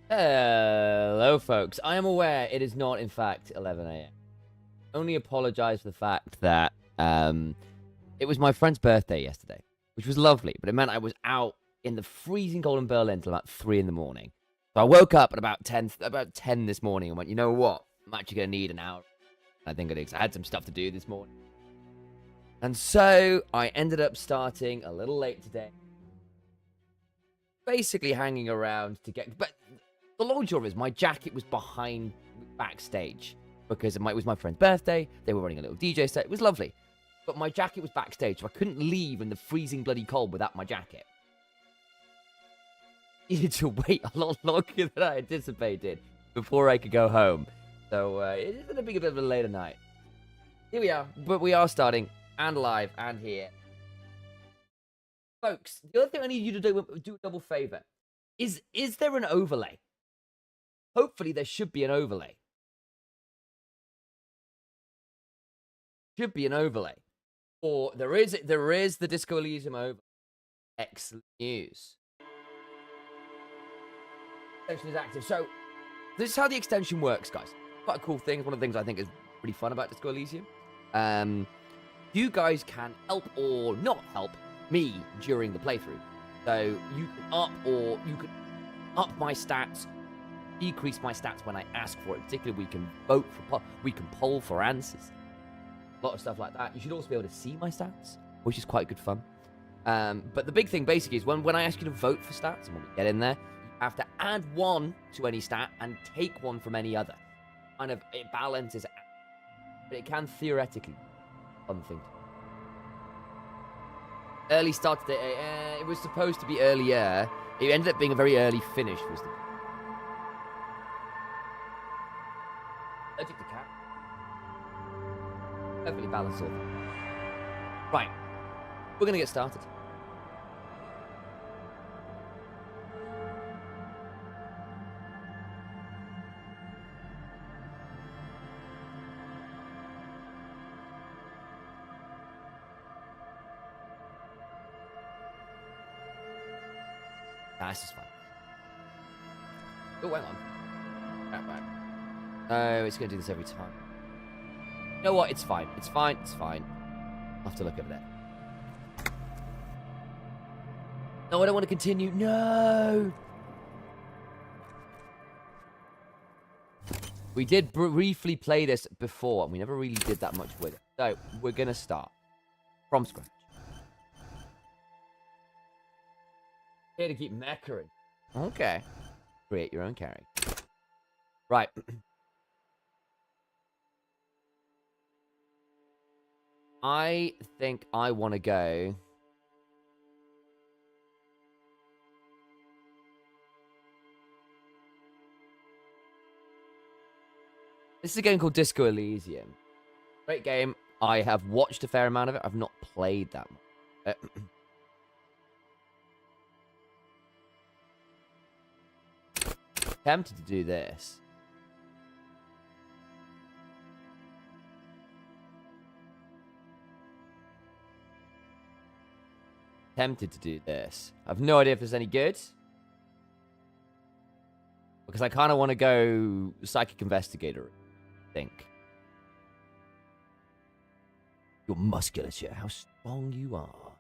Hello, folks. I am aware it is not, in fact, 11 a.m. Only apologize for the fact that it was my friend's birthday yesterday, which was lovely, but it meant I was out in the freezing cold in Berlin till about 3 in the morning. So I woke up at about 10 this morning and went, you know what? I'm actually going to need an hour. I think it is. I had some stuff to do this morning. And so I ended up starting a little late today. Basically hanging around to get... But the long short is my jacket was behind backstage because it was my friend's birthday. They were running a little DJ set. It was lovely. But my jacket was backstage, so I couldn't leave in the freezing bloody cold without my jacket. Needed to wait a lot longer than I anticipated before I could go home. So it's going to be a bit of a later night. Here we are, but we are starting and live and here. Folks, the other thing I need you to do a double favor. Is there an overlay? Hopefully there should be an overlay. Should be an overlay. Or there is the Disco Elysium overlay. Excellent news. Extension is active. So this is how the extension works, guys. Quite a cool thing. It's one of the things I think is pretty fun about Disco Elysium. You guys can help or not help me during the playthrough. So you can up my stats, decrease my stats when I ask for it. Particularly, we can poll for answers. A lot of stuff like that. You should also be able to see my stats, which is quite good fun. But the big thing basically is when I ask you to vote for stats, and when we get in there, you have to add one to any stat and take one from any other. Kind of, it balances out. But it can theoretically be a fun thing. Early start today. It was supposed to be earlier. It ended up being a very early finish. Was the allergic to cat? Perfectly balanced all. Right, we're gonna get started. Nah, this is fine. Oh, hang on. Right. Oh, it's going to do this every time. You know what? It's fine. It's fine. I'll have to look over there. No, I don't want to continue. No! We did briefly play this before, and we never really did that much with it. So, we're going to start from scratch. Here to keep meckering. Okay. Create your own character. Right. I think I want to go... This is a game called Disco Elysium. Great game. I have watched a fair amount of it. I've not played that much. Tempted to do this. Tempted to do this. I have no idea if there's any good. Because I kind of want to go Psychic Investigator, I think. Your musculature, how strong you are.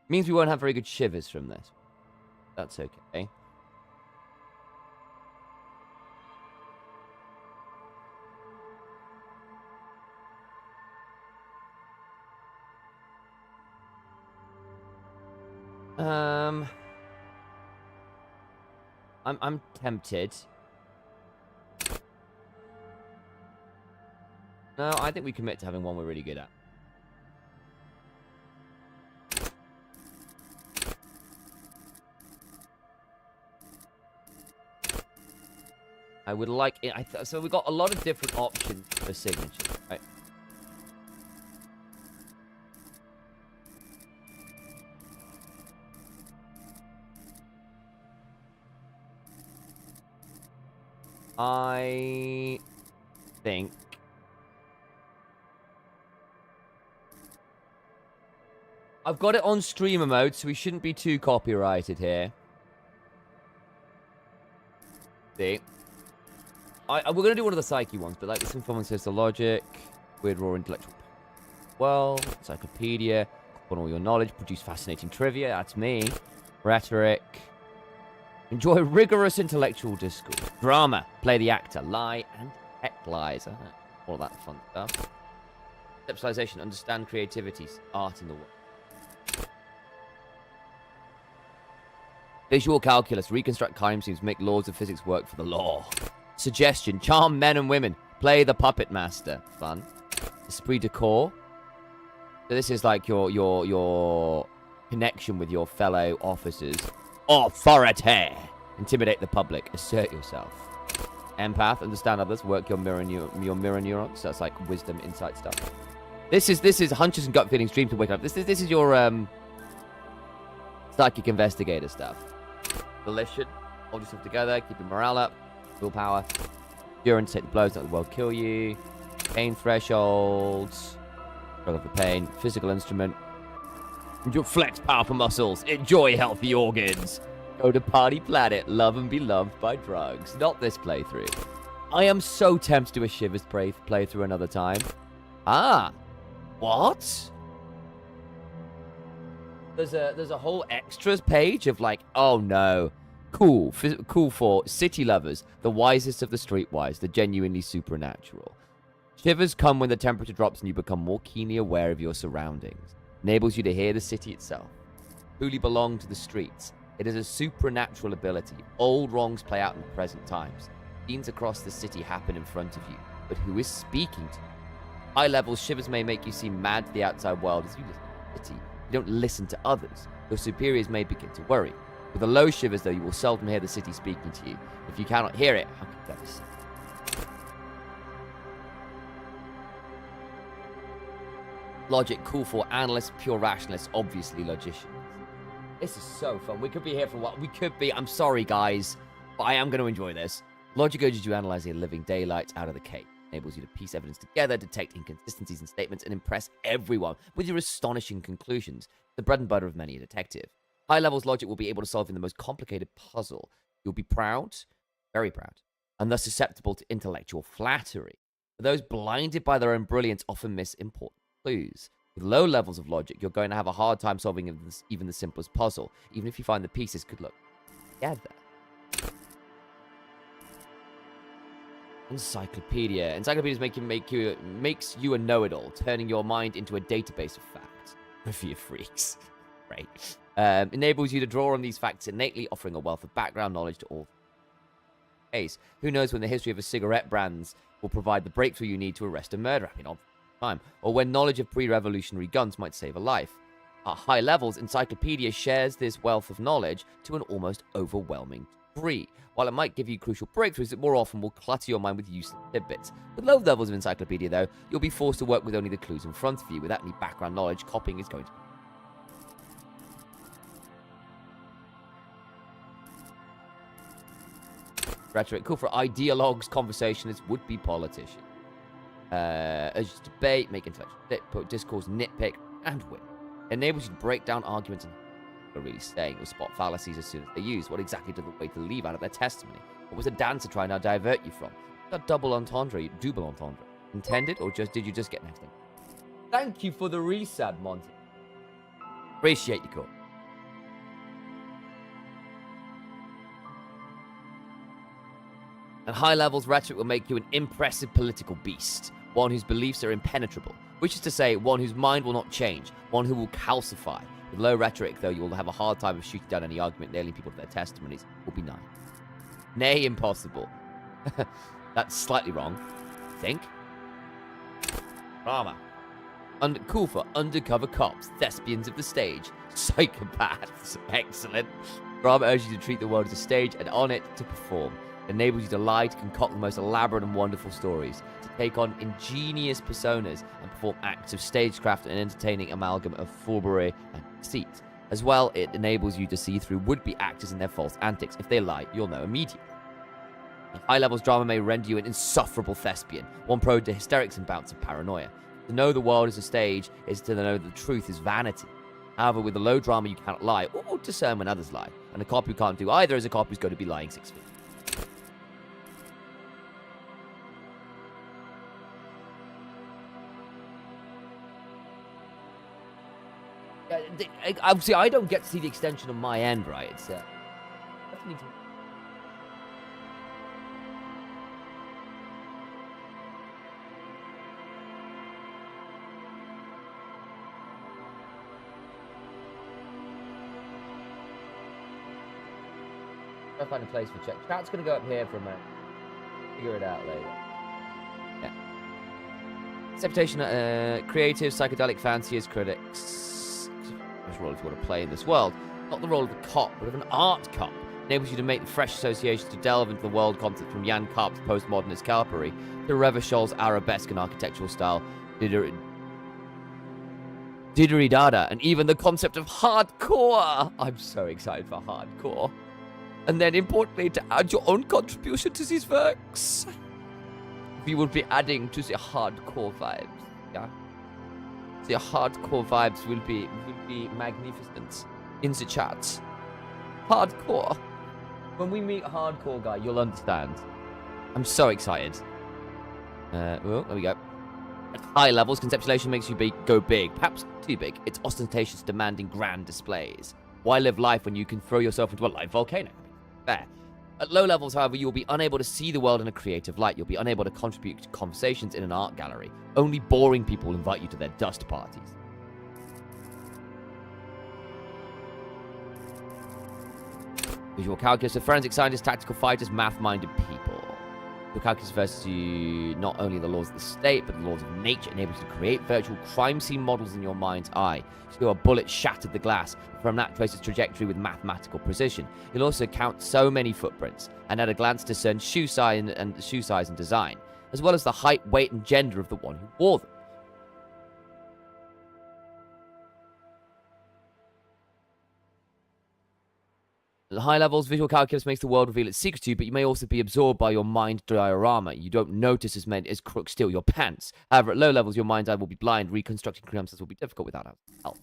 Means we won't have very good shivers from this. That's okay. I'm tempted. No, I think we commit to having one we're really good at. I would like it. So we've got a lot of different options for signatures, right? I think I've got it on streamer mode, so we shouldn't be too copyrighted here. See? We're going to do one of the psyche ones, but like this informing says the logic, weird raw intellectual. Well, encyclopedia, on all your knowledge, produce fascinating trivia. That's me. Rhetoric. Enjoy rigorous intellectual discourse. Drama. Play the actor. Lie and detect lies. All that fun stuff. Conceptualization. Understand creativities. Art in the world. Visual calculus. Reconstruct crime scenes. Make laws of physics work for the law. Suggestion. Charm men and women. Play the puppet master. Fun. Esprit de corps. So this is like your connection with your fellow officers. Authority. Intimidate the public. Assert yourself. Empath. Understand others. Work your mirror neurons. So that's like wisdom, insight stuff. This is hunches and gut feelings, dreams to wake up. This is your psychic investigator stuff. Volition. Hold yourself together. Keep your morale up. Willpower. Endurance. Take the blows. Let the world kill you. Pain thresholds. Struggle for pain. Physical instrument. Enjoy flex powerful muscles. Enjoy healthy organs. Go to Party Planet. Love and be loved by drugs. Not this playthrough. I am so tempted to do a Shivers playthrough another time. Ah. What? There's a whole extras page of like, oh no. Cool for city lovers. The wisest of the streetwise. The genuinely supernatural. Shivers come when the temperature drops and you become more keenly aware of your surroundings. Enables you to hear the city itself. Truly belong to the streets. It is a supernatural ability. Old wrongs play out in present times. Scenes across the city happen in front of you. But who is speaking to you? High levels, Shivers may make you seem mad to the outside world as you listen to the city. You don't listen to others. Your superiors may begin to worry. With the low Shivers, though, you will seldom hear the city speaking to you. If you cannot hear it, how can you ever see it? Logic, cool for analysts, pure rationalists, obviously logicians. This is so fun. We could be here for a while. We could be. I'm sorry, guys, but I am going to enjoy this. Logic urges you to analyze the living daylights out of the cave. Enables you to piece evidence together, detect inconsistencies in statements, and impress everyone with your astonishing conclusions. The bread and butter of many a detective. High levels logic will be able to solve in the most complicated puzzle. You'll be proud, very proud, and thus susceptible to intellectual flattery. For those blinded by their own brilliance often miss important clues. With low levels of logic, you're going to have a hard time solving even the simplest puzzle, even if you find the pieces could look together. Encyclopedia. Encyclopedias makes you a know-it-all, turning your mind into a database of facts. For you freaks. Right. Enables you to draw on these facts innately, offering a wealth of background knowledge to all. Case. Who knows when the history of a cigarette brands will provide the breakthrough you need to arrest a murderer? Time, or when knowledge of pre-revolutionary guns might save a life. At high levels, Encyclopedia shares this wealth of knowledge to an almost overwhelming degree. While it might give you crucial breakthroughs, it more often will clutter your mind with useless tidbits. With low levels of Encyclopedia, though, you'll be forced to work with only the clues in front of you. Without any background knowledge, copying is going to... Rhetoric, cool for ideologues, conversationalists, would-be politicians. Urges to debate, make intellectual discourse, nitpick, and win. It enables you to break down arguments and what are really saying, or spot fallacies as soon as they're used. What exactly did the waiter leave out of their testimony? What was the dancer trying to divert you from? That double entendre, intended, or did you just get next thing? Thank you for the resub, Monty. Appreciate you, cool. At high levels, rhetoric will make you an impressive political beast. One whose beliefs are impenetrable, which is to say, one whose mind will not change, one who will calcify. With low rhetoric, though, you will have a hard time of shooting down any argument, nailing people to their testimonies. Will be nigh. Nay, impossible. That's slightly wrong, I think. Drama. Cool for undercover cops, thespians of the stage, psychopaths. Excellent. Drama urges you to treat the world as a stage and on it to perform. It enables you to lie, to concoct the most elaborate and wonderful stories, to take on ingenious personas and perform acts of stagecraft and entertaining amalgam of foolery and deceit. As well, it enables you to see through would-be actors and their false antics. If they lie, you'll know immediately. At high levels, drama may render you an insufferable thespian, one prone to hysterics and bouts of paranoia. To know the world is a stage is to know that the truth is vanity. However, with the low drama, you cannot lie or discern when others lie. And a cop who can't do either is a cop who's going to be lying 6 feet. Obviously, I don't get to see the extension on my end, right? It's definitely. Try to find a place for chat. Chat's gonna go up here for a minute. Figure it out later. Yeah. Acceptation, creative, psychedelic fanciers, critics. Which role if you want to play in this world? Not the role of the cop, but of an art cop. Enables you to make the fresh associations to delve into the world concept from Jan Karp's postmodernist Calpary to Revachol's arabesque and architectural style, Didgeridoo, and even the concept of hardcore. I'm so excited for hardcore. And then, importantly, to add your own contribution to these works. We will be adding to the hardcore vibes. Yeah, the hardcore vibes will be magnificent in the chat. Hardcore. When we meet hardcore guy, you'll understand. I'm so excited. Well, there we go. At high levels, conceptualization makes you go big, perhaps too big. It's ostentatious, demanding grand displays. Why live life when you can throw yourself into a live volcano? Fair. At low levels, however, you will be unable to see the world in a creative light. You'll be unable to contribute to conversations in an art gallery. Only boring people will invite you to their dust parties. Visual calculus of forensic scientists, tactical fighters, math-minded people. Visual calculus versus you not only the laws of the state, but the laws of nature, enables you to create virtual crime scene models in your mind's eye. So a bullet shattered the glass. From that, trace its trajectory with mathematical precision. You'll also count so many footprints, and at a glance discern shoe size and design, as well as the height, weight, and gender of the one who wore them. At high levels, visual calculus makes the world reveal its secrets to you, but you may also be absorbed by your mind diorama. You don't notice as many as crooks steal your pants. However, at low levels, your mind's eye will be blind. Reconstructing crimes will be difficult without help.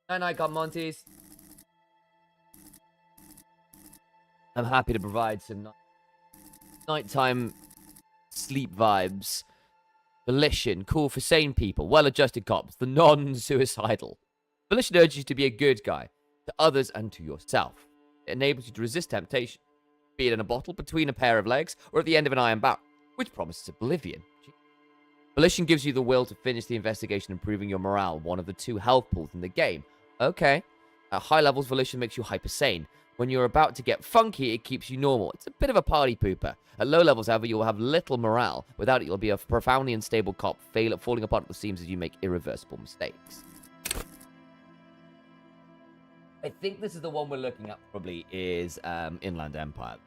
Night, got Monty's. I'm happy to provide some nighttime sleep vibes. Volition, cool for sane people, well-adjusted cops, the non-suicidal. Volition urges you to be a good guy, to others and to yourself. It enables you to resist temptation, be it in a bottle, between a pair of legs, or at the end of an iron bout, which promises oblivion. Volition gives you the will to finish the investigation, improving your morale, one of the two health pools in the game. Okay. At high levels, Volition makes you hyper-sane. When you're about to get funky, it keeps you normal. It's a bit of a party pooper. At low levels, however, you'll have little morale. Without it, you'll be a profoundly unstable cop, falling apart at the seams as you make irreversible mistakes. I think this is the one we're looking at probably is Inland Empire.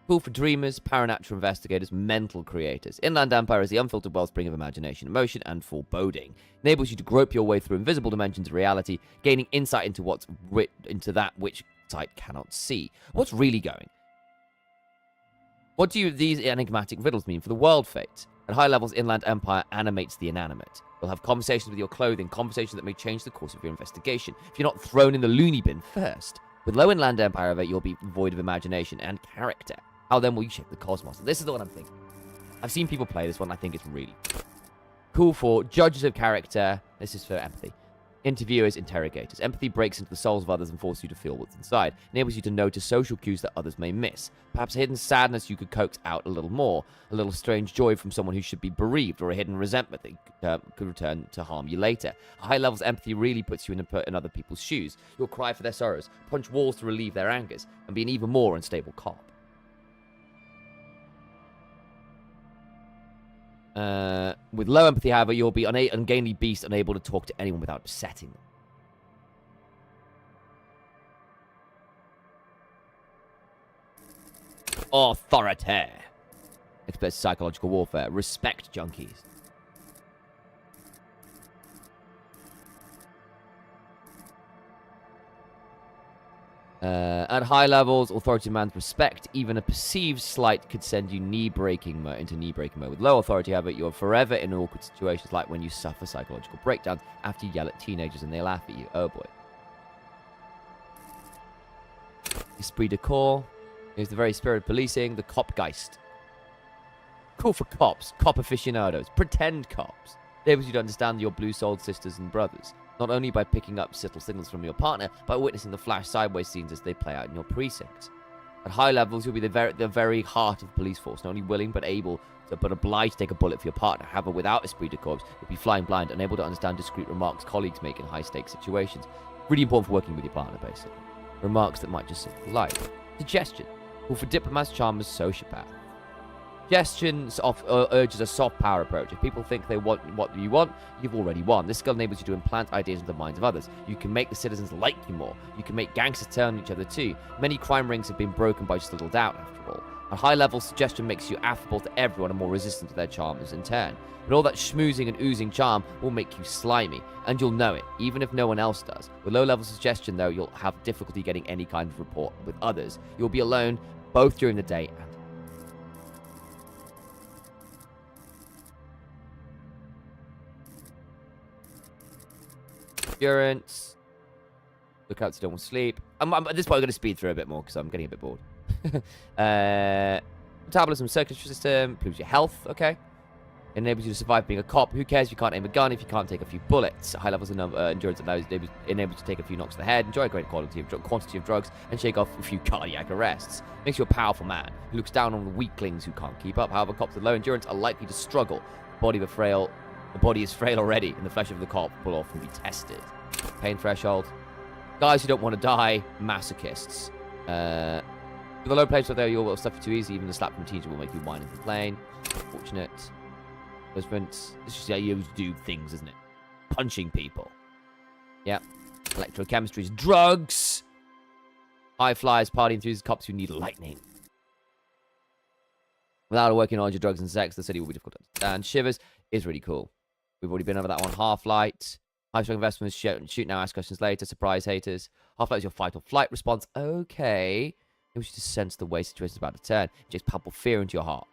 Cool for dreamers, paranatural investigators, mental creators. Inland Empire is the unfiltered wellspring of imagination, emotion, and foreboding. It enables you to grope your way through invisible dimensions of reality, gaining insight into that which sight cannot see. What's really going? What do these enigmatic riddles mean for the world fate? At high levels, Inland Empire animates the inanimate. You'll have conversations with your clothing, conversations that may change the course of your investigation, if you're not thrown in the loony bin first. With low Inland Empire, however, you'll be void of imagination and character. How then will you shape the cosmos? And this is the one I'm thinking. I've seen people play this one. I think it's really cool for judges of character. This is for empathy. Interviewers, interrogators. Empathy breaks into the souls of others and forces you to feel what's inside. Enables you to notice social cues that others may miss. Perhaps a hidden sadness you could coax out a little more. A little strange joy from someone who should be bereaved, or a hidden resentment that could return to harm you later. High levels empathy really puts you in other people's shoes. You'll cry for their sorrows, punch walls to relieve their angers, and be an even more unstable cop. With low empathy, however, you'll be ungainly beast, unable to talk to anyone without upsetting them. Authority. Expert psychological warfare. Respect junkies. At high levels, authority demands respect. Even a perceived slight could send you into knee-breaking mode. With low authority, however, you're forever in awkward situations, like when you suffer psychological breakdowns after you yell at teenagers and they laugh at you. Oh boy. Esprit de corps is the very spirit of policing, the copgeist. Cool for cops, cop aficionados, pretend cops. It enables you to understand your blue-souled sisters and brothers, not only by picking up subtle signals from your partner, but witnessing the flash sideways scenes as they play out in your precinct. At high levels, you'll be the very heart of the police force, not only willing but able to, but obliged to take a bullet for your partner. However, without esprit de corps, you'll be flying blind, unable to understand discreet remarks colleagues make in high-stakes situations. Really important for working with your partner, basically. Remarks that might just save life. Suggestion. Call for diplomats, charmers, sociopath. Suggestion urges a soft power approach. If people think they want what you want, you've already won. This skill enables you to implant ideas into the minds of others. You can make the citizens like you more. You can make gangsters turn on each other too. Many crime rings have been broken by just a little doubt, after all. At high level, suggestion makes you affable to everyone and more resistant to their charms in turn. But all that schmoozing and oozing charm will make you slimy, and you'll know it, even if no one else does. With low-level suggestion, though, you'll have difficulty getting any kind of rapport with others. You'll be alone, both during the day and endurance. Look out so you don't want to sleep. I'm at this point, I'm going to speed through a bit more because I'm getting a bit bored. Metabolism, circulatory system, improves your health, okay? Enables you to survive being a cop. Who cares if you can't aim a gun, if you can't take a few bullets? High levels of endurance enables you to take a few knocks to the head, enjoy a great quantity of drugs, and shake off a few cardiac arrests. Makes you a powerful man who looks down on the weaklings who can't keep up. However, cops with low endurance are likely to struggle. The body is frail already, and the flesh of the cop will often be tested. Pain threshold. Guys who don't want to die, masochists. With a low pain threshold, though, you'll suffer too easy. Even a slap from a teacher will make you whine and complain. Fortunate. This is just how you do things, isn't it? Punching people. Yep. Electrochemistry, drugs. High flyers, party enthusiasts, cops who need lightning. Without a working knowledge of drugs and sex, the city will be difficult to understand. Shivers is really cool. We've already been over that one. Half-light. High-strung investments, shoot now, ask questions later. Surprise haters. Half-light is your fight or flight response. Okay. Maybe you just sense the way situation's about to turn. It takes palpable fear into your heart.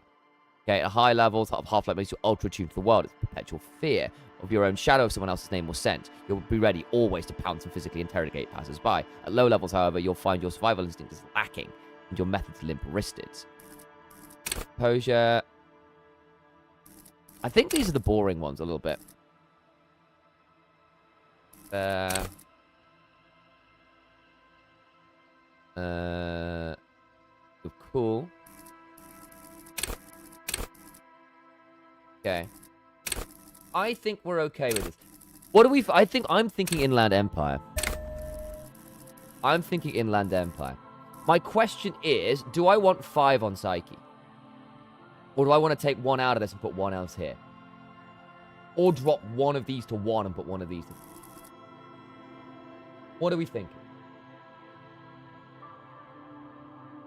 Okay, at a high level, Half-light makes you ultra-tuned to the world. It's perpetual fear of your own shadow if someone else's name was sent. You'll be ready always to pounce and physically interrogate passers-by. At low levels, however, you'll find your survival instinct is lacking and your methods limp-wristed. Composure. I think these are the boring ones a little bit. Cool. Okay. I think we're okay with this. What do we... I'm thinking Inland Empire. I'm thinking Inland Empire. My question is, do I want 5 on Psyche? Or do I want to take 1 out of this and put 1 else here? Or drop 1 of these to 1 and put 1 of these to... What are we thinking?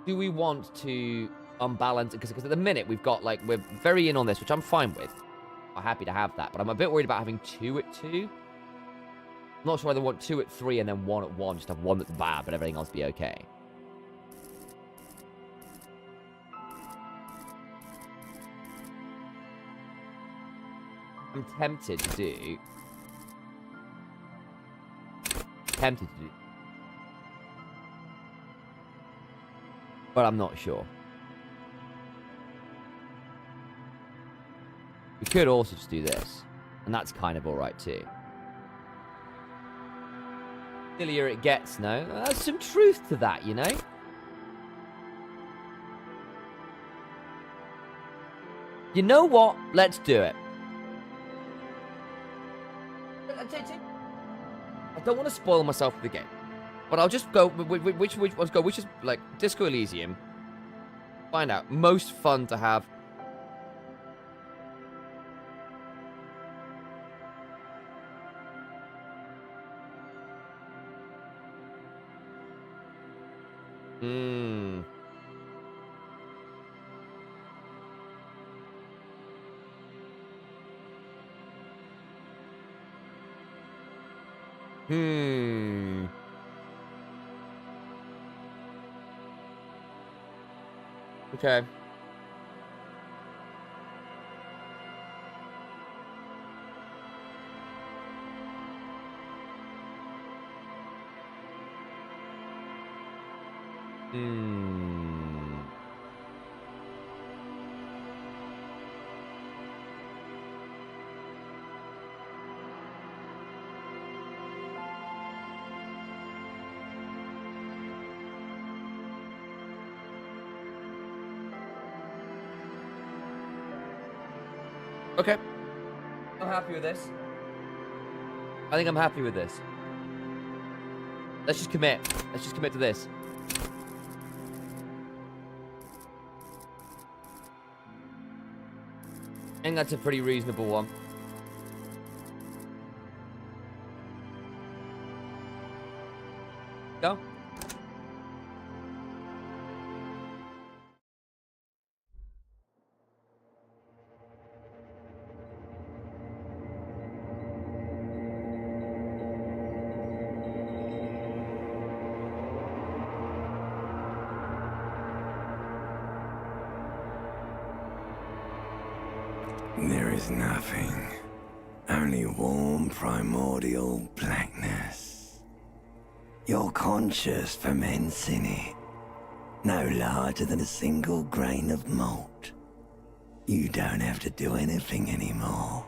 Do we want to unbalance it? Because at the minute, we've got, like, we're very in on this, which I'm fine with. I'm happy to have that. But I'm a bit worried about having 2 at 2. I'm not sure whether I want 2 at 3 and then 1 at 1. Just have 1 that's bad, but everything else be okay. I'm tempted to do... But I'm not sure. We could also just do this. And that's kind of alright too. Sillier it gets, no? There's some truth to that, you know? You know what? Let's do it. I don't want to spoil myself for the game. But I'll just go... Let's go. Which is, like, Disco Elysium. Find out. Most fun to have... Okay. Okay. I'm happy with this. I think I'm happy with this. Let's just commit. Let's just commit to this. I think that's a pretty reasonable one. Go. There is nothing, only warm primordial blackness. You're conscious ferments in it, no larger than a single grain of malt. You don't have to do anything anymore.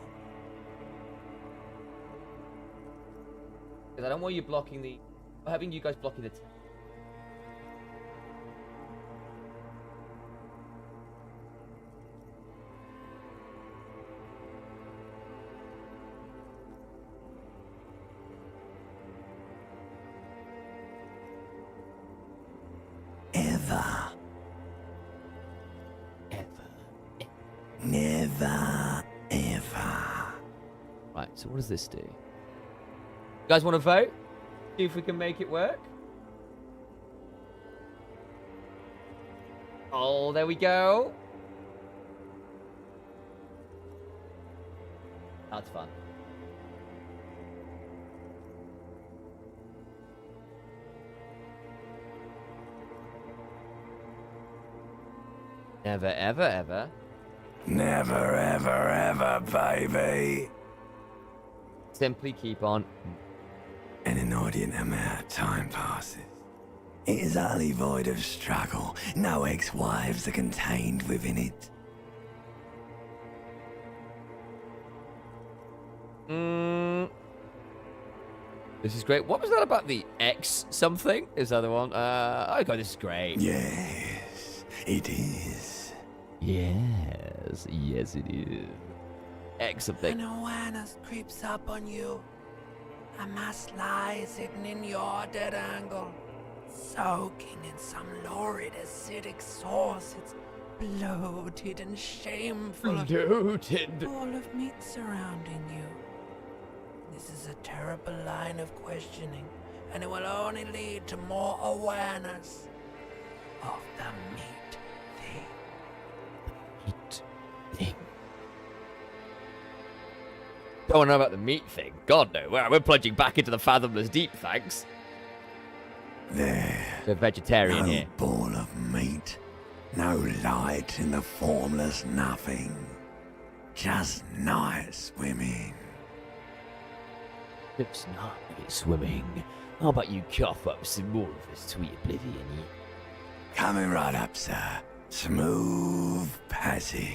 Because I don't want you blocking the... having you guys blocking the... Never, ever. Right, so what does this do? You guys want to vote? See if we can make it work? Oh, there we go. That's fun. Never, ever, ever. Never, ever, ever, baby. Simply keep on. An inordinate amount of time passes. It is utterly void of struggle. No ex-wives are contained within it. This is great. What was that about the X something? Is that the one? Oh god, this is great. Yes, it is. Yes, yes it is. X something. An awareness creeps up on you. A mass lies hidden in your dead angle, soaking in some lurid acidic sauce. It's bloated and shameful. Bloated. Full of meat surrounding you. This is a terrible line of questioning, and it will only lead to more awareness of the meat thing. Meat thing. Don't want to know about the meat thing. God no. We're plunging back into the fathomless deep, thanks. There. We're vegetarian No here. ball of meat. No light in the formless nothing. Just night swimming. It's not swimming. How about you cough up some more of this sweet oblivion? Coming right up, sir. Smooth passage.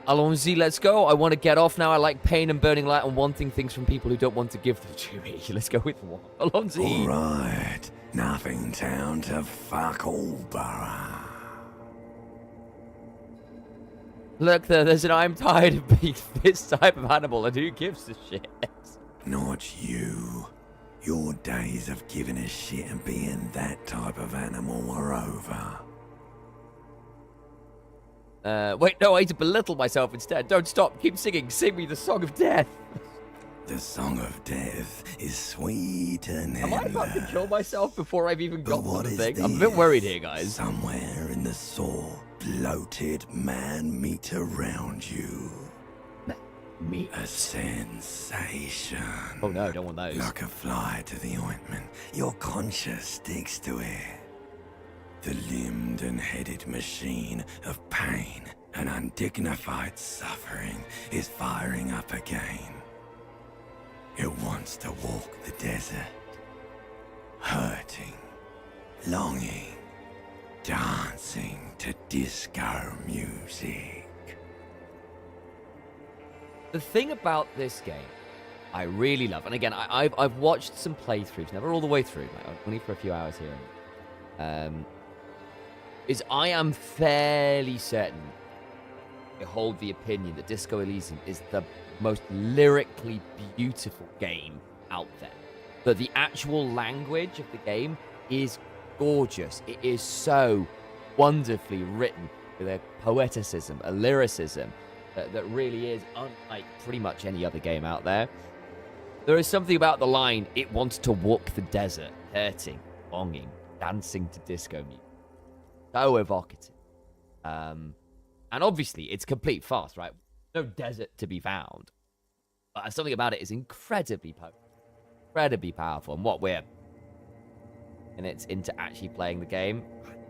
Allons-y, let's go. I want to get off now. I like pain and burning light and wanting things from people who don't want to give them to me. Let's go with one. Allons-y. All right. Nothing town to fuck all borough. Look, there's an I'm tired of being this type of animal, and who gives a shit? Not you. Your days of giving a shit and being that type of animal are over. Wait, no, I need to belittle myself instead. Don't stop. Keep singing. Sing me the song of death. The song of death is sweet and Am I about to kill myself before I've even got what to the is thing? I'm a bit worried this? here, guys. Somewhere in the sore, bloated man meat around you. Meat. A sensation. Oh no, don't want those. Like a fly to the ointment, your conscience sticks to it. The limbed and headed machine of pain and undignified suffering is firing up again. It wants to walk the desert, hurting, longing, dancing to disco music. The thing about this game I really love, and again, I've watched some playthroughs, never all the way through, like only for a few hours here, is I am fairly certain I hold the opinion that Disco Elysium is the most lyrically beautiful game out there. That the actual language of the game is gorgeous. It is so wonderfully written with a poeticism, a lyricism that really is unlike pretty much any other game out there. There is something about the line, "It wants to walk the desert, hurting, longing, dancing to disco music." So evocative. And obviously, it's complete farce, right? No desert to be found. But something about it is incredibly powerful. And what we're minutes into actually playing the game,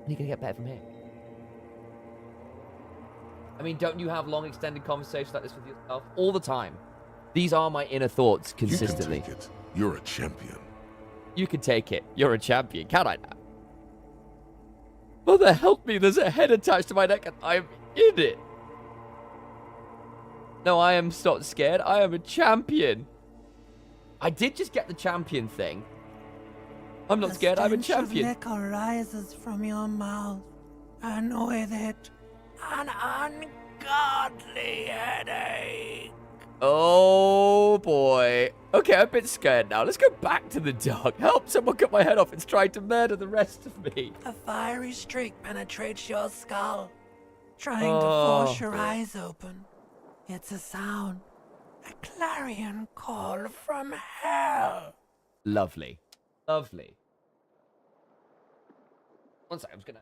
you're going to get better from here. I mean, don't you have long, extended conversations like this with yourself all the time? These are my inner thoughts consistently. You can take it. You're a champion. You can take it. You're a champion. Can I now? Mother, help me. There's a head attached to my neck and I'm in it. No, I am not scared. I am a champion. I did just get the champion thing. I'm not scared. I'm a champion. The stench of liquor rises from your mouth, and with it, an ungodly headache. Oh, boy. Okay, I'm a bit scared now. Let's go back to the dark. Help, someone cut my head off. It's trying to murder the rest of me. A fiery streak penetrates your skull, trying to force your eyes open. It's a sound, a clarion call from hell. Lovely. Lovely. One second, I'm just gonna...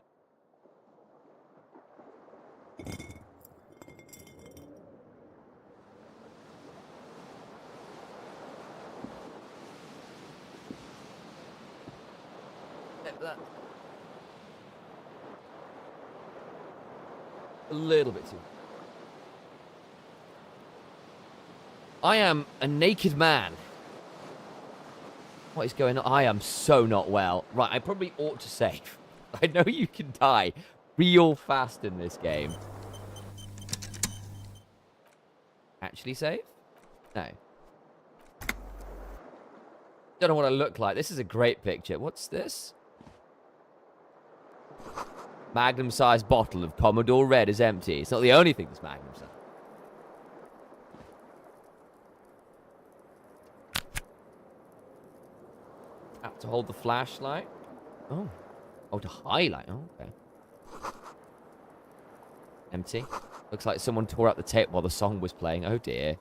that a little bit too. I am a naked man. What is going on? I am so not well. Right, I probably ought to save. I know you can die real fast in this game. Actually save? No. Don't know what I look like. This is a great picture. What's this? Magnum-sized bottle of Commodore Red is empty. It's not the only thing that's Magnum-sized. Have to hold the flashlight. Oh. Oh, to highlight. Oh, okay. Empty. Looks like someone tore out the tape while the song was playing. Oh, dear.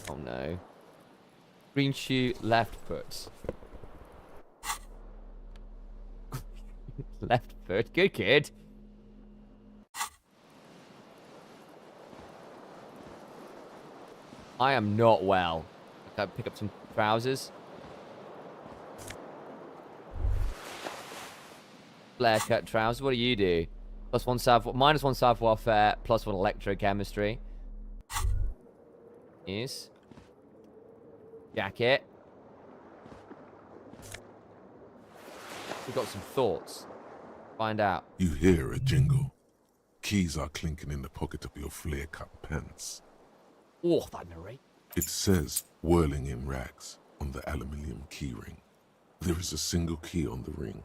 Oh, no. Green shoe, left foot. Left foot. Good kid. I am not well. Can I pick up some trousers? Flare cut trousers. What do you do? Minus one savoir faire, plus one electrochemistry. Yes. Jacket. We've got some thoughts. Find out. You hear a jingle. Keys are clinking in the pocket of your flare-cut pants. Oh, that narrate. It says, whirling in rags, on the aluminium keyring. There is a single key on the ring.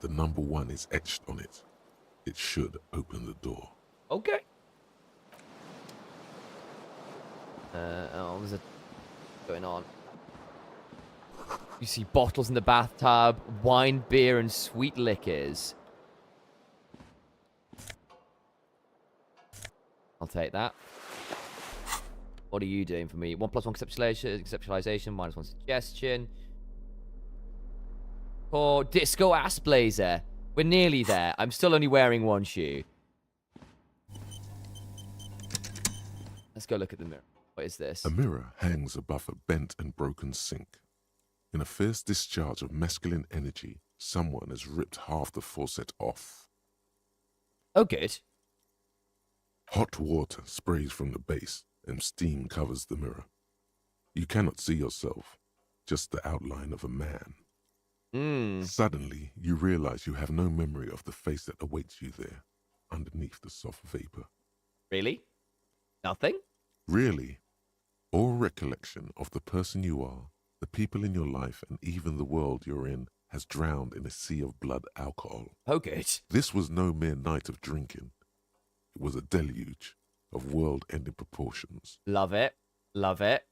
The number 1 is etched on it. It should open the door. Okay. Oh, there's a... going on. You see bottles in the bathtub, wine, beer, and sweet liquors. I'll take that. What are you doing for me? 1+1 conceptualization, minus 1 suggestion. Or disco ass blazer. We're nearly there. I'm still only wearing one shoe. Let's go look at the mirror. What is this? A mirror hangs above a bent and broken sink. In a fierce discharge of masculine energy, someone has ripped half the faucet off. Oh, good. Hot water sprays from the base, and steam covers the mirror. You cannot see yourself, just the outline of a man. Suddenly, you realize you have no memory of the face that awaits you there, underneath the soft vapor. Really? Nothing? Really? All recollection of the person you are, the people in your life, and even the world you're in has drowned in a sea of blood alcohol. Oh, good. This was no mere night of drinking. It was a deluge of world-ending proportions. Love it. Love it.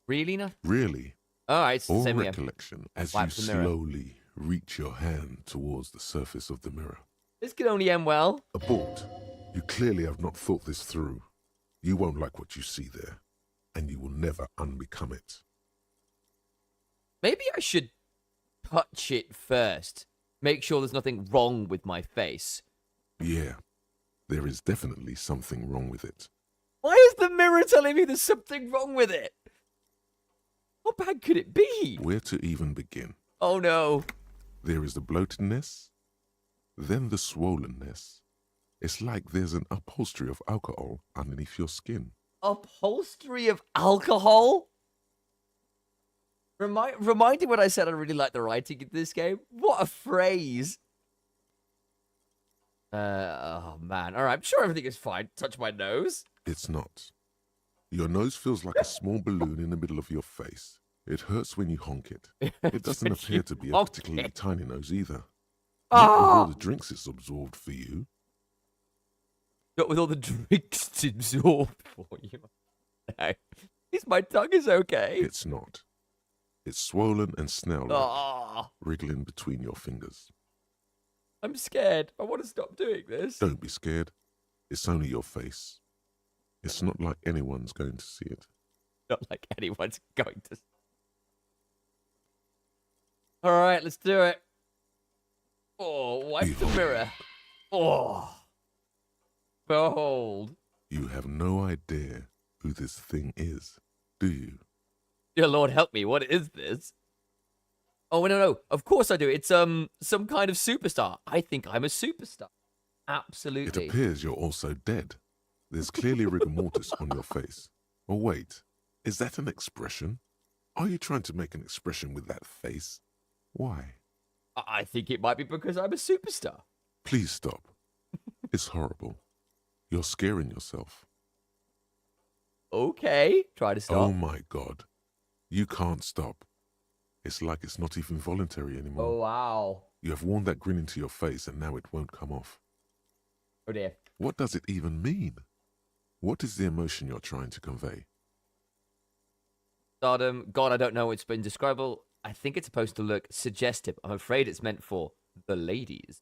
Really? No? Really, All right. or Same here. recollection as Wipe you the mirror. slowly reach your hand towards the surface of the mirror. This could only end well. Abort. You clearly have not thought this through. You won't like what you see there, and you will never unbecome it. Maybe I should touch it first. Make sure there's nothing wrong with my face. Yeah, there is definitely something wrong with it. Why is the mirror telling me there's something wrong with it? How bad could it be? Where to even begin? Oh no. There is the bloatedness, then the swollenness. It's like there's an upholstery of alcohol underneath your skin. Upholstery of alcohol? Reminding what I said I really like the writing in this game. What a phrase. Oh man. All right, I'm sure everything is fine. Touch my nose. It's not. Your nose feels like a small balloon in the middle of your face. It hurts when you honk it. It doesn't appear to be a particularly tiny nose either. Not with all the drinks it's absorbed for you. Not with all the drinks absorbed for you. No. At least my tongue is okay. It's not. It's swollen and snail-like, Oh, wriggling between your fingers. I'm scared. I want to stop doing this. Don't be scared. It's only your face. It's not like anyone's going to see it. Not like anyone's going to. All right, let's do it. Oh, wipe the mirror. Oh. Behold. You have no idea who this thing is, do you? Dear Lord, help me. What is this? Oh, no. Of course I do. It's some kind of superstar. I think I'm a superstar. Absolutely. It appears you're also dead. There's clearly rigor mortis on your face. Or wait, is that an expression? Are you trying to make an expression with that face? Why? I think it might be because I'm a superstar. Please stop. It's horrible. You're scaring yourself. Okay. Try to stop. Oh my God. You can't stop. It's like it's not even voluntary anymore. Oh, wow. You have worn that grin into your face and now it won't come off. Oh, dear. What does it even mean? What is the emotion you're trying to convey? Stardom. God, I don't know. It's indescribable. I think it's supposed to look suggestive. I'm afraid it's meant for the ladies.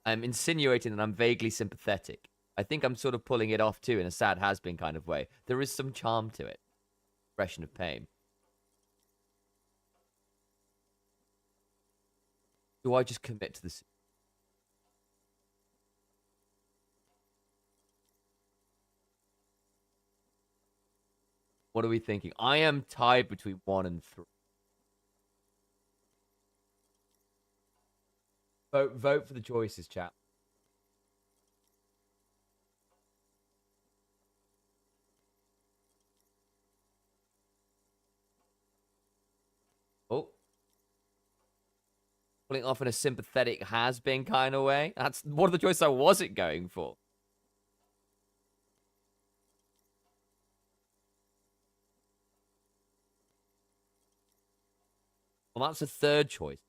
I'm insinuating that I'm vaguely sympathetic. I think I'm sort of pulling it off too in a sad has-been kind of way. There is some charm to it. Expression of pain. Do I just commit to this? What are we thinking? I am tied between 1 and 3. Vote for the choices, chat. Oh. Pulling off in a sympathetic has-been kind of way. That's one of the choices I wasn't going for. Well, that's a third choice.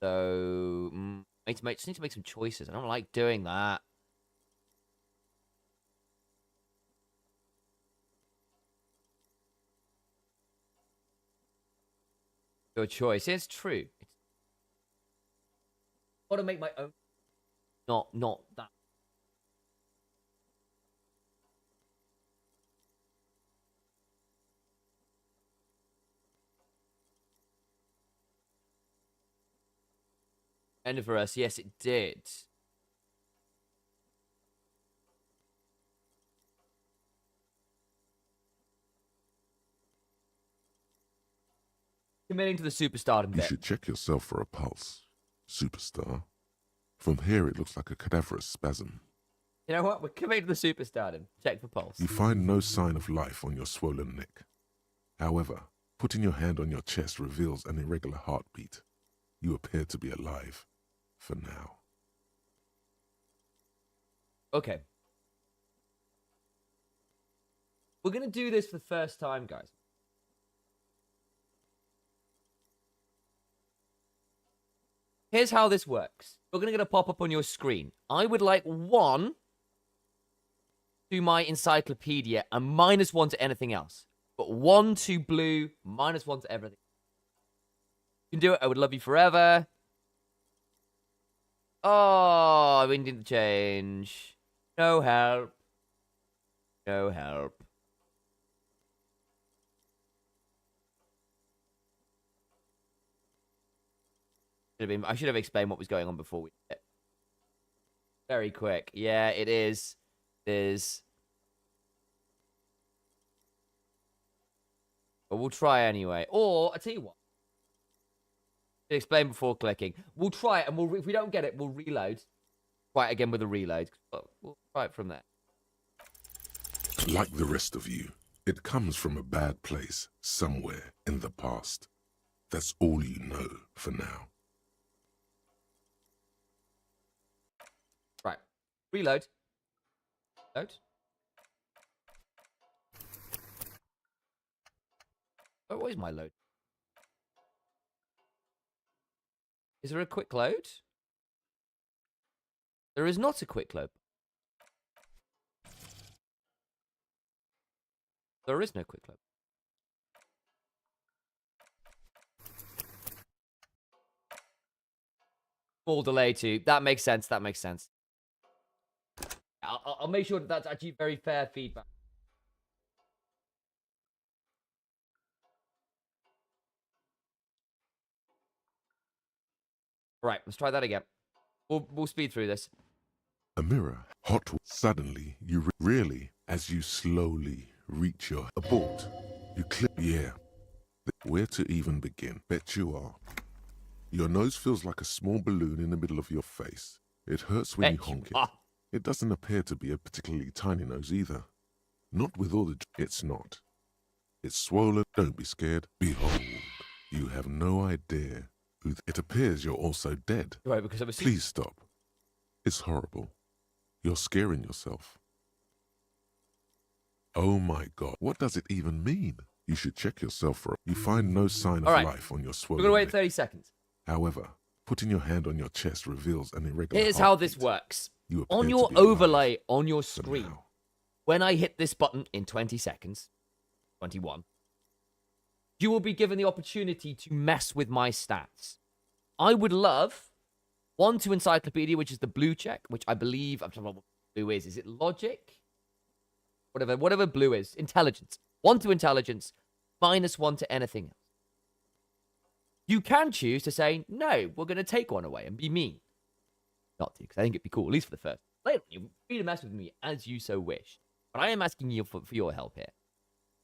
So, just need to make some choices. I don't like doing that. Your choice. It's true. Got to make my own. Not that. Universe, yes, it did. Committing to the superstardom You bit. should check yourself for a pulse, superstar. From here, it looks like a cadaverous spasm. You know what? We're committing to the superstardom. Check for pulse. You find no sign of life on your swollen neck. However, Putting your hand on your chest reveals an irregular heartbeat. You appear to be alive. For now. Okay. We're going to do this for the first time, guys. Here's how this works. We're going to get a pop-up on your screen. I would like 1 to my encyclopedia and -1 to anything else. But 1 to blue, -1 to everything. You can do it. I would love you forever. Oh, we need to change. No help. No help. I should have explained what was going on before we did it. Very quick. Yeah, it is. It is. But we'll try anyway. Or, I tell you what. Explain before clicking. We'll try it, and if we don't get it, we'll reload. Try it again with a reload. We'll try it from there. Like the rest of you, it comes from a bad place somewhere in the past. That's all you know for now. Right. Reload. Load. Oh, what is my load? Is there a quick load? There is not a quick load. There is no quick load. Small delay too. That makes sense. That makes sense. I'll make sure that that's actually very fair feedback. Right, let's try that again. We'll speed through this. A mirror, hot. Suddenly, you really, as you slowly reach your abort, you clip the air. Where to even begin? Bet you are. Your nose feels like a small balloon in the middle of your face. It hurts when you honk it. It doesn't appear to be a particularly tiny nose either. Not with all the... It's not. It's swollen. Don't be scared. Behold, you have no idea who... It appears you're also dead. Right, because obviously... Please stop. It's horrible. You're scaring yourself. Oh my God. What does it even mean? You should check yourself for... You find no sign of life on your swollen... We're going to wait 30 seconds. However, putting your hand on your chest reveals an irregular... Here's how this works. On your overlay on your screen, when I hit this button in 20 seconds, 21, you will be given the opportunity to mess with my stats. I would love 1 to encyclopedia, which is the blue check, which I believe... I'm talking about what blue is. Is it logic? Whatever blue is. Intelligence. 1 to intelligence, -1 to anything else. You can choose to say, no, we're going to take 1 away and be mean. Not to, because I think it'd be cool, at least for the first. Later, you're free to mess with me as you so wish. But I am asking you for your help here.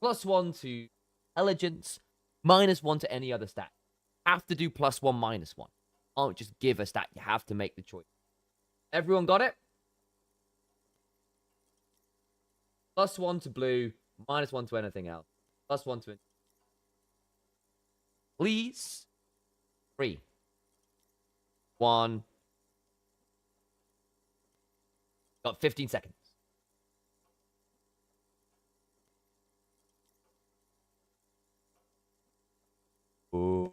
+1 to intelligence, -1 to any other stat. Have to do +1, -1. Can't just give a stat. You have to make the choice. Everyone got it? +1 to blue, -1 to anything else. +1 to... Please. 3, 1. Got 15 seconds. Ooh.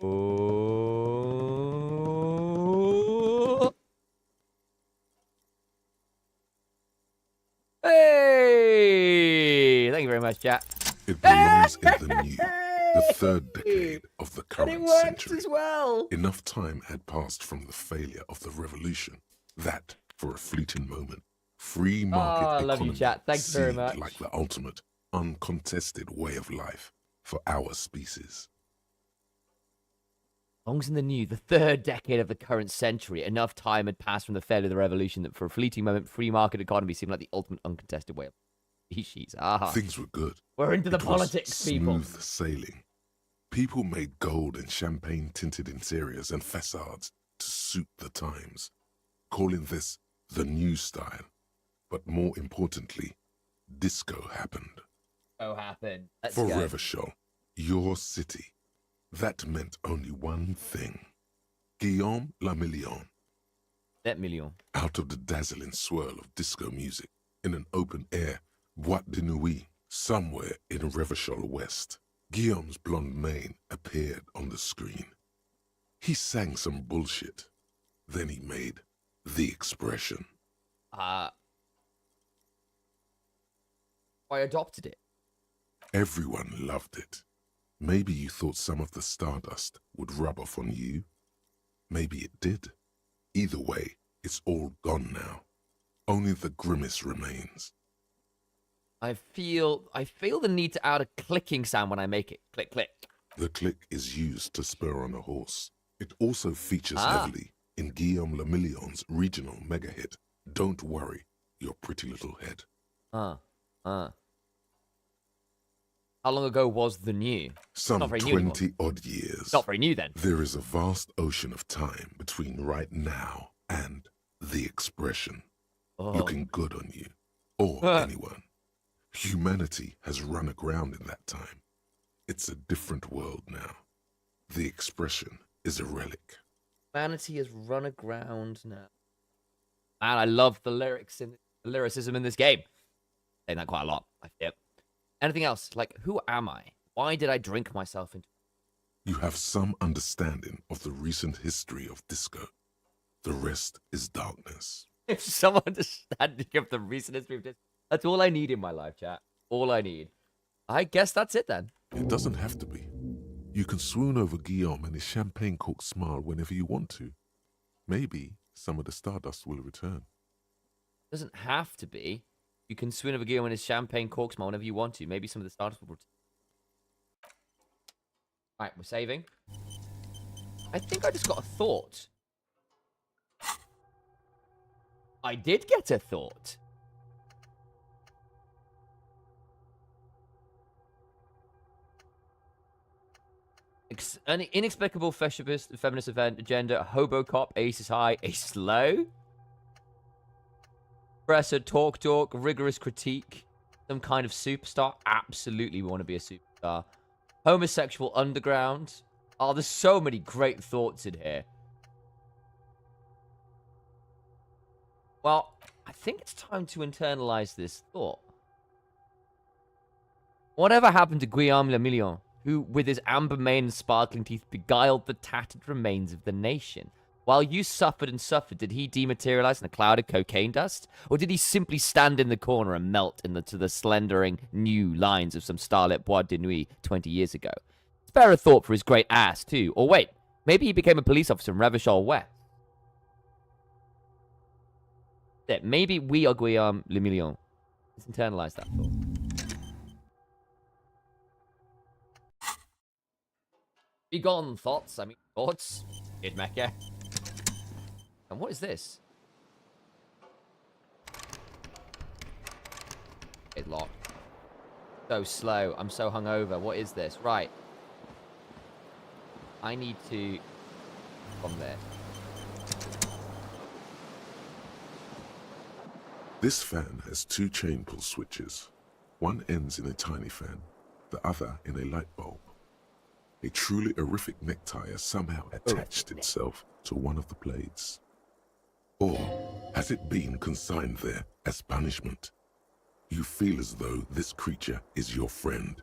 Hey! Thank you very much, chat. It belongs in the new, the third decade of the current century. As well. Enough time had passed from the failure of the revolution that, for a fleeting moment, free market economy Thanks very much. seemed like the ultimate, uncontested way of life for our species. Belongs in the new, the third decade of the current century. Enough time had passed from the failure of the revolution that for a fleeting moment, free market economy seemed like the ultimate uncontested way of species. Things were good. We're into the It was politics, people. smooth sailing. People made gold and champagne-tinted interiors and facades to suit the times, calling this the new style. But more importantly, disco happened. Let's For go. Revachol, your city, That meant only one thing. Guillaume Lamillion. That million. Out of the dazzling swirl of disco music, in an open-air boîte de nuit somewhere in Revachol West, Guillaume's blonde mane appeared on the screen. He sang some bullshit. Then he made the expression. I adopted it. Everyone loved it. Maybe you thought some of the stardust would rub off on you. Maybe it did. Either way, it's all gone now. Only the grimace remains. I feel the need to add a clicking sound when I make it. Click, click. The click is used to spur on a horse. It also features heavily in Guillaume Lamillion's regional mega hit, Don't Worry, Your Pretty Little Head. How long ago was the new? Some 20-odd years. Not very new then. There is a vast ocean of time between right now and the expression. Looking good on you. Or anyone. Humanity has run aground in that time. It's a different world now. The expression is a relic. Humanity has run aground now. Man, I love the lyricism in this game. Saying that quite a lot. I feel. Anything else? Like, who am I? Why did I drink myself into... You have some understanding of the recent history of disco. The rest is darkness. If some understanding of the recent history of disco... That's all I need in my life, chat. All I need. I guess that's it then. It doesn't have to be. You can swoon over Guillaume and his champagne-corked smile whenever you want to. Maybe some of the stardust will return. Doesn't have to be. You can swoon over Guillaume and his champagne cork smile whenever you want to. Maybe some of the stardust will return. Right, we're saving. I think I just got a thought. I did get a thought. An inexplicable feminist event agenda. Hobo cop. Ace is high. Ace is low. Presser, talk, rigorous critique. Some kind of superstar. Absolutely want to be a superstar. Homosexual underground. Oh, there's so many great thoughts in here. Well, I think it's time to internalize this thought. Whatever happened to Guillaume Lamillion, who, with his amber mane and sparkling teeth, beguiled the tattered remains of the nation? While you suffered and suffered, did he dematerialize in a cloud of cocaine dust? Or did he simply stand in the corner and melt to the slendering new lines of some starlit boîte de nuit 20 years ago? Spare a thought for his great ass, too. Or wait, maybe he became a police officer in Revachol West. Yeah, maybe we are Guillaume Lamillion. Let's internalize that thought. Be gone, thoughts. I mean, thoughts. Kid Mecca. And what is this? It's locked. So slow. I'm so hungover. What is this? Right. I need to... From there. This fan has two chain pull switches. One ends in a tiny fan, the other in a light bulb. A truly horrific necktie has somehow attached itself to one of the blades. Or has it been consigned there as punishment? You feel as though this creature is your friend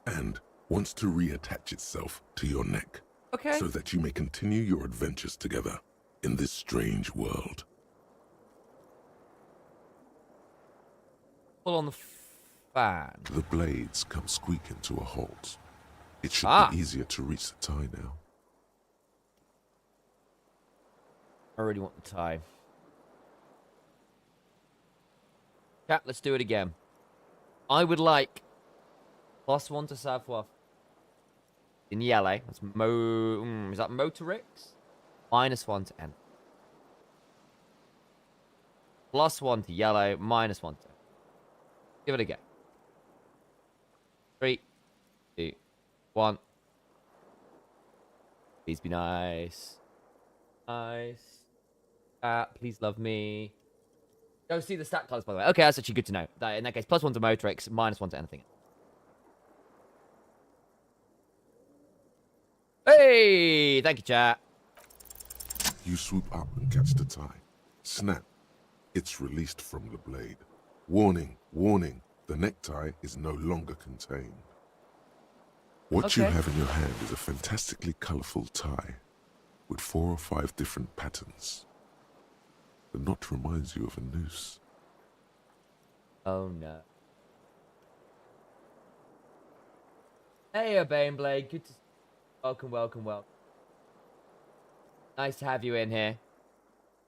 and wants to reattach itself to your neck. Okay. So that you may continue your adventures together in this strange world. Pull on the fan. The blades come squeaking to a halt. It should be easier to reach the tie now. I already want the tie. Chat, let's do it again. I would like +1 to savoir in yellow. That's is that motorix? -1 to N. +1 to yellow, -1 to. Give it a go. 3, 2, 1. Please be nice. Nice. Please love me. Go see the stat cards, by the way. Okay, that's actually good to know. In that case, +1 to Motrix, -1 to anything. Hey! Thank you, chat. You swoop up and catch the tie. Snap. It's released from the blade. Warning, warning. The necktie is no longer contained. What you Okay. have in your hand is a fantastically colorful tie with 4 or 5 different patterns. The knot reminds you of a noose. Oh, no. Hey, Baneblade. Good to see you. Welcome, welcome, welcome. Nice to have you in here.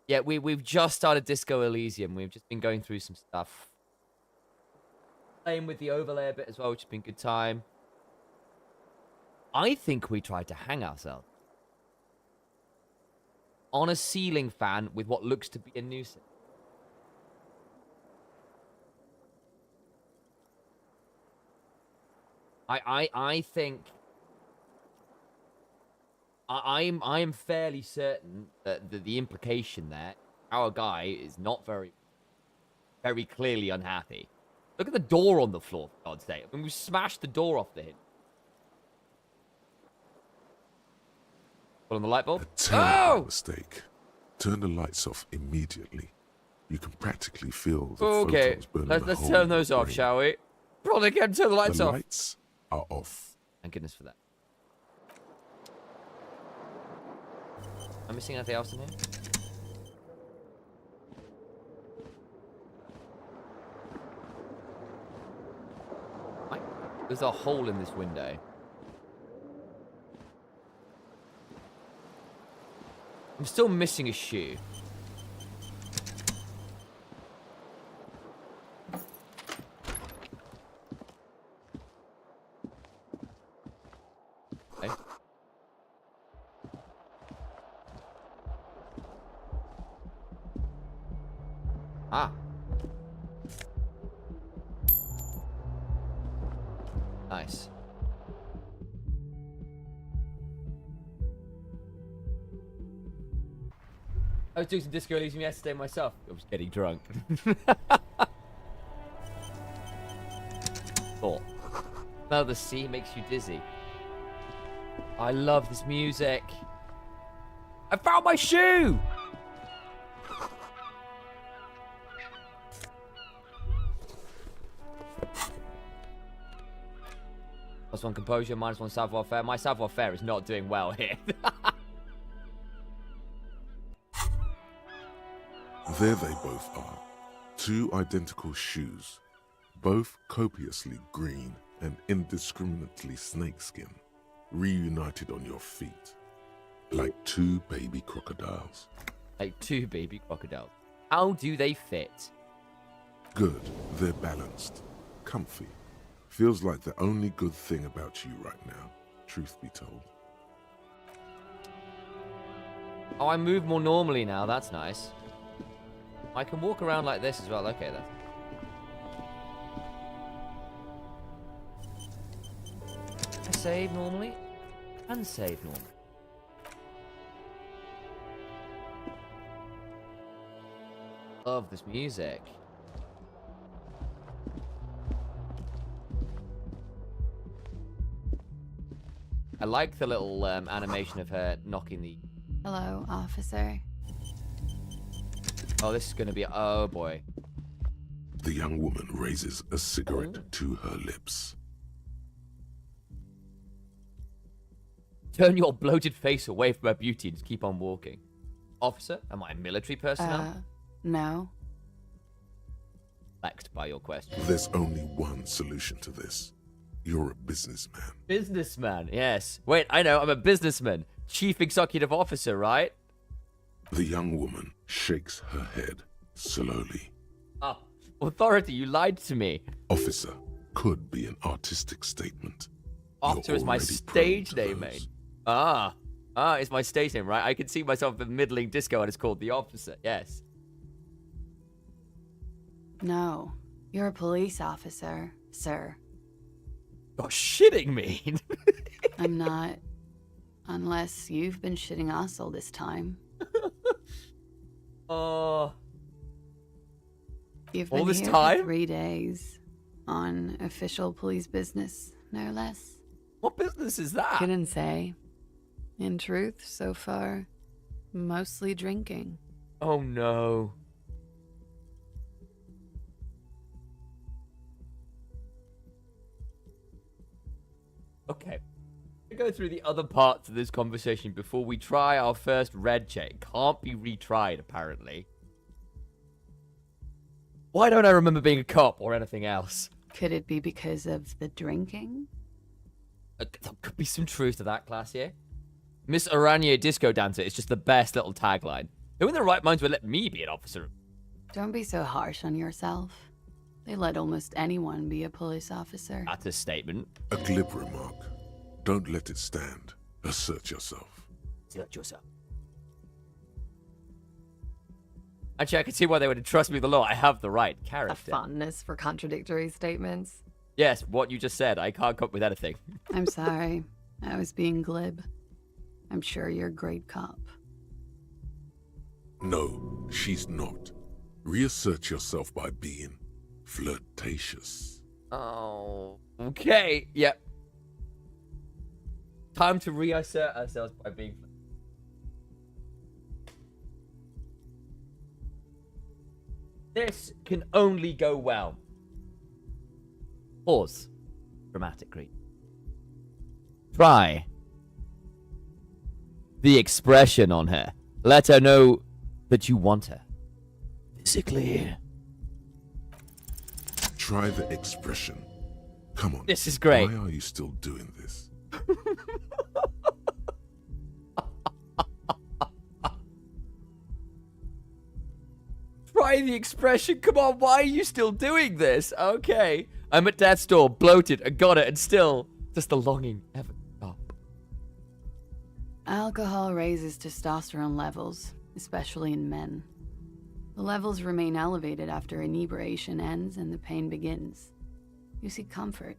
Yeah, we've just started Disco Elysium. We've just been going through some stuff. Playing with the overlay a bit as well, which has been a good time. I think we tried to hang ourselves on a ceiling fan with what looks to be a noose. I think I'm fairly certain that the implication there, our guy is not very clearly unhappy. Look at the door on the floor, for God's sake. I mean, we smashed the door off the hinge. Put on the light bulb. A terrible Oh! mistake. Turn the lights off immediately. You can practically feel the Okay, photons burning let's a hole turn in your those off, brain. shall we? Probably again, turn the lights The off. lights are off. Thank goodness for that. Am I missing anything else in here? Right. There's a hole in this window. I'm still missing a shoe. Okay. Ah. Nice. I was doing some Disco Elysium yesterday myself. I was getting drunk. Thought. Smell the sea makes you dizzy. I love this music. I found my shoe! +1 composure, -1 savoir-faire. My savoir-faire is not doing well here. There they both are. 2 identical shoes, both copiously green and indiscriminately snakeskin, reunited on your feet, like 2 baby crocodiles. Like 2 baby crocodiles. How do they fit? Good, they're balanced, comfy. Feels like the only good thing about you right now, truth be told. Oh, I move more normally now. That's nice. I can walk around like this as well. Okay, then. I save normally and save normally. Love this music. I like the little animation of her knocking the... Hello, officer. Oh, this is going to be... Oh, boy. The young woman raises a cigarette to her lips. Turn your bloated face away from her beauty and just keep on walking. Officer, am I military personnel? No. Flexed by your question. There's only one solution to this. You're a businessman. Businessman, yes. Wait, I know, I'm a businessman. Chief Executive Officer, right? The young woman shakes her head slowly. Ah, authority, you lied to me. Officer could be an artistic statement. Officer You're is my already stage prone to name, those. mate. It's my stage name, right? I can see myself in middling disco and it's called The Officer, yes. No. You're a police officer, sir. You're shitting me. I'm not. Unless you've been shitting us all this time. Oh. You've All been this here time? for 3 days. On official police business, no less. What business is that? Couldn't say. In truth, so far, mostly drinking. Oh no. Okay. To go through the other parts of this conversation before we try our first red check. It can't be retried, apparently. Why don't I remember being a cop or anything else? Could it be because of the drinking? There could be some truth to that, class here. Miss Aranya Disco Dancer is just the best little tagline. Who in their right minds would let me be an officer? Don't be so harsh on yourself. They let almost anyone be a police officer. That's a statement. A glib remark. Don't let it stand. Assert yourself. Assert yourself. Actually, I can see why they would entrust me with the law. I have the right A character. fondness for contradictory statements. Yes, what you just said. I can't come up with anything. I'm sorry. I was being glib. I'm sure you're a great cop. No, she's not. Reassert yourself by being flirtatious. Oh, okay. Yep. Time to reassert ourselves by being... This can only go well. Pause. Dramatically. Try the expression on her. Let her know that you want her. Physically. Try the expression. Come on. This is great. Why are you still doing this? Try the expression. Come on, why are you still doing this? Okay. I'm at death's door, bloated, and got it, and still, does the longing ever stop? Alcohol raises testosterone levels, especially in men. The levels remain elevated after inebriation ends and the pain begins. You seek comfort.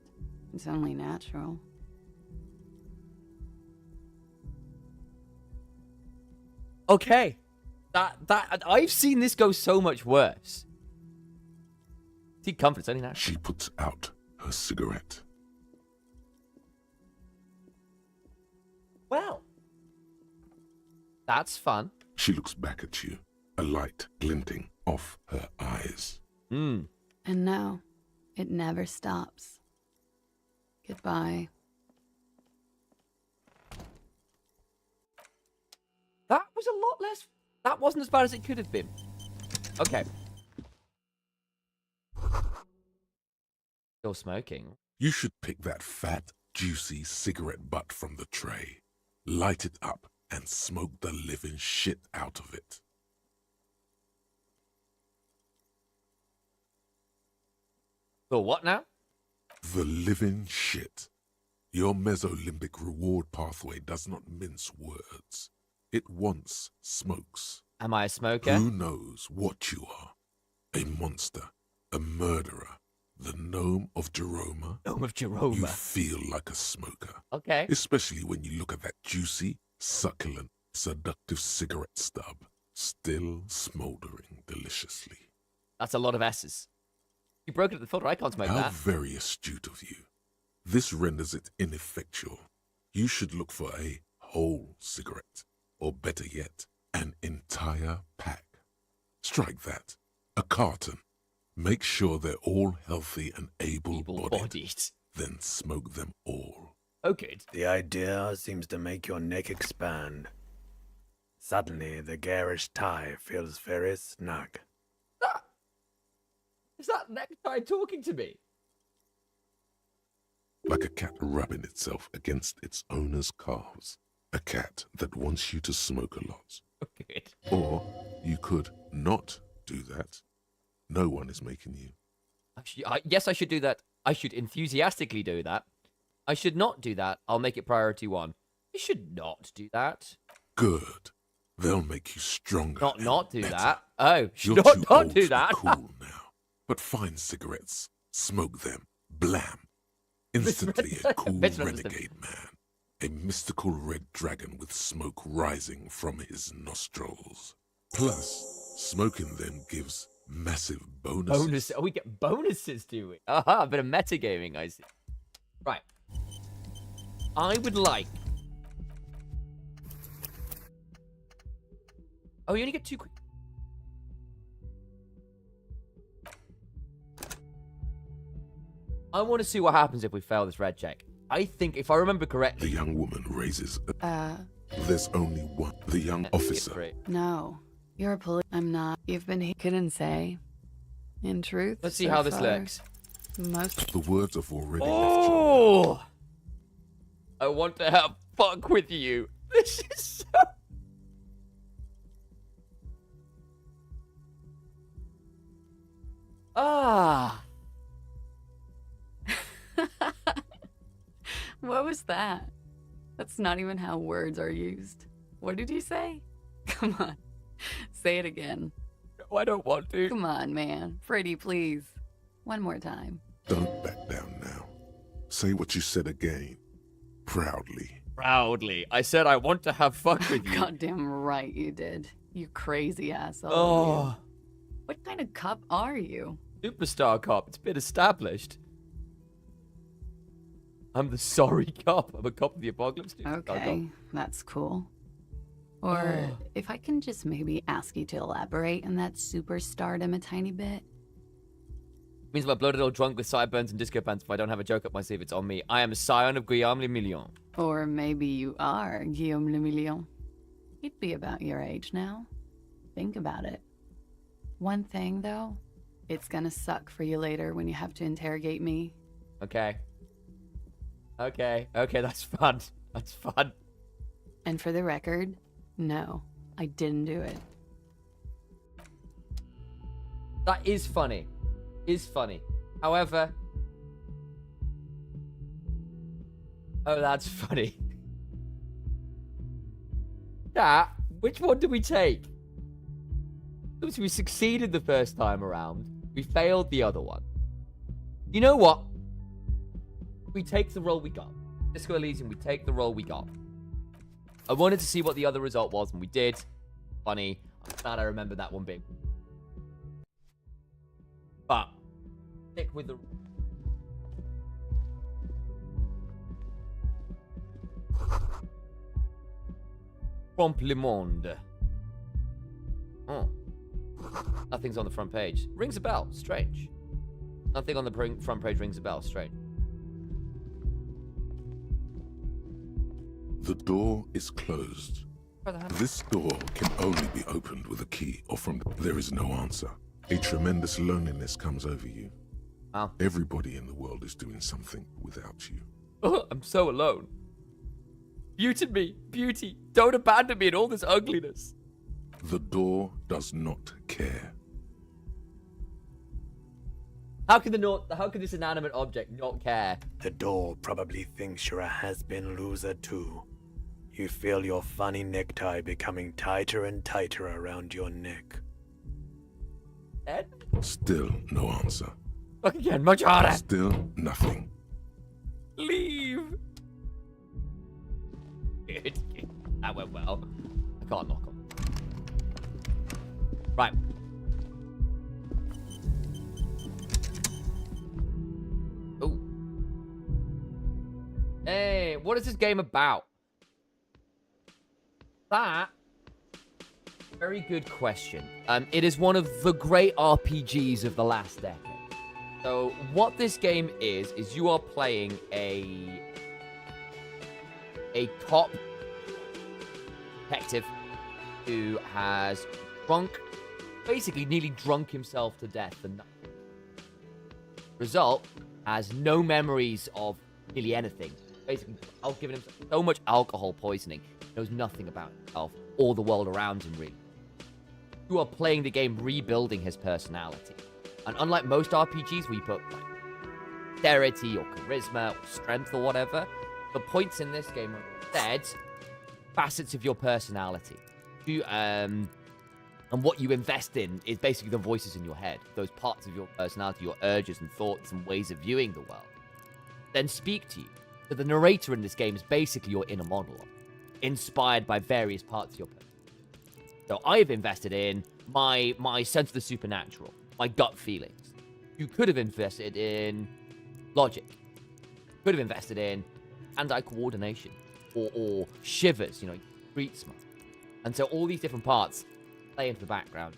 It's only natural. Okay. That I've seen this go so much worse. See, comfort's only natural. She puts out her cigarette. Well, that's fun. She looks back at you, a light glinting off her eyes. Hmm. And now, it never stops. Goodbye. That was a lot less. That wasn't as bad as it could have been. Okay. Still smoking. You should pick that fat, juicy cigarette butt from the tray, light it up, and smoke the living shit out of it. So what now? The living shit. Your mesolimbic reward pathway does not mince words. It once smokes. Am I a smoker? Who knows what you are? A monster, a murderer, the gnome of Jeroma? Gnome of You Jeroma. feel like a smoker, Okay. especially when you look at that juicy, succulent, seductive cigarette stub, still smoldering deliciously. That's a lot of S's. You broke it at the filter. I can't smoke How that. very astute of you. This renders it ineffectual. You should look for a whole cigarette, or better yet, an entire pack. Strike that. A carton. Make sure they're all healthy and able-bodied. Able-bodied. Then smoke them all. Oh, good. The idea seems to make your neck expand. Suddenly, the garish tie feels very snug. Is that necktie talking to me? Like a cat rubbing itself against its owner's calves. A cat that wants you to smoke a lot. Oh, good. Or you could not do that. No one is making you. Yes, I should do that. I should enthusiastically do that. I should not do that. I'll make it priority one. I should not do that. Good. They'll make you stronger. and Not do better. that. Oh, You're not too not old do to be that. cool now. But find cigarettes, smoke them, blam. Instantly a cool Misunderstood. renegade man. A mystical red dragon with smoke rising from his nostrils. Plus, smoking them gives massive bonuses. Bonus. Oh, we get bonuses, do we? Aha, a bit of metagaming, I see. Right. I would like Oh, you only get 2 quick. I want to see what happens if we fail this red check. I think, if I remember correctly... The young woman raises... There's only one. The young officer. No. You're a police. I'm not. You've been couldn't say. In truth, Let's see so how this far, looks. Most... The words have already left Oh! I want to have fuck with you. This is so... Ah. What was that? That's not even how words are used. What did you say? Come on. Say it again. No, I don't want to. Come on, man. Pretty, please. One more time. Don't back down now. Say what you said again. Proudly. Proudly. I said I want to have fuck with you. Goddamn right you did. You crazy asshole. Oh. You. What kind of cop are you? Superstar cop. It's been established. I'm the sorry cop. I'm a cop of the apocalypse. Okay, that's cool. Or if I can just maybe ask you to elaborate on that superstardom a tiny bit. Means I'm a bloated old drunk with sideburns and disco pants. If I don't have a joke up my sleeve, it's on me. I am a scion of Guillaume le Million. Or maybe you are Guillaume le Million. You'd be about your age now. Think about it. One thing, though, it's gonna suck for you later when you have to interrogate me. Okay. Okay, that's fun. That's fun. And for the record, no, I didn't do it. That is funny. Is funny. However... Oh, that's funny. Which one do we take? Because we succeeded the first time around. We failed the other one. You know what? We take the role we got. Disco Elysium, we take the role we got. I wanted to see what the other result was, and we did. Funny. I'm glad I remember that one big. But, stick with the... Trompe le monde. Oh. Nothing's on the front page. Rings a bell. Strange. Nothing on the front page rings a bell. Strange. The door is closed. This door can only be opened with a key or from... There is no answer. A tremendous loneliness comes over you. Wow. Everybody in the world is doing something without you. Oh, I'm so alone. Beauty me. Beauty. Don't abandon me in all this ugliness. The door does not care. How could this inanimate object not care? The door probably thinks you're a has-been loser too. You feel your funny necktie becoming tighter and tighter around your neck. Ed? Still no answer. Look again, much harder. Still nothing. Leave. Good. That went well. I can't knock on. Right. Oh. Hey, what is this game about? That? Very good question. It is one of the great RPGs of the last decade. So, what this game is you are playing a cop detective who has basically nearly drunk himself to death. And result, has no memories of nearly anything. Basically, I've given him so much alcohol poisoning, he knows nothing about himself or the world around him, really. You are playing the game rebuilding his personality. And unlike most RPGs where you put like dexterity or charisma or strength or whatever, the points in this game are instead facets of your personality. And what you invest in is basically the voices in your head, those parts of your personality, your urges and thoughts and ways of viewing the world, then speak to you. So the narrator in this game is basically your inner monologue, inspired by various parts of your personality. So I've invested in my sense of the supernatural, my gut feelings. You could have invested in logic. Could have invested in hand-eye coordination or shivers, street smart. And so all these different parts play into the background.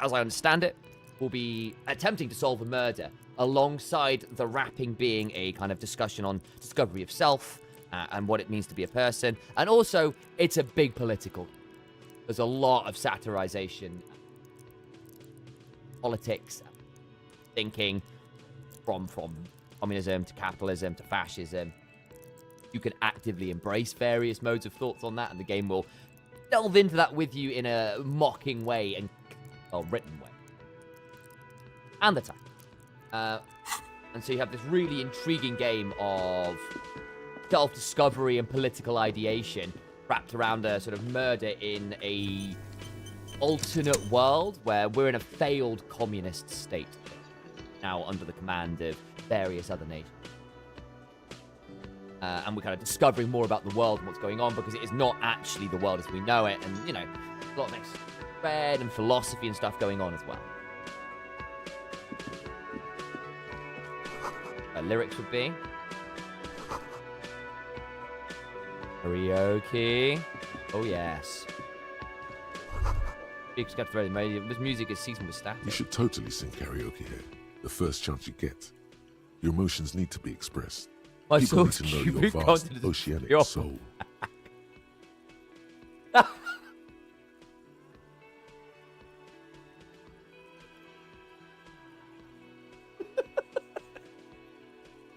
As I understand it, we'll be attempting to solve a murder alongside the wrapping being a kind of discussion on discovery of self and what it means to be a person. And also, it's a big political. There's a lot of satirization, politics, thinking from communism to capitalism to fascism. You can actively embrace various modes of thoughts on that, and the game will delve into that with you in a mocking way and written way. And the time. And so you have this really intriguing game of self-discovery and political ideation wrapped around a sort of murder in a alternate world where we're in a failed communist state now under the command of various other nations. And we're kind of discovering more about the world and what's going on, because it is not actually the world as we know it. And, you know, a lot of next thread and philosophy and stuff going on as well. Lyrics would be karaoke. Oh yes. This music is seasoned with static. You should totally sing karaoke here. The first chance you get. Your emotions need to be expressed. My People need soul's to know your cupid vast content is oceanic pure. soul.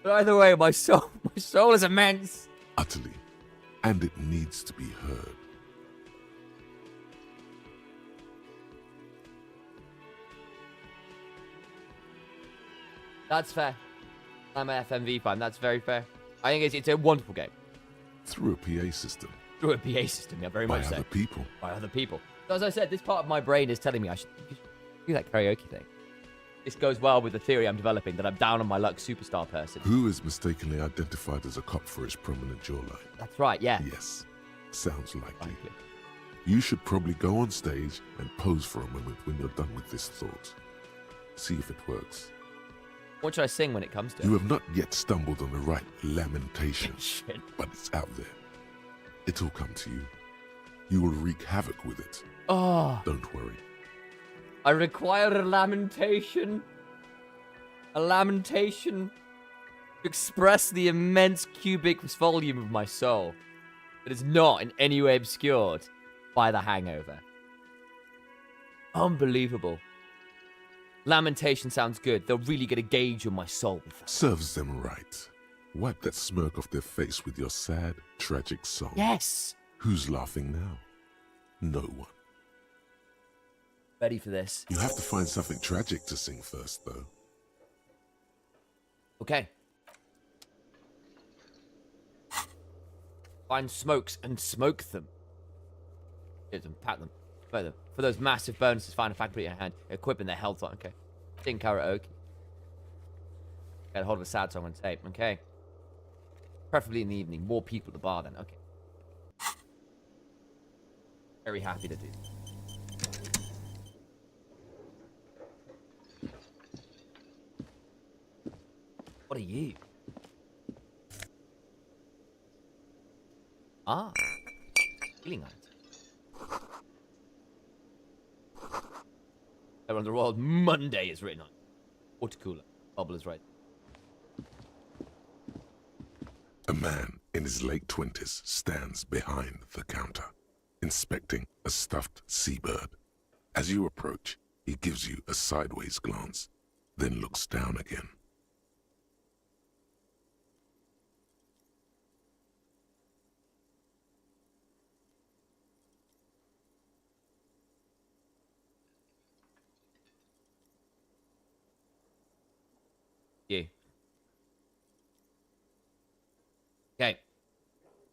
But either way, my soul is immense. Utterly. And it needs to be heard. That's fair. I'm an FMV fan. That's very fair. I think it's a wonderful game. Through a PA system. Through a PA system, yeah, very By much so. other people. By other people. So as I said, this part of my brain is telling me I should do that karaoke thing. This goes well with the theory I'm developing that I'm down on my luck superstar person. Who is mistakenly identified as a cop for his prominent jawline? That's right, yeah. Yes. Sounds likely. You should probably go on stage and pose for a moment when you're done with this thought. See if it works. What should I sing when it comes to You it? have not yet stumbled on the right lamentation, Shit. but it's out there. It'll come to you. You will wreak havoc with it. Oh, Don't worry. I require a lamentation. A lamentation to express the immense cubic volume of my soul that is not in any way obscured by the hangover. Unbelievable. Lamentation sounds good. They'll really get a gauge on my soul. Serves them right. Wipe that smirk off their face with your sad, tragic song. Yes. Who's laughing now? No one. Ready for this. You have to find something tragic to sing first, though. Okay. Find smokes and smoke them. Hit them, pat them, smoke them. For those massive bonuses, find a fact, put it in your hand, equipping their health on. Okay. Sing karaoke. Get a hold of a sad song on tape. Okay. Preferably in the evening. More people at the bar then. Okay. Very happy to do this. What are you? Ah. Healing items. Everyone's the world Monday is written on. Water cooler. Bubble is right. A man in his late 20s stands behind the counter, inspecting a stuffed seabird. As you approach, he gives you a sideways glance, then looks down again. You. Okay.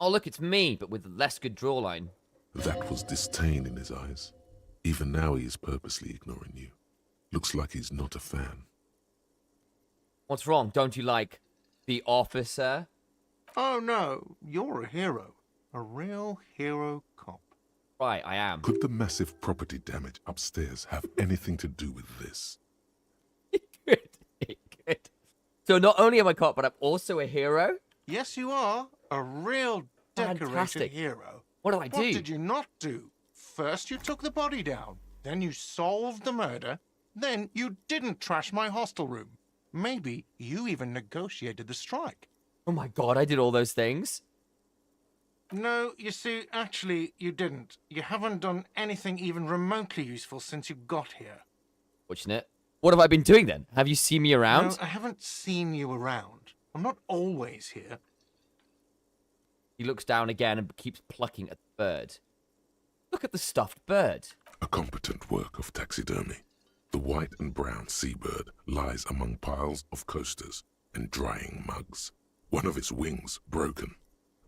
Oh, look, it's me, but with less good jawline. That was disdain in his eyes. Even now he is purposely ignoring you. Looks like he's not a fan. What's wrong? Don't you like the officer? Oh no, you're a hero. A real hero cop. Right, I am. Could the massive property damage upstairs have anything to do with this? It could. So not only am I caught, but I'm also a hero? Yes, you are. A real decorated Fantastic. hero. What do I do? What did you not do? First you took the body down, then you solved the murder, then you didn't trash my hostel room. Maybe you even negotiated the strike. Oh my god, I did all those things. No, you see, actually, you didn't. You haven't done anything even remotely useful since you got here. Fortunate. What have I been doing then? Have you seen me around? No, I haven't seen you around. I'm not always here. He looks down again and keeps plucking at the bird. Look at the stuffed bird. A competent work of taxidermy. The white and brown seabird lies among piles of coasters and drying mugs. One of its wings broken.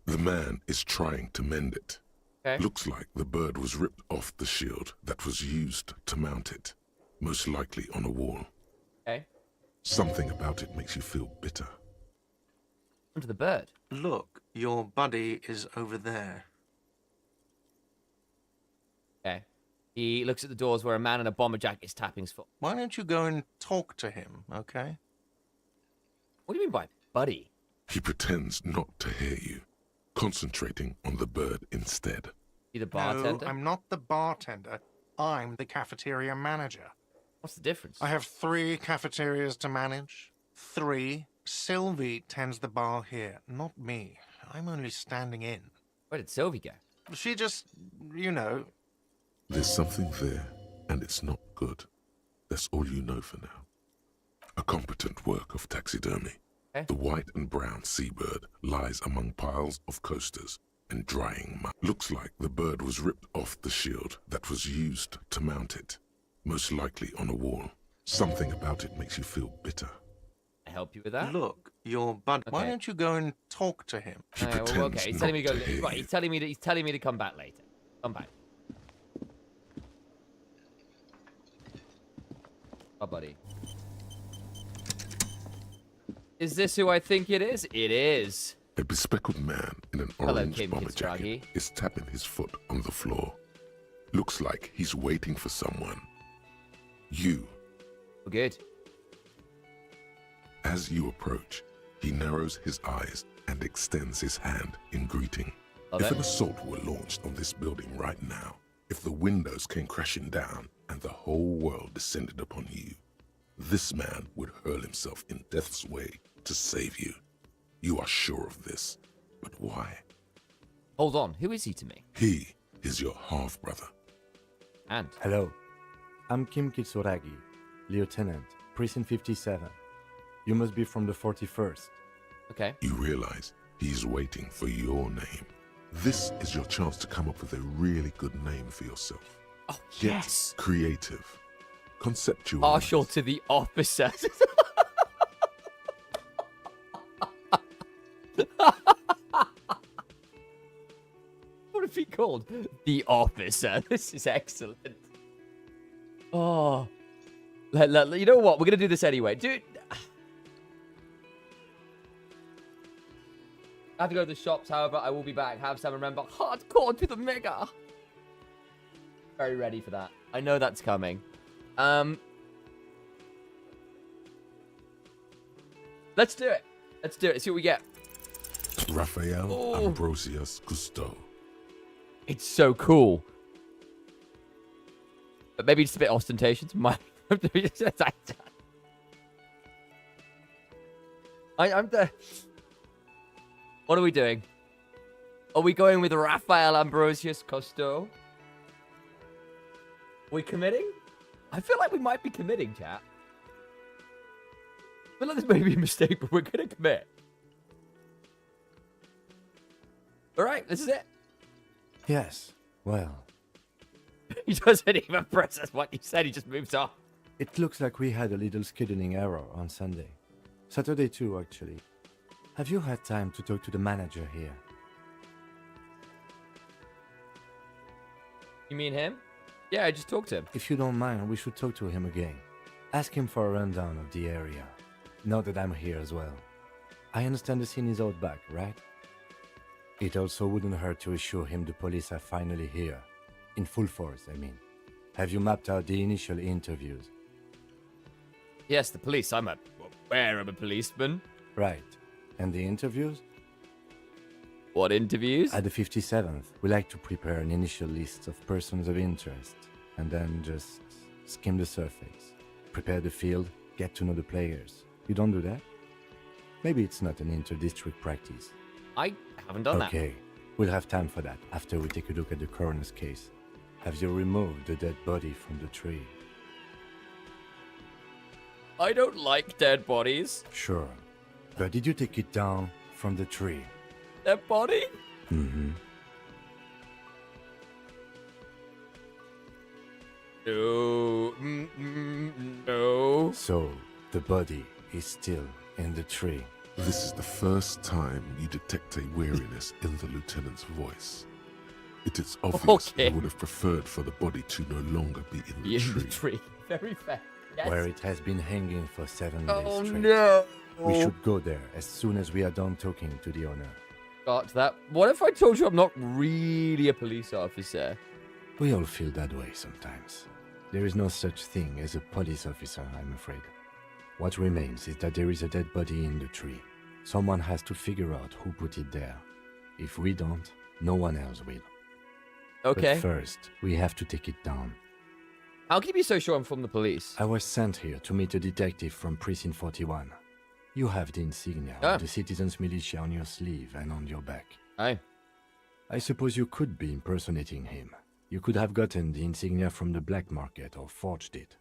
The man is trying to mend it. Okay. Looks like the bird was ripped off the shield that was used to mount it, most likely on a wall. Okay. Something about it makes you feel bitter. Onto the bird. Look, your buddy is over there. Okay. He looks at the doors where a man in a bomber jacket is tapping his foot. Why don't you go and talk to him, okay? What do you mean by buddy? He pretends not to hear you, concentrating on the bird instead. You the bartender? No, I'm not the bartender. I'm the cafeteria manager. What's the difference? I have 3 cafeterias to manage. 3. Sylvie tends the bar here, not me. I'm only standing in. Where did Sylvie go? She just, you know... There's something there, and it's not good. That's all you know for now. A competent work of taxidermy. Okay. The white and brown seabird lies among piles of coasters and drying mud. Looks like the bird was ripped off the shield that was used to mount it, most likely on a wall. Something about it makes you feel bitter. I help you with that? Look, your bud. Why Okay. don't you go and talk to him? He pretends okay. He's telling me to not go. to hear Right, you. he's telling me to come back later. Come back. Oh, buddy. Is this who I think it is? It is. A bespectacled man in an Hello, orange Kim bomber Fitzgerald. jacket is tapping his foot on the floor. Looks like he's waiting for someone. You. We're good. As you approach, he narrows his eyes and extends his hand in greeting. Love If it. an assault were launched on this building right now, if the windows came crashing down and the whole world descended upon you, this man would hurl himself in death's way to save you. You are sure of this, but why? Hold on. Who is he to me? He is your half-brother. And Hello, I'm Kim Kitsuragi, Lieutenant, Precinct 57. You must be from the 41st. okay. You realize he's waiting for your name. This is your chance to come up with a really good name for yourself. Oh Get yes. creative. Conceptual. Partial to the officer. What if he called the officer? This is excellent. Oh, you know what? We're gonna do this anyway, dude. I have to go to the shops. However, I will be back. Have some. Remember, hardcore to the mega. Very ready for that. I know that's coming. Let's do it. Let's do it. See what we get. Raphael Oh. Ambrosius Cousteau. It's so cool. But maybe just a bit ostentatious. I'm the... What are we doing? Are we going with Raphael Ambrosius Cousteau? Are we committing? I feel like we might be committing, chat. I feel like this may be a mistake, but we're going to commit. Alright, this is it. Yes, well, He doesn't even process what you said, he just moves on. it looks like we had a little scheduling error on Sunday. Saturday too, actually. Have you had time to talk to the manager here? You mean him? Yeah, I just talked to him. If you don't mind, we should talk to him again. Ask him for a rundown of the area. Now that I'm here as well. I understand the scene is out back, right? It also wouldn't hurt to assure him the police are finally here. In full force, I mean. Have you mapped out the initial interviews? Yes, the police. I'm aware I'm a policeman. Right. And the interviews? What, interviews? At the 57th, we like to prepare an initial list of persons of interest, and then just skim the surface. Prepare the field, get to know the players. You don't do that? Maybe it's not an inter-district practice. I haven't done that. Okay, we'll have time for that after we take a look at the coroner's case. Have you removed the dead body from the tree? I don't like dead bodies. Sure. But did you take it down from the tree? Dead body? Mm-hmm. No. No. So, the body is still in the tree. This is the first time you detect a weariness in the lieutenant's voice. It is obvious Okay. he would have preferred for the body to no longer be in the In tree. the tree. Very fair. Yes. Where it has been hanging for 7 Oh days straight. no. We should go there as soon as we are done talking to the owner. Got that. What if I told you I'm not really a police officer? We all feel that way sometimes. There is no such thing as a police officer, I'm afraid. What remains is that there is a dead body in the tree. Someone has to figure out who put it there. If we don't, no one else will. Okay. But first, we have to take it down. How can you be so sure I'm from the police? I was sent here to meet a detective from Precinct 41. You have the insignia Ah. of the Citizens Militia on your sleeve and on your back. Aye. I suppose you could be impersonating him. You could have gotten the insignia from the black market or forged it.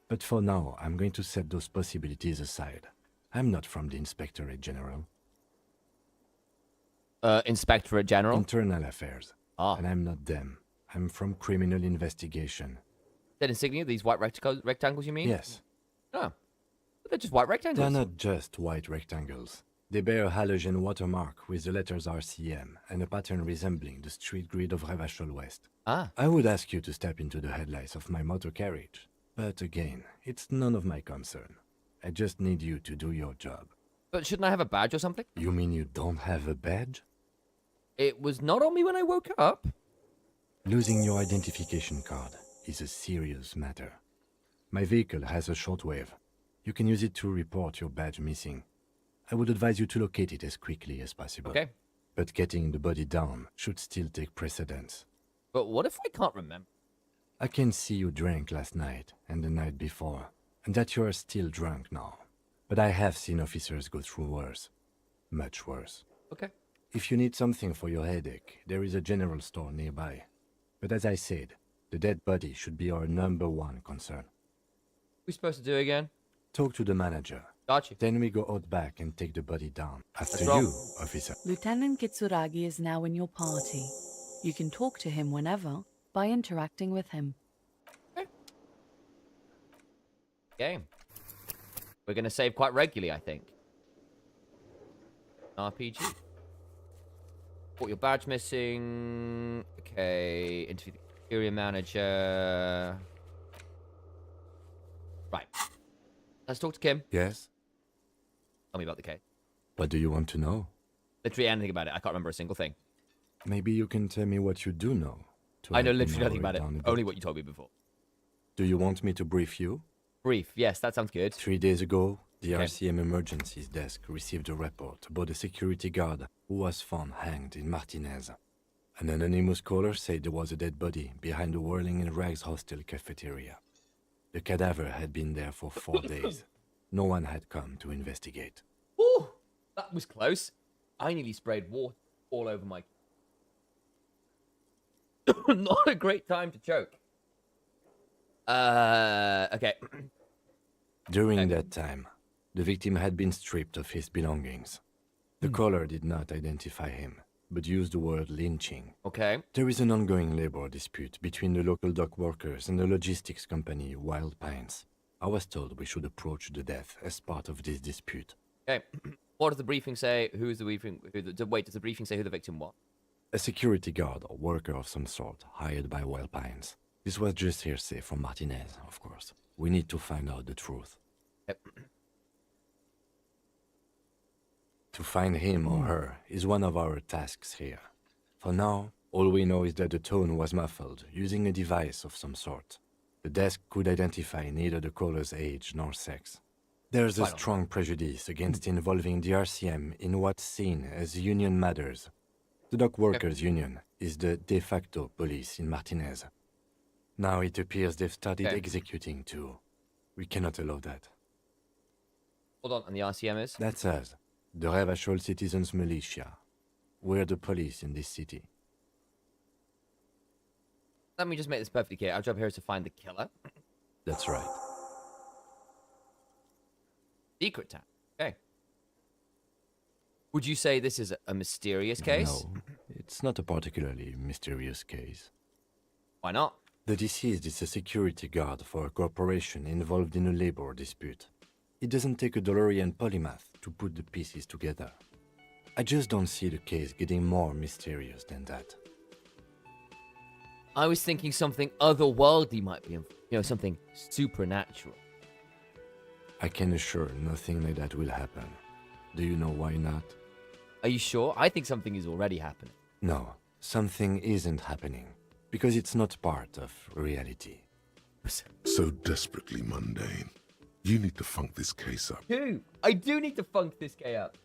But for now, I'm going to set those possibilities aside. I'm not from the Inspectorate General. Inspectorate General? Internal Affairs. Ah. And I'm not them. I'm from Criminal Investigation. That insignia, these white rectangles you mean? Yes. Oh. But they're just white rectangles. They're not just white rectangles. They bear a halogen watermark with the letters RCM and a pattern resembling the street grid of Revachol West. Ah. I would ask you to step into the headlights of my motor carriage. But again, it's none of my concern. I just need you to do your job. But shouldn't I have a badge or something? You mean you don't have a badge? It was not on me when I woke up. Losing your identification card is a serious matter. My vehicle has a shortwave. You can use it to report your badge missing. I would advise you to locate it as quickly as possible. Okay. But getting the body down should still take precedence. But what if I can't remember? I can see you drank last night and the night before, and that you are still drunk now. But I have seen officers go through worse. Much worse. Okay. If you need something for your headache, there is a general store nearby. But as I said, the dead body should be our #1 concern. What are we supposed to do again? Talk to the manager. Got you. Then we go out back and take the body down. After Let's roll. you, officer. Lieutenant Kitsuragi is now in your party. You can talk to him whenever by interacting with him. Game. We're going to save quite regularly, I think. RPG. What, your badge missing? Okay. Interview the area manager. Right. Let's talk to Kim. Yes? Tell me about the case. What do you want to know? Literally anything about it. I can't remember a single thing. Maybe you can tell me what you do know. to I know help me literally nothing narrow about it. down a bit. Only what you told me before. Do you want me to brief you? Brief. Yes, that sounds good. 3 days ago, the Okay. RCM emergencies desk received a report about a security guard who was found hanged in Martinez. An anonymous caller said there was a dead body behind the Whirling in Rags hostel cafeteria. The cadaver had been there for 4 days. No one had come to investigate. Ooh, that was close. I nearly sprayed water all over my... Not a great time to choke. Okay. During Okay. that time, the victim had been stripped of his belongings. The caller did not identify him, but used the word lynching. Okay. There is an ongoing labor dispute between the local dock workers and the logistics company Wild Pines. I was told we should approach the death as part of this dispute. Okay. What does the briefing say? Who's the briefing? Wait, does the briefing say who the victim was? A security guard or worker of some sort hired by Wild Pines. This was just hearsay from Martinez, of course. We need to find out the truth. Yep. To find him or her is one of our tasks here. For now, all we know is that the tone was muffled, using a device of some sort. The desk could identify neither the caller's age nor sex. There's a Why not? strong prejudice against involving the RCM in what's seen as union matters. The Dock Workers Union is the de facto police in Martinez. Now it appears they've started executing too. We cannot allow that. Hold on, and the RCM is? That's us, the Revachol Citizens Militia. We're the police in this city. Let me just make this perfectly clear. Our job here is to find the killer. That's right. Secret tab. Okay. Would you say this is a mysterious case? No, it's not a particularly mysterious case. Why not? The deceased is a security guard for a corporation involved in a labor dispute. It doesn't take a DeLorean polymath to put the pieces together. I just don't see the case getting more mysterious than that. I was thinking something otherworldly might be, something supernatural. I can assure nothing like that will happen. Do you know why not? Are you sure? I think something is already happening. No, something isn't happening. Because it's not part of reality. So desperately mundane. You need to funk this case up. I do need to funk this game up.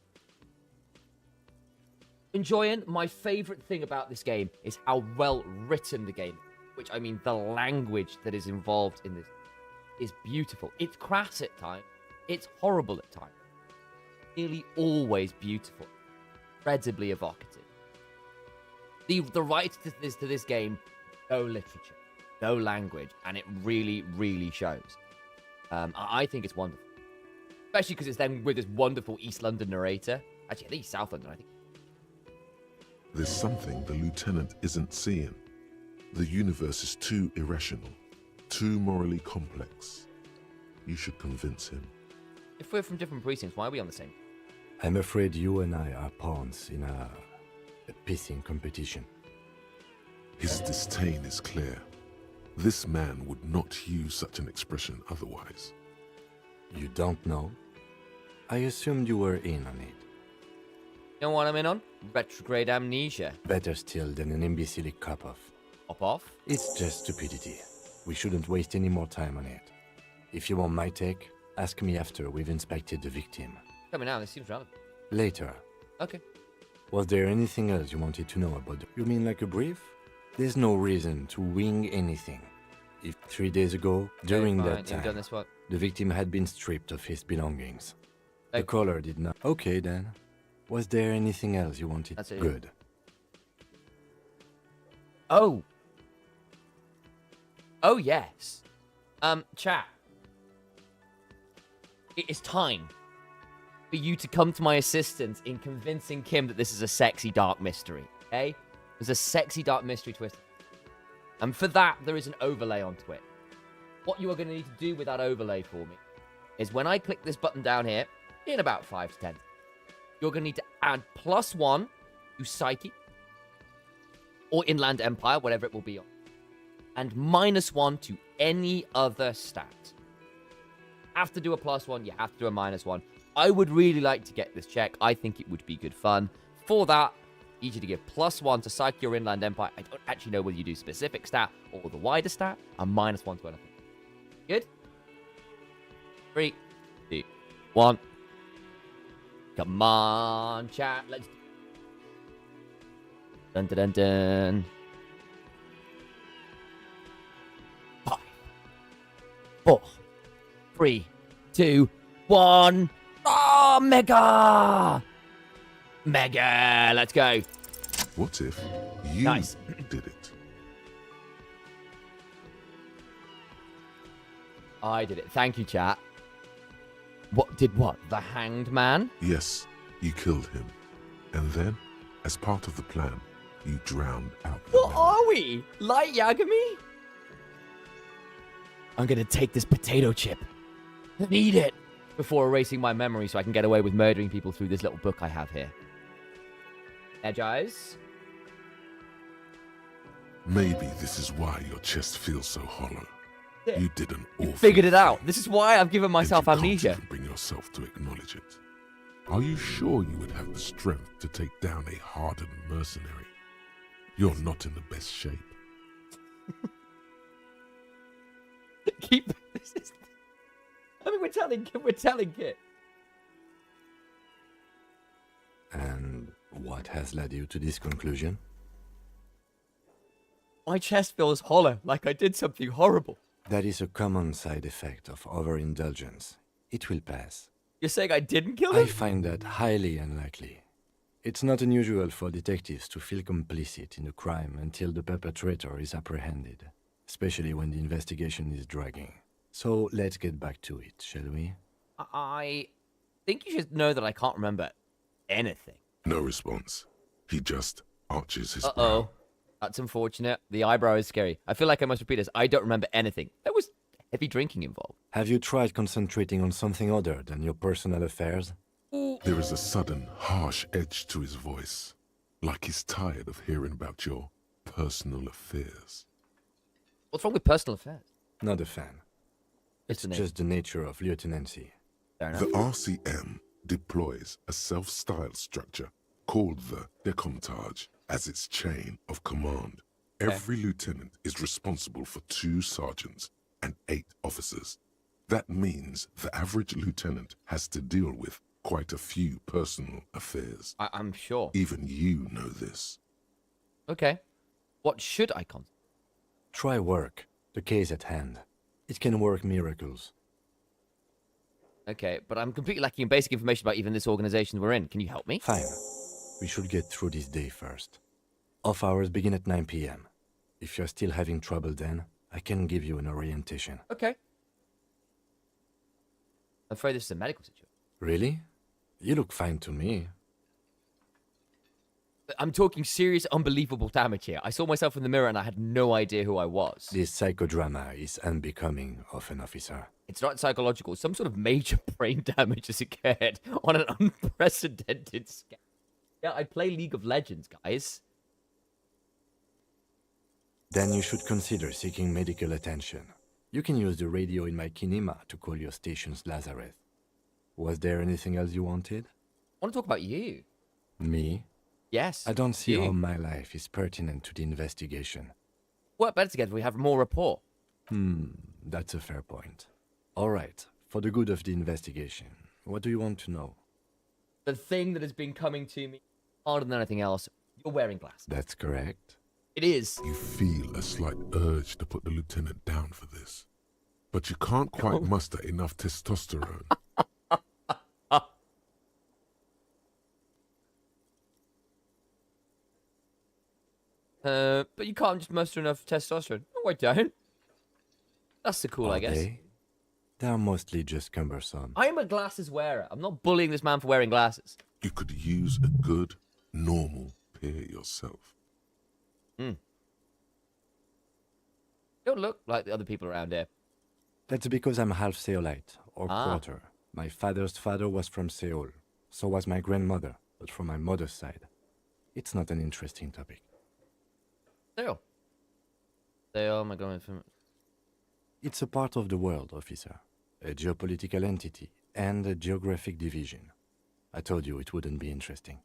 Enjoying, my favorite thing about this game is how well written the game is. Which, I mean, the language that is involved in this is beautiful. It's crass at times. It's horrible at times. Nearly always beautiful. Incredibly evocative. The rights to this game, no literature, no language, and it really, really shows. I think it's wonderful. Especially because it's then with this wonderful East London narrator. Actually, I think he's South London, I think. There's something the lieutenant isn't seeing. The universe is too irrational, too morally complex. You should convince him. If we're from different precincts, why are we on the same? I'm afraid you and I are pawns in a pissing competition. His disdain is clear. This man would not use such an expression otherwise. You don't know? I assumed you were in on it. You know what I'm in on? Retrograde amnesia. Better still than an imbecilic cop-off. Off? It's just stupidity. We shouldn't waste any more time on it. If you want my take, ask me after we've inspected the victim. Coming out, this seems relevant. Later. Okay. Was there anything else you wanted to know about? You mean like a brief? There's no reason to wing anything. If 3 days ago, during that time, done this one. the victim had been stripped of his belongings. The Okay. caller did not. Okay then. Was there anything else you wanted? That's it. Good. Oh, yes. Chat. It is time for you to come to my assistance in convincing Kim that this is a sexy dark mystery, okay? There's a sexy dark mystery twist. And for that, there is an overlay onto it. What you are going to need to do with that overlay for me is when I click this button down here, in about 5 to 10, you're going to need to add +1 to Psyche or Inland Empire, whatever it will be on, and -1 to any other stat. Have to do a +1, you have to do a -1. I would really like to get this check. I think it would be good fun. For that, I need you to give +1 to Psyche or Inland Empire. I don't actually know whether you do specific stat or the wider stat, and -1 to anything. Good? 3, 2, 1. Come on, chat. Let's. Dun dun dun dun. 5, 4, 3, 2, 1. Oh, Mega! Mega! Let's go. What if you Nice. did it? I did it. Thank you, chat. What did what? The Hanged Man? Yes, you killed him. And then, as part of the plan, you drowned out the What man. are we? Light Yagami? I'm gonna take this potato chip and eat it before erasing my memory so I can get away with murdering people through this little book I have here. Edge eyes. Maybe this is why your chest feels so hollow. Yeah. You did an awful Figured it out. thing, This is why I've given and myself you amnesia. Can't even bring yourself to acknowledge it. Are you sure you would have the strength to take down a hardened mercenary? You're not in the best shape. Keep this. I mean, we're telling Kit. And why What has led you to this conclusion? My chest feels hollow, like I did something horrible. That is a common side effect of overindulgence. It will pass. You're saying I didn't kill I him? find that highly unlikely. It's not unusual for detectives to feel complicit in a crime until the perpetrator is apprehended, especially when the investigation is dragging. So let's get back to it, shall we? I think you should know that I can't remember anything. No response. He just arches his Uh-oh. brow. That's unfortunate. The eyebrow is scary. I feel like I must repeat this. I don't remember anything. There was heavy drinking involved. Have you tried concentrating on something other than your personal affairs? There is a sudden, harsh edge to his voice, like he's tired of hearing about your personal affairs. What's wrong with personal affairs? Not a fan. It's the name. just the nature of lieutenancy. Fair enough. The RCM deploys a self-styled structure called the Decomptage as its chain of command. Every lieutenant is responsible for 2 sergeants and 8 officers. That means the average lieutenant has to deal with quite a few personal affairs. I'm sure. Even you know this. Okay. What should I concentrate? Try work, the case at hand. It can work miracles. Okay, but I'm completely lacking in basic information about even this organization we're in. Can you help me? Fine. We should get through this day first. Off hours begin at 9 p.m. If you're still having trouble then, I can give you an orientation. Okay. I'm afraid this is a medical situation. Really? You look fine to me. I'm talking serious, unbelievable damage here. I saw myself in the mirror and I had no idea who I was. This psychodrama is unbecoming of an officer. It's not psychological. Some sort of major brain damage has occurred on an unprecedented scale. Yeah, I play League of Legends, guys. Then you should consider seeking medical attention. You can use the radio in my kinema to call your station's Lazareth. Was there anything else you wanted? I want to talk about you. Me? Yes. I don't see you. how my life is pertinent to the investigation. Work better together. We have more rapport. That's a fair point. All right, for the good of the investigation, what do you want to know? The thing that has been coming to me harder than anything else, you're wearing glasses. That's correct. It is. You feel a slight urge to put the lieutenant down for this, but you can't quite muster enough testosterone. But you can't just muster enough testosterone. No, I don't. That's the cool, I guess. They're mostly just cumbersome. I'm a glasses wearer. I'm not bullying this man for wearing glasses. You could use a good, normal pair yourself. You don't look like the other people around here. That's because I'm half Seolite, or Ah. quarter. My father's father was from Seoul. So was my grandmother, but from my mother's side. It's not an interesting topic. They are my going from. It's a part of the world, officer. A geopolitical entity and a geographic division. I told you it wouldn't be interesting.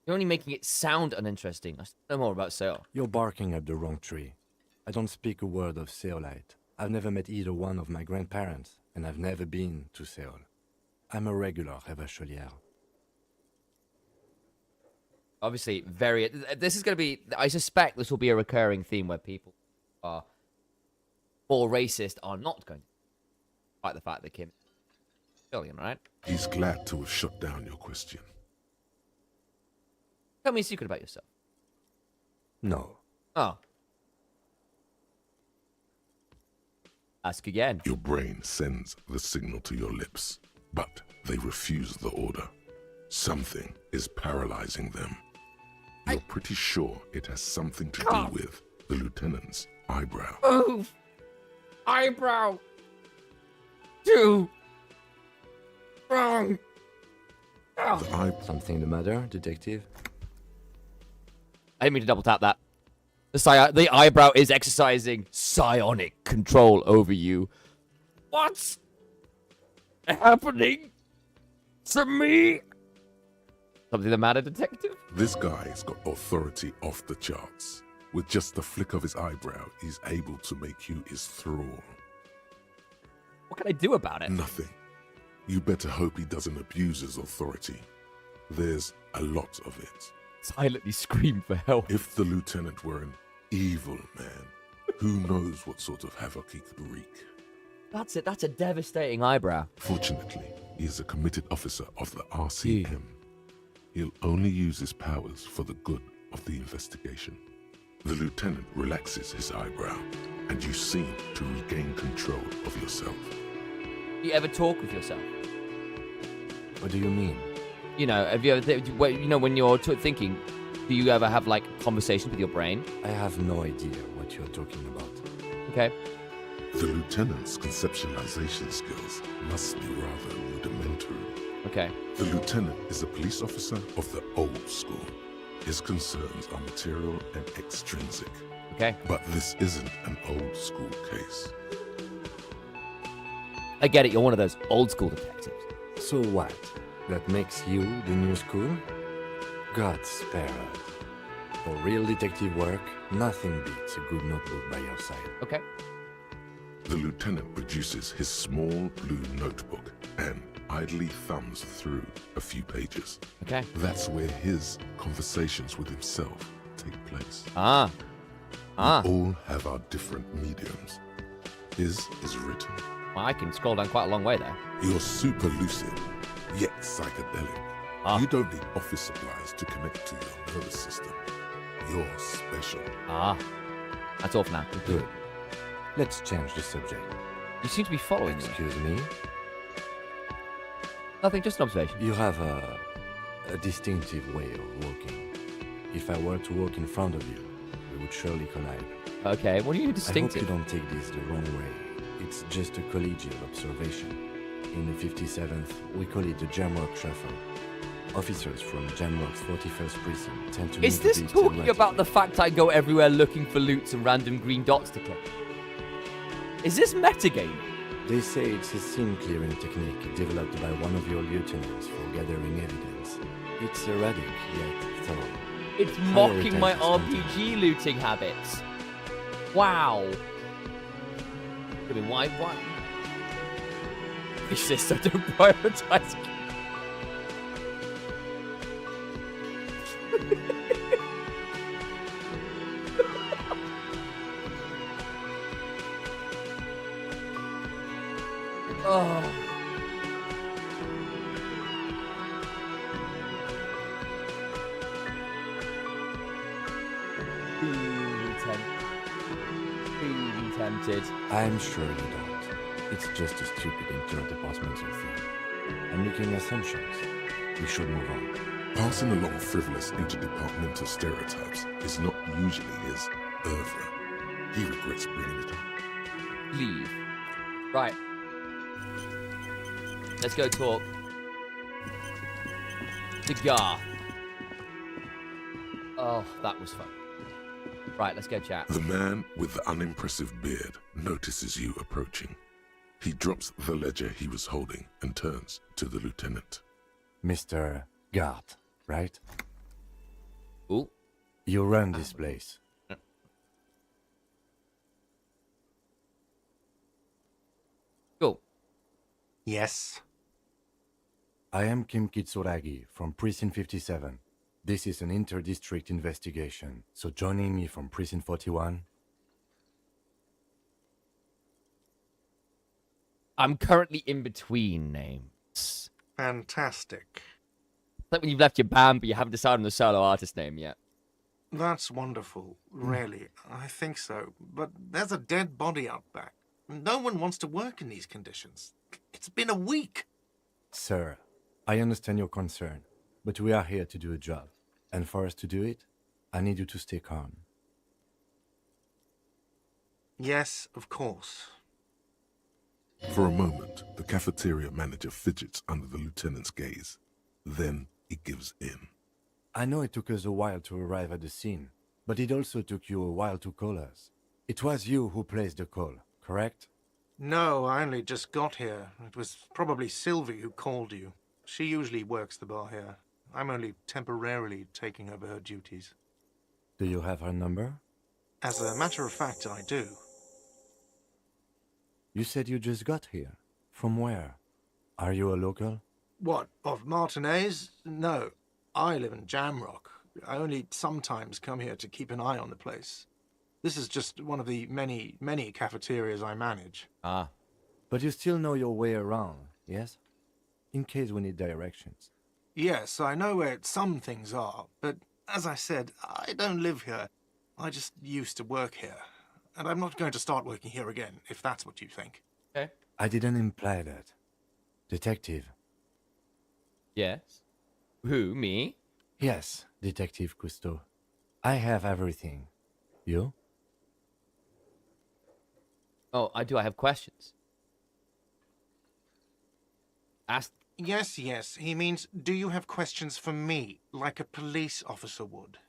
You're only making it sound uninteresting. I still know more about Seoul. You're barking up the wrong tree. I don't speak a word of Seolite. I've never met either one of my grandparents, and I've never been to Seoul. I'm a regular Revacholière. Obviously, very. This is going to be. I suspect this will be a recurring theme where people are more racist are not going to. Despite the fact that Kim. Billion, right? He's glad to have shut down your question. Tell me a secret about yourself. No. Oh. Ask again. Your brain sends the signal to your lips, but they refuse the order. Something is paralyzing them. You're pretty sure it has something to do with the lieutenant's eyebrow. Move! Eyebrow! Too wrong! Something the matter, detective? I didn't mean to double tap that. The eyebrow is exercising psionic control over you. What's happening to me? Something the matter, detective? This guy's got authority off the charts. With just the flick of his eyebrow, he's able to make you his thrall. What can I do about it? Nothing. You better hope he doesn't abuse his authority. There's a lot of it. silently scream for help. If the lieutenant were an evil man, who knows what sort of havoc he could wreak. That's it. That's a devastating eyebrow. Fortunately, he is a committed officer of the RCM. He'll only use his powers for the good of the investigation. The lieutenant relaxes his eyebrow, and you seem to regain control of yourself. Do you ever talk with yourself? What do you mean? You know, have you ever, when you're thinking, do you ever have like conversations with your brain? I have no idea what you're talking about. Okay. The lieutenant's conceptualization skills must be rather rudimentary. Okay. The lieutenant is a police officer of the old school. His concerns are material and extrinsic. Okay. But this isn't an old school case. I get it. You're one of those old school detectives. So what? That makes you the new school? God spare us. For real detective work, nothing beats a good notebook by your side. Okay. The lieutenant produces his small blue notebook and idly thumbs through a few pages. Okay. That's where his conversations with himself take place. We all have our different mediums. His is written. Well, I can scroll down quite a long way there. You're super lucid, yet psychedelic. You don't need office supplies to connect to your nervous system. You're special. That's all for now. Good. Let's change the subject. You seem to be following me. Excuse me? Nothing, just an observation. You have a distinctive way of walking. If I were to walk in front of you, we would surely collide. Okay, what are you I hope distinctive? you don't take this the wrong way. It's just a collegial observation. In the 57th, we call it the Jamrock Shuffle. Officers from Jamrock's 41st precinct tend to Is this talking about the fact I go everywhere looking for loots and random green dots to click? Is this metagame? They say it's a scene-clearing technique developed by one of your lieutenants for gathering evidence. It's erratic, yet thorough. It's mocking my RPG looting habits. Wow. I mean, why? It's just I don't prioritize. Oh. Being tempted. I'm sure you don't. It's just a stupid interdepartmental thing. I'm making assumptions. We should move on. Passing along frivolous interdepartmental stereotypes is not usually his oeuvre. He regrets bringing it up. Leave. Right. Let's go talk to Gar. Oh, that was fun. Right, let's go chat. The man with the unimpressive beard notices you approaching. He drops the ledger he was holding and turns to the lieutenant. Mr. Gart, right? Ooh. You run this place. Cool. Yes. I am Kim Kitsuragi from Precinct 57. This is an inter-district investigation, so joining me from Precinct 41... I'm currently in between names. Fantastic. It's like when you've left your band, but you haven't decided on the solo artist name yet. That's wonderful, really. I think so. But there's a dead body out back. No one wants to work in these conditions. It's been a week. Sir, I understand your concern, but we are here to do a job. And for us to do it, I need you to stay calm. Yes, of course. For a moment, the cafeteria manager fidgets under the lieutenant's gaze. Then he gives in. I know it took us a while to arrive at the scene, but it also took you a while to call us. It was you who placed the call, correct? No, I only just got here. It was probably Sylvie who called you. She usually works the bar here. I'm only temporarily taking over her duties. Do you have her number? As a matter of fact, I do. You said you just got here. From where? Are you a local? What, of Martinez? No, I live in Jamrock. I only sometimes come here to keep an eye on the place. This is just one of the many, many cafeterias I manage. Ah. But you still know your way around, yes? In case we need directions. Yes, I know where some things are, but as I said, I don't live here. I just used to work here. And I'm not going to start working here again, if that's what you think. Okay. I didn't imply that. Detective. Yes. Who, me? Yes, Detective Cousteau. I have everything. You? Oh, I have questions. Ask. Yes, yes. He means, do you have questions for me, like a police officer would?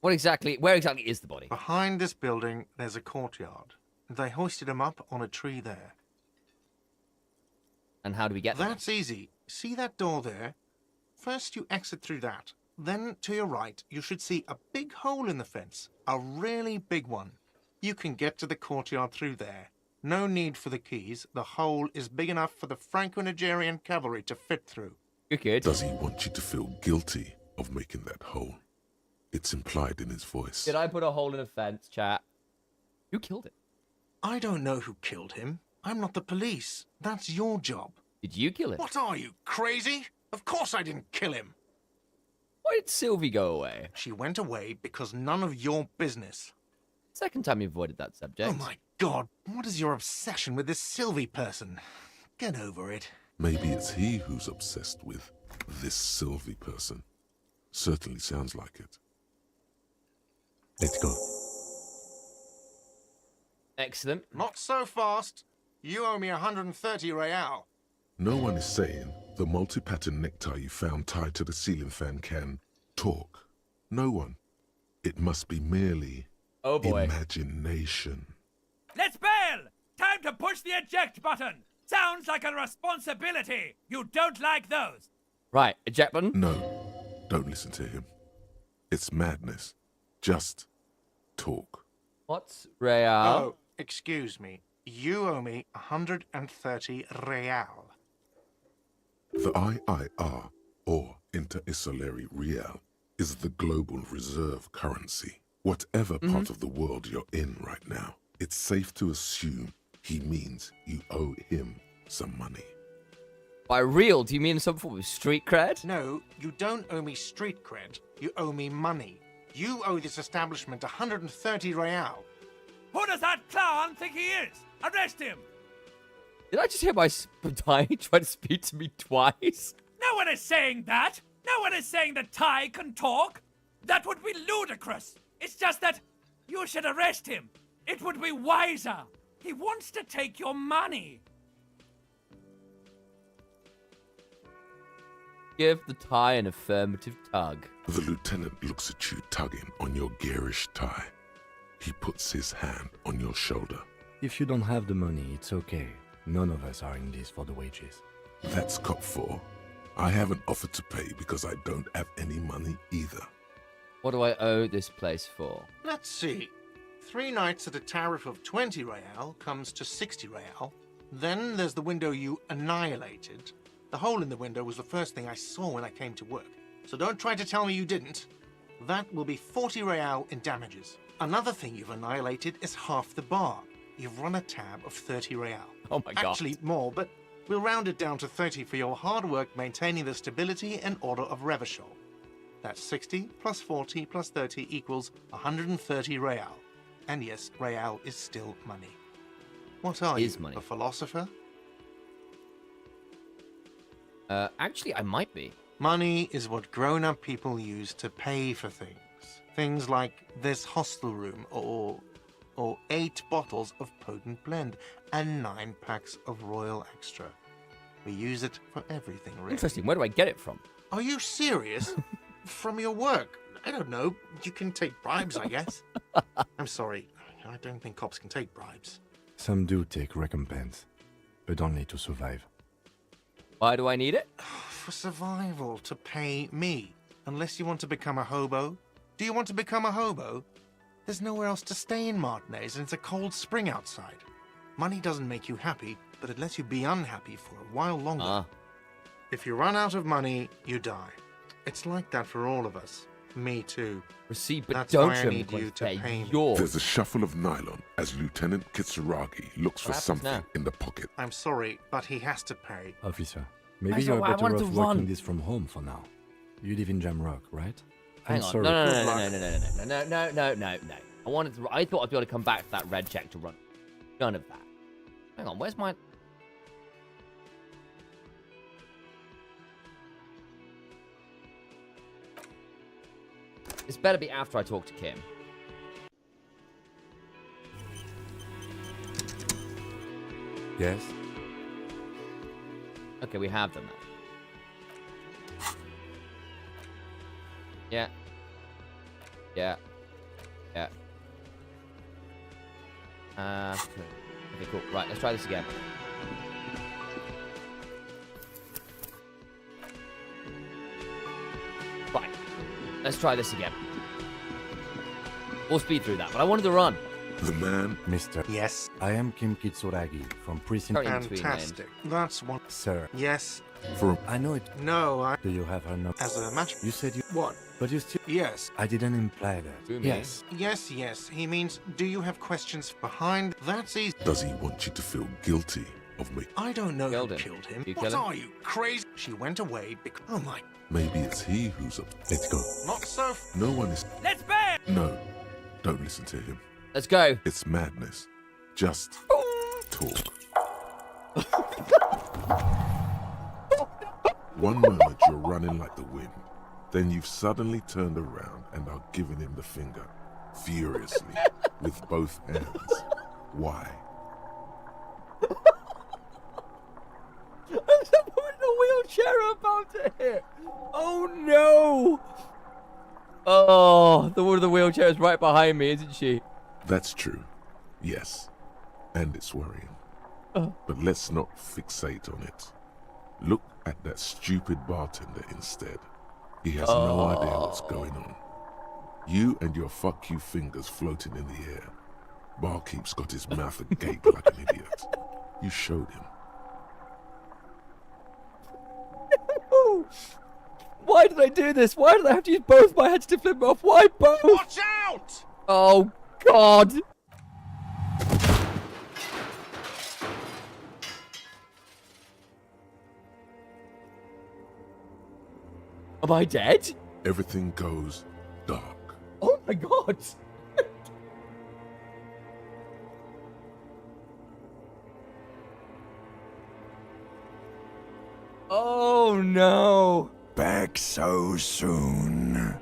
Where exactly is the body? Behind this building, there's a courtyard. They hoisted him up on a tree there. And how do we get there? That's easy. See that door there? First you exit through that. Then, to your right, you should see a big hole in the fence. A really big one. You can get to the courtyard through there. No need for the keys. The hole is big enough for the Franco-Nigerian cavalry to fit through. You're good. Does he want you to feel guilty of making that hole? It's implied in his voice. Did I put a hole in a fence, chat? Who killed it? I don't know who killed him. I'm not the police. That's your job. Did you kill him? What are you, crazy? Of course I didn't kill him. Why did Sylvie go away? She went away because none of your business. Second time you avoided that subject. Oh my god, what is your obsession with this Sylvie person? Get over it. Maybe it's he who's obsessed with this Sylvie person. Certainly sounds like it. Let's go. Excellent. Not so fast. You owe me 130 real. No one is saying the multi-pattern necktie you found tied to the ceiling fan can talk. No one. It must be merely Oh boy. imagination. Let's bail! Time to push the eject button! Sounds like a responsibility! You don't like those! Right, eject button? No, don't listen to him. It's madness. Just talk. What's real? Oh, excuse me. You owe me 130 real. The IIR, or Inter-Isolary Real, is the global reserve currency. Whatever part of the world you're in right now, it's safe to assume he means you owe him some money. By real, do you mean some form of street cred? No, you don't owe me street cred. You owe me money. You owe this establishment 130 real. Who does that clown think he is? Arrest him! Did I just hear my Ty try to speak to me twice? No one is saying that! No one is saying that Ty can talk! That would be ludicrous! It's just that you should arrest him! It would be wiser! He wants to take your money! Give the tie an affirmative tug. The lieutenant looks at you tugging on your garish tie. He puts his hand on your shoulder. If you don't have the money, it's okay. None of us are in this for the wages. That's cop 4. I haven't offered to pay because I don't have any money either. What do I owe this place for? Let's see. 3 nights at a tariff of 20 real comes to 60 real. Then there's the window you annihilated. The hole in the window was the first thing I saw when I came to work. So don't try to tell me you didn't. That will be 40 real in damages. Another thing you've annihilated is half the bar. You've run a tab of 30 real. Oh my god. Actually, more, but we'll round it down to 30 for your hard work maintaining the stability and order of Revachol. That's 60 plus 40 plus 30 equals 130 real. And yes, real is still money. What are you, money. a philosopher? Actually, I might be. Money is what grown-up people use to pay for things. Things like this hostel room, or 8 bottles of potent blend, and 9 packs of Royal Extra. We use it for everything, really. Interesting. Where do I get it from? Are you serious? From your work? I don't know. You can take bribes, I guess. I'm sorry. I don't think cops can take bribes. Some do take recompense, but only to survive. Why do I need it? For survival, to pay me. Unless you want to become a hobo. Do you want to become a hobo? There's nowhere else to stay in Martinez, and it's a cold spring outside. Money doesn't make you happy, but it lets you be unhappy for a while longer. If you run out of money, you die. It's like that for all of us. Me too. Receive, but That's don't why I show me need the you to pay. pay me. Yours. There's a shuffle of nylon as Lieutenant Kitsuragi looks for What happens something now? in the pocket. I'm sorry, but he has to pay. Officer, maybe That's you're not why I better wanted off to working run. this from home for now. You live in Jamrock, right? Hang I'm on. sorry. No. I wanted to. I thought I'd be able to come back to that red check to run. None of that. Hang on. Where's my? This better be after I talk to Kim. Yes? Okay, we have them now. Yeah. Yeah. Yeah. Okay, cool. Right, let's try this again. Right. Let's try this again. We'll speed through that, but I wanted to run. The man, Mister, Yes. I am Kim Kitsuragi from Precinct... Sorry. In between Fantastic. That's one. Sir, Yes. for I know it. No, I. Do you have her number? As a match. You said you... What? But you still... Yes. I didn't imply that. Who, me? Yes. Yes. He means, do you have questions behind? That's easy. does he want you to feel guilty of me? I don't know Killed who him. killed him. You What kill him? are you, crazy? She went away because. Oh my. Maybe it's he who's up. Let's go. Not so. No one is. Let's ban! No, don't listen to him. Let's go. It's madness. Just talk. One moment you're running like the wind, then you've suddenly turned around and are giving him the finger, furiously, with both hands. Why? There's someone in a wheelchair about to hit. Oh no! Oh, the one of the wheelchair is right behind me, isn't she? That's true. Yes. And it's worrying. But let's not fixate on it. Look at that stupid bartender instead. He has no idea what's going on. You and your fuck you fingers floating in the air. Barkeep's got his mouth agape like an idiot. You showed him. Why did I do this? Why did I have to use both my hands to flip him off? Why both? Watch out! Oh, God. Am I dead? Everything goes dark. Oh, my God. Oh, no. Back so soon.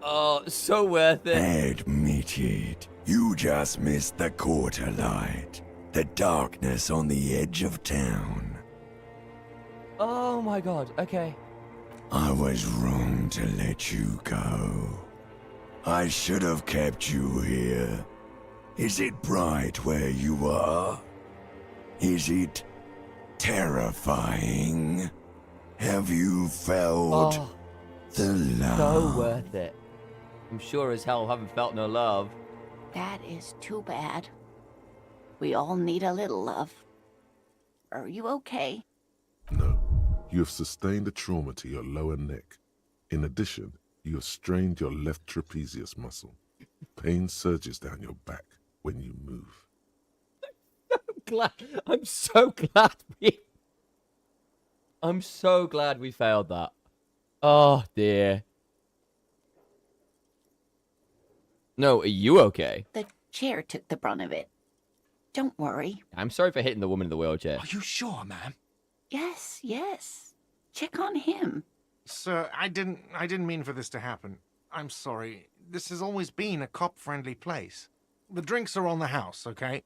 Oh, so worth it. Admit it. You just missed the quarter light. The darkness on the edge of town. Oh, my God. Okay. I was wrong to let you go. I should have kept you here. Is it bright where you are? Is it terrifying? Have you felt Oh, the love? so worth it. I'm sure as hell haven't felt no love. That is too bad. We all need a little love. Are you okay? No. You have sustained a trauma to your lower neck. In addition, you have strained your left trapezius muscle. Pain surges down your back when you move. I'm so glad I'm so glad we failed that. Oh dear. No, are you okay? The chair took the brunt of it. Don't worry. I'm sorry for hitting the woman in the wheelchair. Are you sure, ma'am? Yes. Check on him. Sir, I didn't mean for this to happen. I'm sorry. This has always been a cop-friendly place. The drinks are on the house, okay?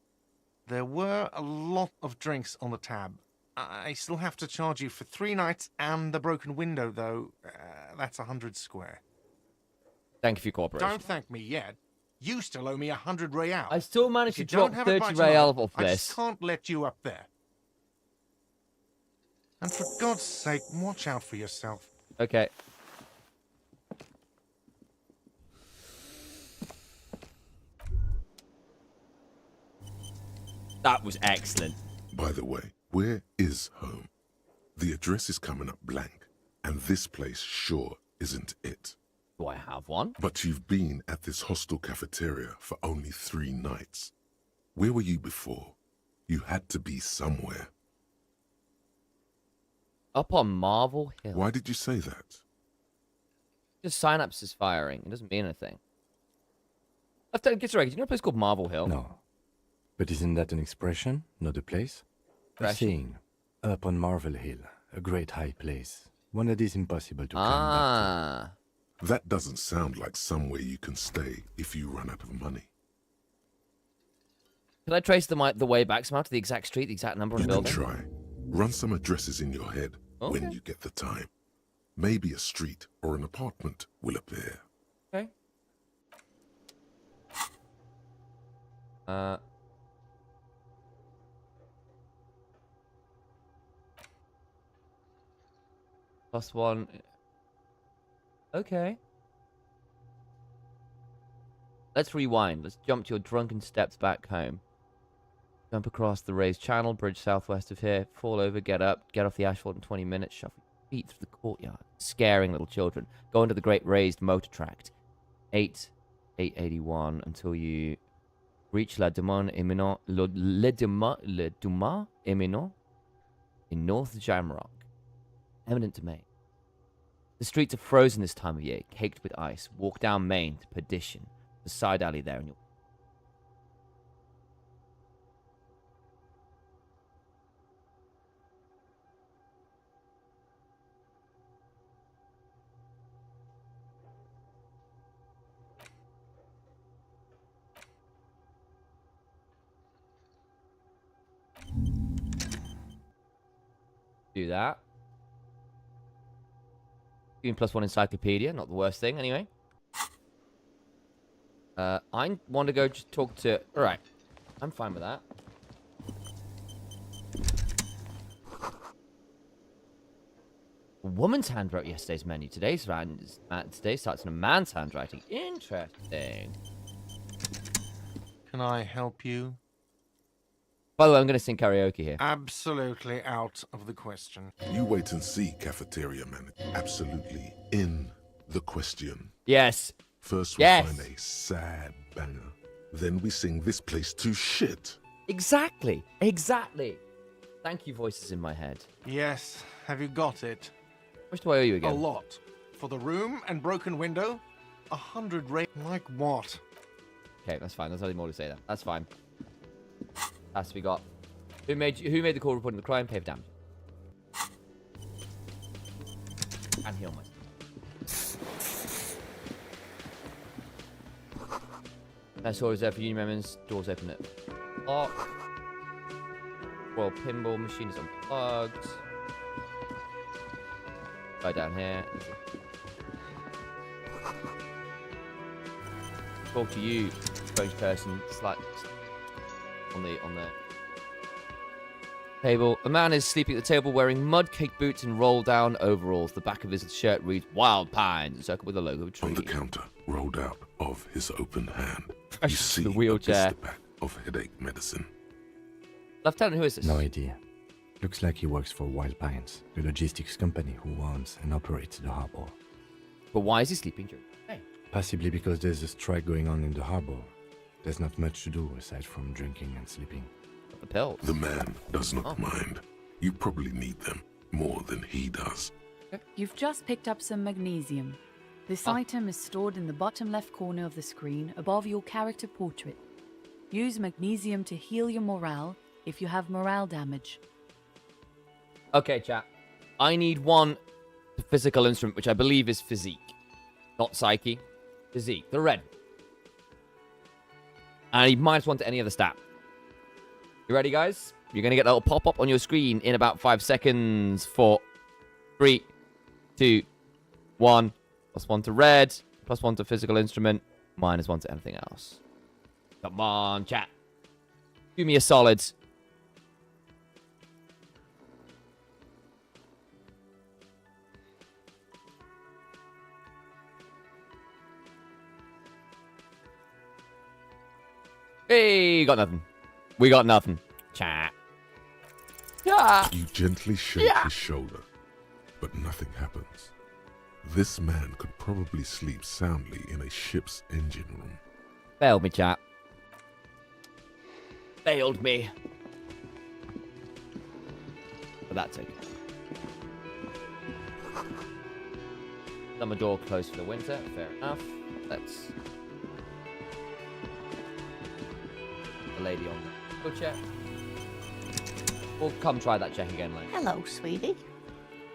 There were a lot of drinks on the tab. I still have to charge you for 3 nights and the broken window, though. That's 100 square. Thank you for your cooperation. Don't thank me yet. You still owe me 100 real. I still managed to If you don't drop have it 30 by real tomorrow, off I this. just can't let you up there. And for God's sake, watch out for yourself. Okay. That was excellent. By the way, where is home? The address is coming up blank, and this place sure isn't it. Do I have one? But you've been at this hostel cafeteria for only 3 nights. Where were you before? You had to be somewhere. Up on Marvel Hill. Why did you say that? Just synapse is firing. It doesn't mean anything. Lieutenant Kitsuragi, do you know a place called Marvel Hill? No. But isn't that an expression, not a place? A saying. Up on Marvel Hill, a great high place. One that is impossible to climb back to. That doesn't sound like somewhere you can stay if you run out of money. Could I trace the way back somehow to the exact street, the exact number of the building? You can try. Run some addresses in your head when you get the time. Maybe a street or an apartment will appear. Okay. +1. Okay. Let's rewind. Let's jump to your drunken steps back home. Jump across the raised channel, bridge southwest of here, fall over, get up, get off the asphalt in 20 minutes, shuffle your feet through the courtyard, scaring little children. Go into the great raised motor tract. 881 until you reach Le Dumas Imminent in North Jamrock. Eminent domain. The streets are frozen this time of year, caked with ice. Walk down Main to Perdition. The side alley there, and you'll... do that. Giving +1 encyclopedia, not the worst thing, anyway. I want to go just talk to... Alright. I'm fine with that. A woman's hand wrote yesterday's menu. Today starts in a man's handwriting. Interesting. Can I help you? By the way, I'm going to sing karaoke here. Absolutely out of the question. You wait and see, cafeteria manager. Absolutely in the question. Yes. First we find a sad banger. Then we sing this place to shit. Exactly. Exactly. Thank you, voices in my head. Yes. Have you got it? How much do I owe you again? A lot. For the room and broken window, 100 rate. Like what? Okay, that's fine. There's nothing more to say there. That's fine. Has to be got. Who made the call reporting the crime? Paper damage. And heal myself. Best orders there for union members. Doors open at lock. Royal pinball machine is unplugged. Go down here. Talk to you, strange person. Slight on the table. A man is sleeping at the table wearing mud-caked boots and roll-down overalls. The back of his shirt reads Wild Pines, encircled with a logo of a tree. On the counter, rolled out of his open hand, you see the wheelchair. a blister pack of headache medicine. Lieutenant, who is this? No idea. Looks like he works for Wild Pines, the logistics company who owns and operates the harbor. But why is he sleeping during the day? Possibly because there's a strike going on in the harbor. There's not much to do aside from drinking and sleeping. The pills. The man does not mind. You probably need them more than he does. You've just picked up some magnesium. This item is stored in the bottom left corner of the screen above your character portrait. Use magnesium to heal your morale if you have morale damage. Okay, chat. I need one physical instrument, which I believe is physique. Not psyche. Physique. The red. And I need -1 to any other stat. You ready, guys? You're going to get a little pop-up on your screen in about 5 seconds for 3, 2, 1. +1 to red. +1 to physical instrument. -1 to anything else. Come on, chat. Do me a solid. Hey, got nothing. We got nothing. Chat. Yeah. You gently shake his shoulder, but nothing happens. This man could probably sleep soundly in a ship's engine room. Failed me, chat. Failed me. But that's okay. Summer door closed for the winter. Fair enough. Let's... The lady on the wheelchair. We'll come try that check again later. Hello, sweetie.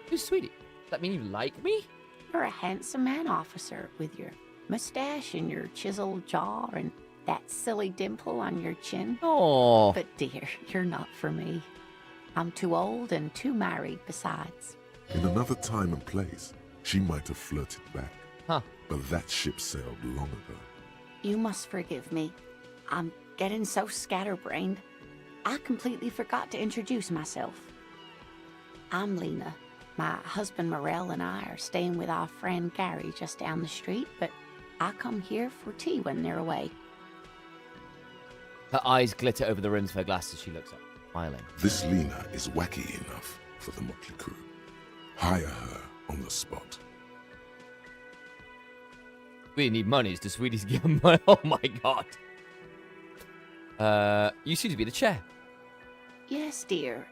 Who's sweetie? Does that mean you like me? You're a handsome man, officer, with your mustache and your chiseled jaw and that silly dimple on your chin. Oh. But dear, you're not for me. I'm too old and too married besides. In another time and place, she might have flirted back. Huh. But that ship sailed long ago. You must forgive me. I'm getting so scatterbrained. I completely forgot to introduce myself. I'm Lena. My husband Morel and I are staying with our friend Gary just down the street, but I come here for tea when they're away. Her eyes glitter over the rims of her glasses. She looks up, smiling. This Lena is wacky enough for the motley crew. Hire her on the spot. We need monies. Do sweeties give them money? Oh my god. You seem to be the chair. Yes, dear.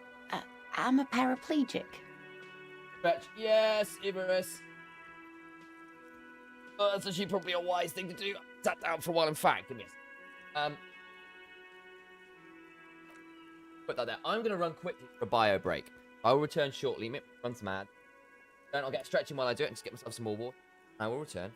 I'm a paraplegic. Stretch. Yes, Iberus. That's actually probably a wise thing to do. Sat down for a while, in fact. Yes. Put that there. I'm going to run quickly for a bio break. I will return shortly. Runs mad. Then I'll get stretching while I do it and just get myself some more water. I will return.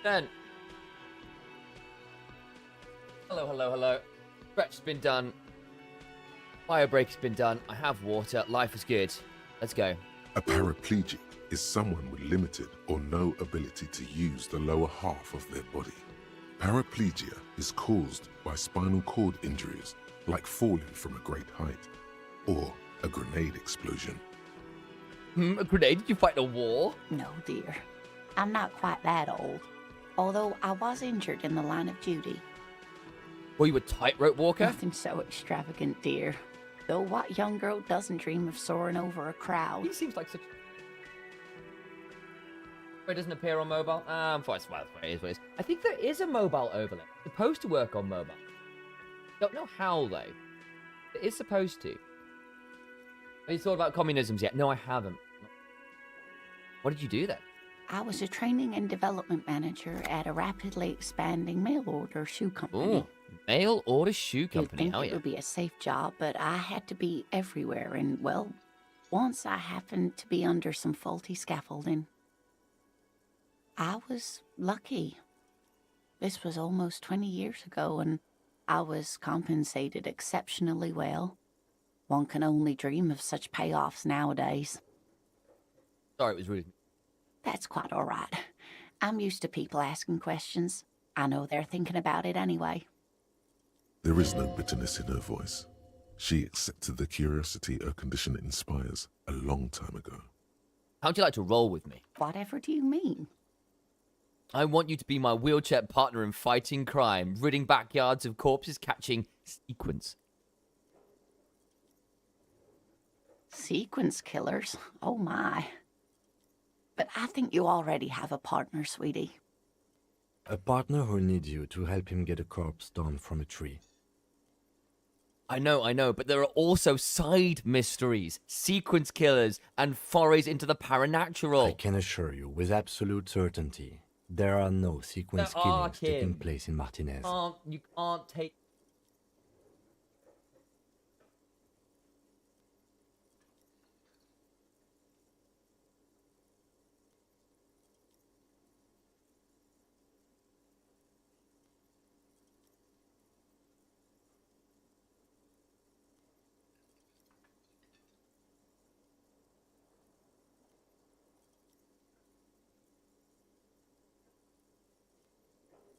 Then. Hello, hello, hello. Stretch has been done. Fire break has been done. I have water. Life is good. Let's go. A paraplegic is someone with limited or no ability to use the lower half of their body. Paraplegia is caused by spinal cord injuries, like falling from a great height, or a grenade explosion. A grenade? Did you fight a war? No, dear. I'm not quite that old. Although I was injured in the line of duty. Were you a tightrope walker? Nothing so extravagant, dear. Though what young girl doesn't dream of soaring over a crowd? He seems like such... It doesn't appear on mobile. Fine. Well, it is what it is. I think there is a mobile overlay. It's supposed to work on mobile. Don't know how, though. It is supposed to. Have you thought about communisms yet? No, I haven't. What did you do then? I was a training and development manager at a rapidly expanding mail-order shoe company. Ooh, mail-order shoe You'd company. think Hell it yeah. would be a safe job, but I had to be everywhere, and, well, once I happened to be under some faulty scaffolding. I was lucky. This was almost 20 years ago, and I was compensated exceptionally well. One can only dream of such payoffs nowadays. Sorry, it was rude. That's quite all right. I'm used to people asking questions. I know they're thinking about it anyway. There is no bitterness in her voice. She accepted the curiosity her condition inspires a long time ago. How'd you like to roll with me? Whatever do you mean? I want you to be my wheelchair partner in fighting crime, ridding backyards of corpses, catching sequence. Sequence killers? Oh my. But I think you already have a partner, sweetie. A partner who needs you to help him get a corpse down from a tree. I know, but there are also side mysteries, sequence killers, and forays into the paranatural. I can assure you with absolute certainty, there are no sequence There are, killings taking Kim. place in Martinez. You can't take...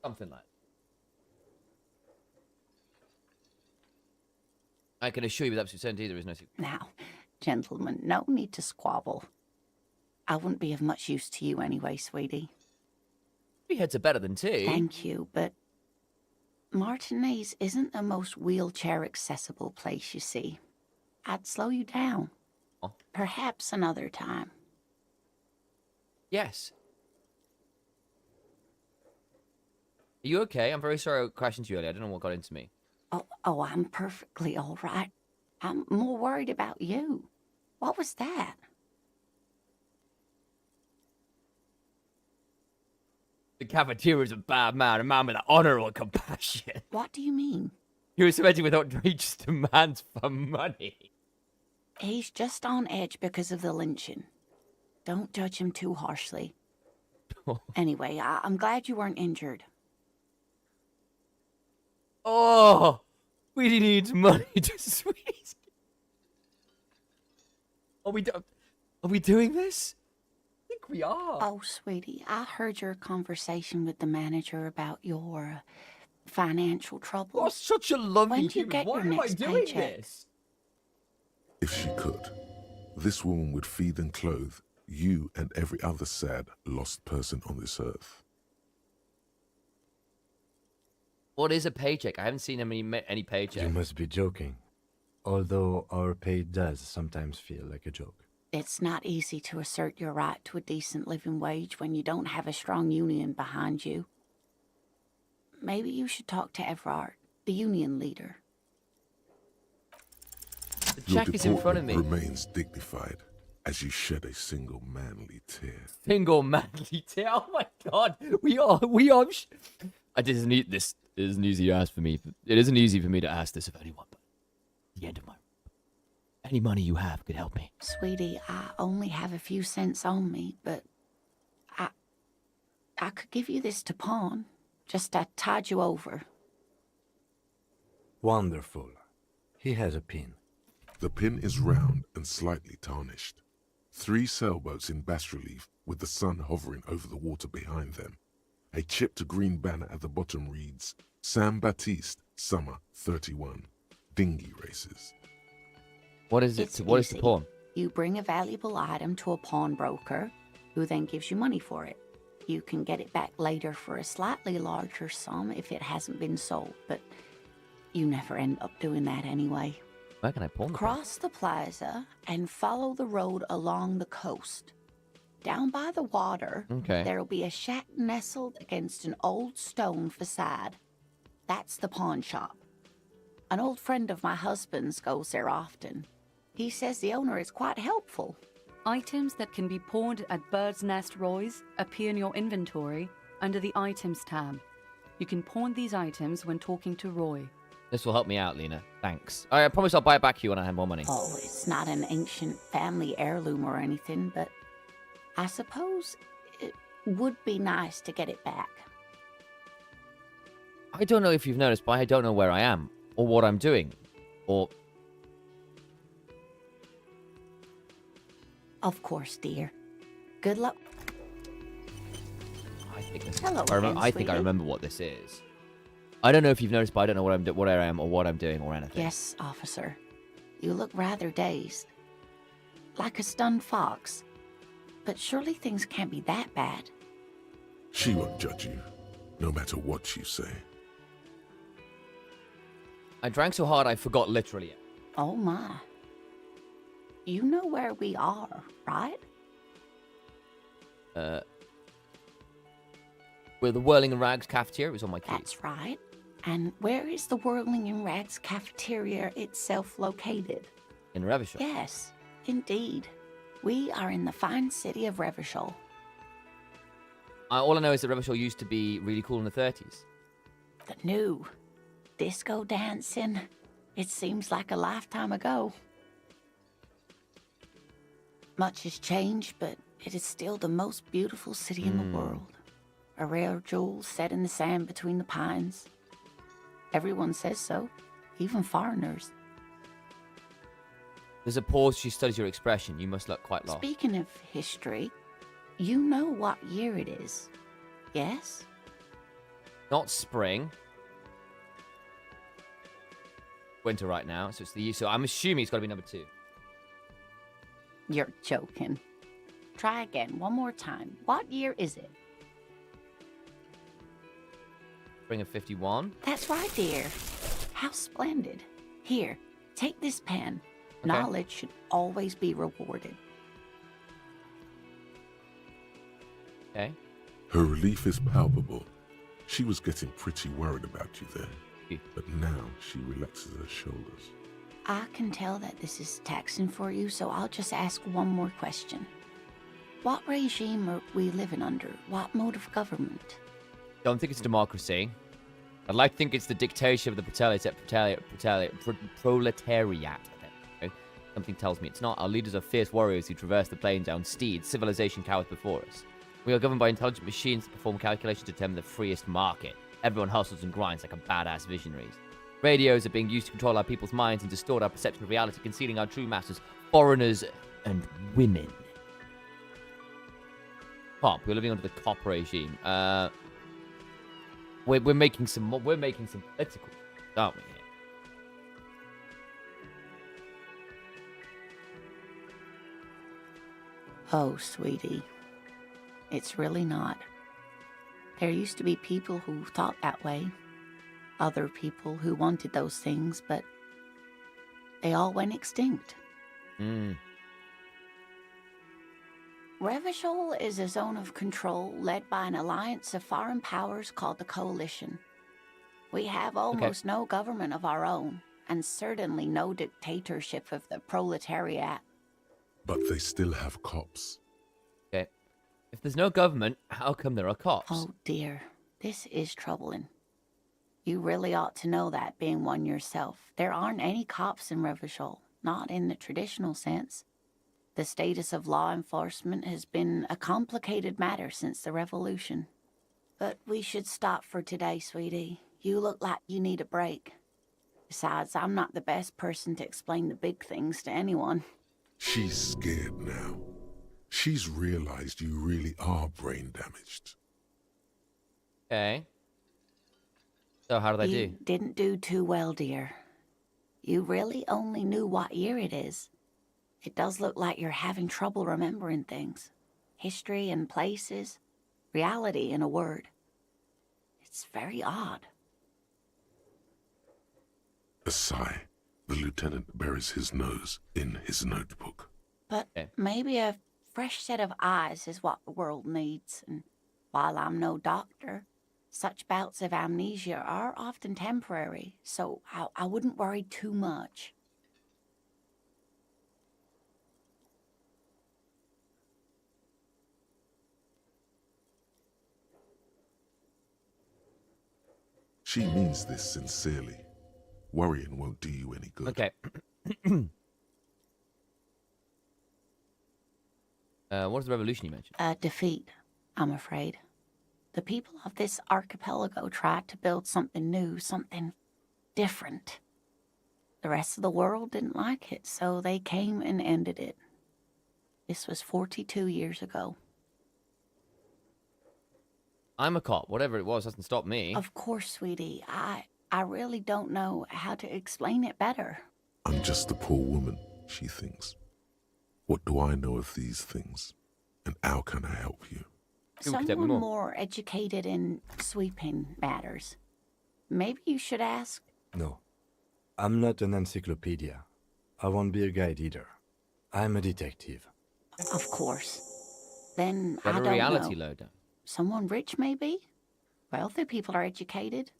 Something like that. I can assure you with absolute certainty there is no sequence. Now, gentlemen, no need to squabble. I wouldn't be of much use to you anyway, sweetie. 3 heads are better than 2. Thank you, but Martinez isn't the most wheelchair-accessible place, you see. I'd slow you down. Oh. Perhaps another time. Yes. Are you okay? I'm very sorry I crashed into you earlier. I don't know what got into me. Oh, I'm perfectly all right. I'm more worried about you. What was that? The cafeteria is a bad man, a man with honor or compassion. What do you mean? He was cemented with outrageous demands for money. He's just on edge because of the lynching. Don't judge him too harshly. Anyway, I'm glad you weren't injured. Oh, Sweetie needs money to Sweetie. Are we doing this? I think we are. Oh, sweetie, I heard your conversation with the manager about your financial troubles. You're such a lovely When do you human. get Why your am I next doing paycheck? this? If she could, this woman would feed and clothe you and every other sad, lost person on this earth. What is a paycheck? I haven't seen any paycheck. You must be joking. Although our pay does sometimes feel like a joke. It's not easy to assert your right to a decent living wage when you don't have a strong union behind you. Maybe you should talk to Everard, the union leader. The Your check is in front of me. deportment remains dignified as you shed a single manly tear. Single manly tear. Oh my god. We are. I didn't need this. It isn't easy to ask for me. It isn't easy for me to ask this of anyone, but at the end of my... Any money you have could help me. Sweetie, I only have a few cents on me, but I could give you this to pawn. Just I tide you over. Wonderful. He has a pin. The pin is round and slightly tarnished. 3 sailboats in bas-relief with the sun hovering over the water behind them. A chipped green banner at the bottom reads, San Baptiste, Summer 31. Dinghy races. What is it? It's What is the easy. pawn? You bring a valuable item to a pawnbroker, who then gives you money for it. You can get it back later for a slightly larger sum if it hasn't been sold, but you never end up doing that anyway. Where can I pawn the pawn? Cross the plaza and follow the road along the coast. Down by the water, Okay. there'll be a shack nestled against an old stone facade. That's the pawn shop. An old friend of my husband's goes there often. He says the owner is quite helpful. Items that can be pawned at Bird's Nest Roy's appear in your inventory under the Items tab. You can pawn these items when talking to Roy. This will help me out, Lena. Thanks. I promise I'll buy it back to you when I have more money. Oh, it's not an ancient family heirloom or anything, but I suppose it would be nice to get it back. I don't know if you've noticed, but I don't know where I am, or what I'm doing, or... Of course, dear. Good luck. I think this Hello I, again, I think I sweetie. remember what this is. I don't know if you've noticed, but I don't know what I am or what I'm doing or anything. Yes, officer. You look rather dazed. Like a stunned fox. But surely things can't be that bad. She won't judge you, no matter what you say. I drank so hard I forgot literally. Oh my. You know where we are, right? Where the Whirling and Rags cafeteria was on my key. That's right. And where is the Whirling and Rags cafeteria itself located? In Revachol. Yes, indeed. We are in the fine city of Revachol. All I know is that Revachol used to be really cool in the 30s. The new disco dancing. It seems like a lifetime ago. Much has changed, but it is still the most beautiful city in the world. A rare jewel set in the sand between the pines. Everyone says so, even foreigners. There's a pause. She studies your expression. You must look quite lost. Speaking of history, you know what year it is, yes? Not spring. Winter right now, so it's the year. So I'm assuming it's got to be number 2. You're joking. Try again, one more time. What year is it? Spring of 51. That's right, dear. How splendid. Here, take this pen. Okay. Knowledge should always be rewarded. Okay. Her relief is palpable. She was getting pretty worried about you there, but now she relaxes her shoulders. I can tell that this is taxing for you, so I'll just ask one more question. What regime are we living under? What mode of government? Don't think it's democracy. I'd like to think it's the dictatorship of the proletariat. Okay? Something tells me it's not. Our leaders are fierce warriors who traverse the plains on steeds. Civilization cowers before us. We are governed by intelligent machines that perform calculations to determine the freest market. Everyone hustles and grinds like a badass visionaries. Radios are being used to control our people's minds and distort our perception of reality, concealing our true masters, foreigners and women. Cop. We're living under the cop regime. We're making some political, aren't we? Here? Oh, sweetie. It's really not. There used to be people who thought that way. Other people who wanted those things, but they all went extinct. Revachol is a zone of control led by an alliance of foreign powers called the Coalition. We have almost no government of our own, and certainly no dictatorship of the proletariat. But they still have cops. Okay. If there's no government, how come there are cops? Oh dear, this is troubling. You really ought to know that, being one yourself. There aren't any cops in Revachol, not in the traditional sense. The status of law enforcement has been a complicated matter since the revolution. But we should stop for today, sweetie. You look like you need a break. Besides, I'm not the best person to explain the big things to anyone. She's scared now. She's realized you really are brain damaged. Okay. So how did I You do? didn't do too well, dear. You really only knew what year it is. It does look like you're having trouble remembering things. History and places. Reality, in a word. It's very odd. A sigh. The lieutenant buries his nose in his notebook. But maybe a fresh set of eyes is what the world needs. And while I'm no doctor, such bouts of amnesia are often temporary, so I wouldn't worry too much. She means this sincerely. Worrying won't do you any good. Okay. What is the revolution you mentioned? A defeat, I'm afraid. The people of this archipelago tried to build something new, something different. The rest of the world didn't like it, so they came and ended it. This was 42 years ago. I'm a cop. Whatever it was doesn't stop me. Of course, sweetie. I really don't know how to explain it better. I'm just a poor woman, she thinks. What do I know of these things? And how can I help you? Someone more educated in sweeping matters. Maybe you should ask. No. I'm not an encyclopedia. I won't be a guide either. I'm a detective. Of course. Then Got I a don't reality know. lowdown. Someone rich, maybe? Wealthy people are educated.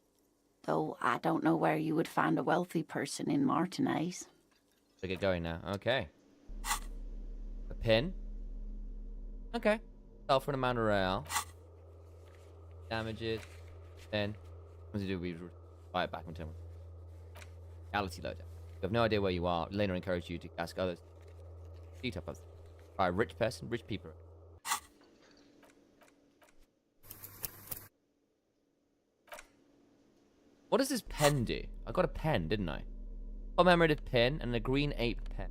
Though I don't know where you would find a wealthy person in Martinez. To get going now. Okay. A pin. Okay. Sell for an amount of real. Damages. Then. What does he do? We buy it back on time. Reality lowdown. You have no idea where you are. Lena encouraged you to ask others. Detail puzzle. By a rich person, rich people. What does this pen do? I got a pen, didn't I? Commemorative pen and a green ape pen.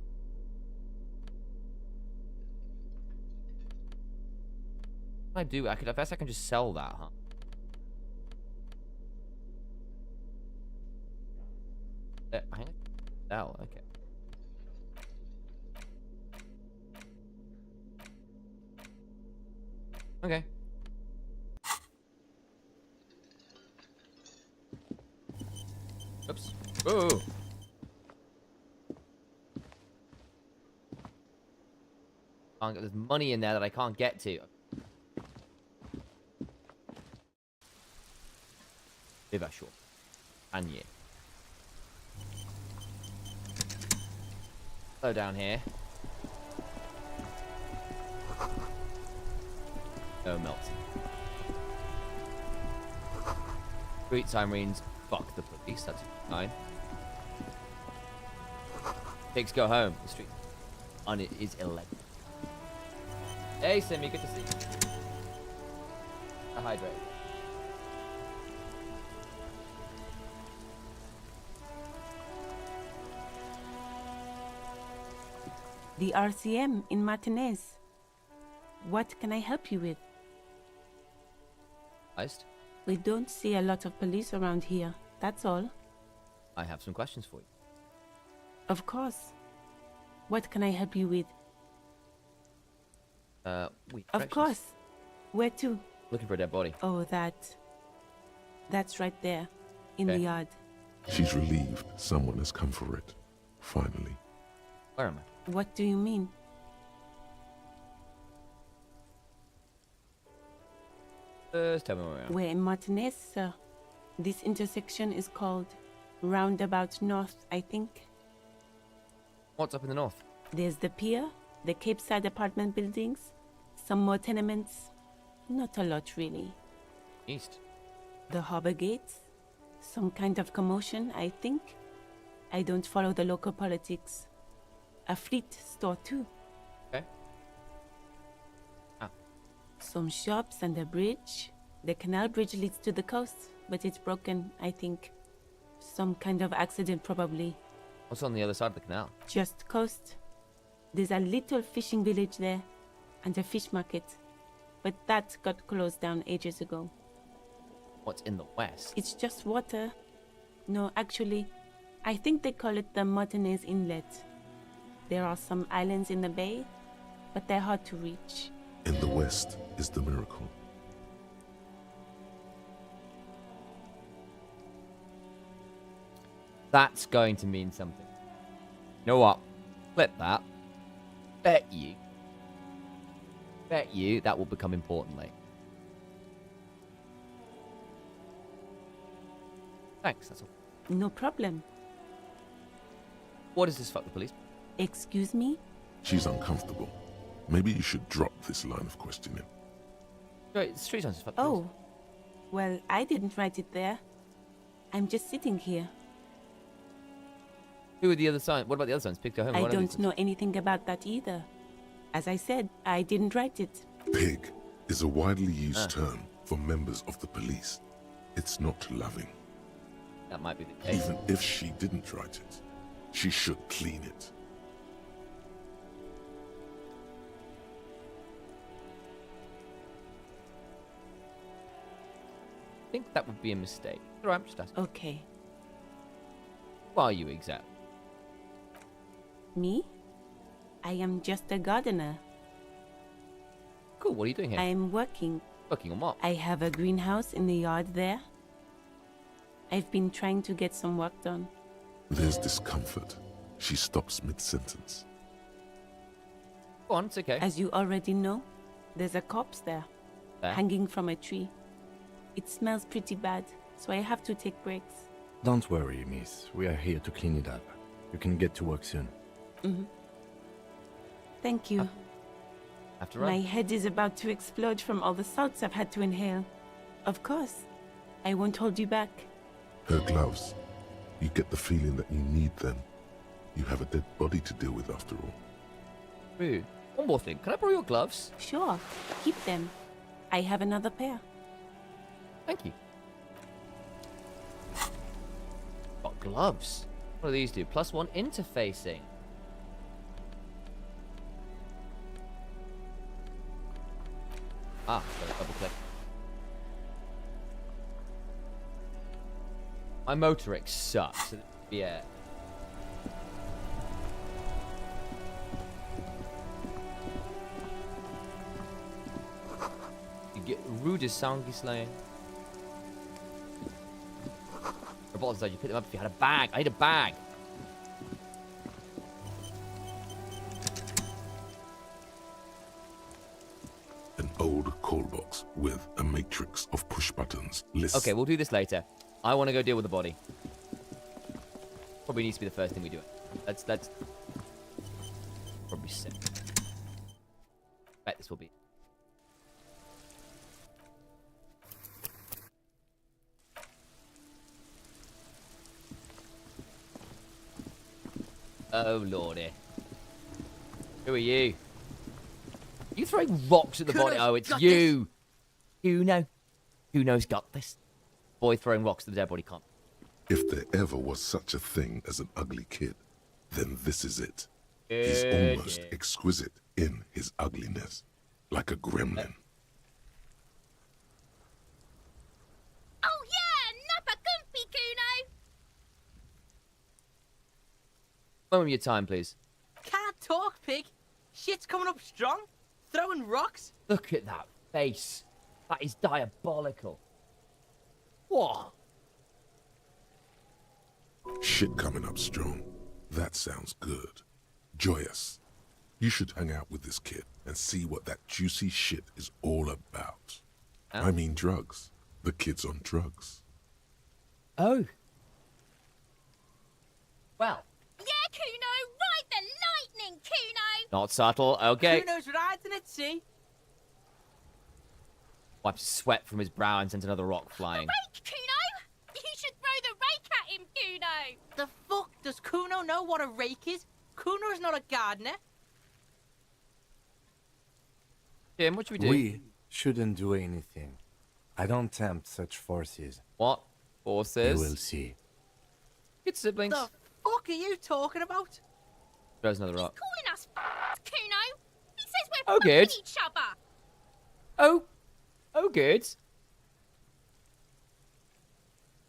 What do I do? I guess I can just sell that, huh? Hang on. Sell, okay. Okay. Oops. Whoa. There's money in there that I can't get to. Maybe I should. And you. Slow down here. Oh, melts. Street sirens. Fuck the police. That's fine. Pigs go home. The street on it is electric. Hey, Simmy, good to see you. Hydrate. The RCM in Martinez. What can I help you with? Heist? We don't see a lot of police around here, that's all. I have some questions for you. Of course. What can I help you with? Of course. Where to? Looking for a dead body. Oh, that's right there, in the yard. She's relieved someone has come for it. Finally. Where am I? What do you mean? Tell me where I am. We're in Martinez, sir. This intersection is called Roundabout North, I think. What's up in the north? There's the pier, the Cape Side apartment buildings, some more tenements. Not a lot, really. East. The harbor gates, some kind of commotion, I think. I don't follow the local politics. A fleet store, too. Okay. Ah. Some shops and a bridge. The canal bridge leads to the coast, but it's broken, I think. Some kind of accident, probably. What's on the other side of the canal? Just coast. There's a little fishing village there, and a fish market. But that got closed down ages ago. What's in the west? It's just water. No, actually, I think they call it the Martinez Inlet. There are some islands in the bay, but they're hard to reach. In the west is the miracle. That's going to mean something. You know what? Flip that. Bet you that will become important later. Thanks, that's all. No problem. What is this, fuck the police? Excuse me? She's uncomfortable. Maybe you should drop this line of questioning. Right, the street signs is fuck the police. Oh. Well, I didn't write it there. I'm just sitting here. Who are the other signs? What about the other signs? Pig go home. I What are these don't know anything about that either. As I said, I didn't write it. Pig is a widely used term for members of the police. It's not loving. That might be the case. Even if she didn't write it, she should clean it. I think that would be a mistake. All right, I'm just asking. Okay. Who are you exactly? Me? I am just a gardener. Cool, what are you doing here? I'm working. Working on what? I have a greenhouse in the yard there. I've been trying to get some work done. There's discomfort. She stops mid-sentence. Go on, it's okay. As you already know, there's a corpse there, hanging from a tree. It smells pretty bad, so I have to take breaks. Don't worry, miss. We are here to clean it up. You can get to work soon. Mm-hmm. Thank you. Have to run. My head is about to explode from all the salts I've had to inhale. Of course. I won't hold you back. Her gloves. You get the feeling that you need them. You have a dead body to deal with after all. Rude. One more thing. Can I borrow your gloves? Sure. Keep them. I have another pair. Thank you. Got gloves. What do these do? +1 interfacing. Ah, so double click. My motoric sucks. Yeah. You get rudest soundy slaying. Robots, you pick them up if you had a bag. I need a bag. An old call box with a matrix of push buttons lists. Okay, we'll do this later. I want to go deal with the body. Probably needs to be the first thing we do. Let's probably sit. Bet this will be. Oh lordy. Who are you? You throwing rocks at the body? Oh, it's you. Kuno's got this. Boy throwing rocks at the dead body can't. If there ever was such a thing as an ugly kid, then this is it. Good, He's almost exquisite in his ugliness, like a gremlin. Oh yeah, Nappa Gumpy, Kuno! Moment of your time, please. Can't talk, pig. Shit's coming up strong. Throwing rocks. Look at that face. That is diabolical. What? Shit coming up strong. That sounds good. Joyous. You should hang out with this kid and see what that juicy shit is all about. Oh. I mean drugs. The kid's on drugs. Oh. Well. Yeah, Kuno, ride the lightning, Kuno! Not subtle. Okay. Kuno's riding it, see? Wipes sweat from his brow and sends another rock flying. Rake, Kuno! You should throw the rake at him, Kuno! The fuck? Does Kuno know what a rake is? Kuno's not a gardener. Jim, what should we do? We shouldn't do anything. I don't tempt such forces. What? You Forces? will see. Good siblings. The fuck are you talking about? Throws another rock. Calling us Kuno. He says we're Oh, fucking good. each other. Oh, good.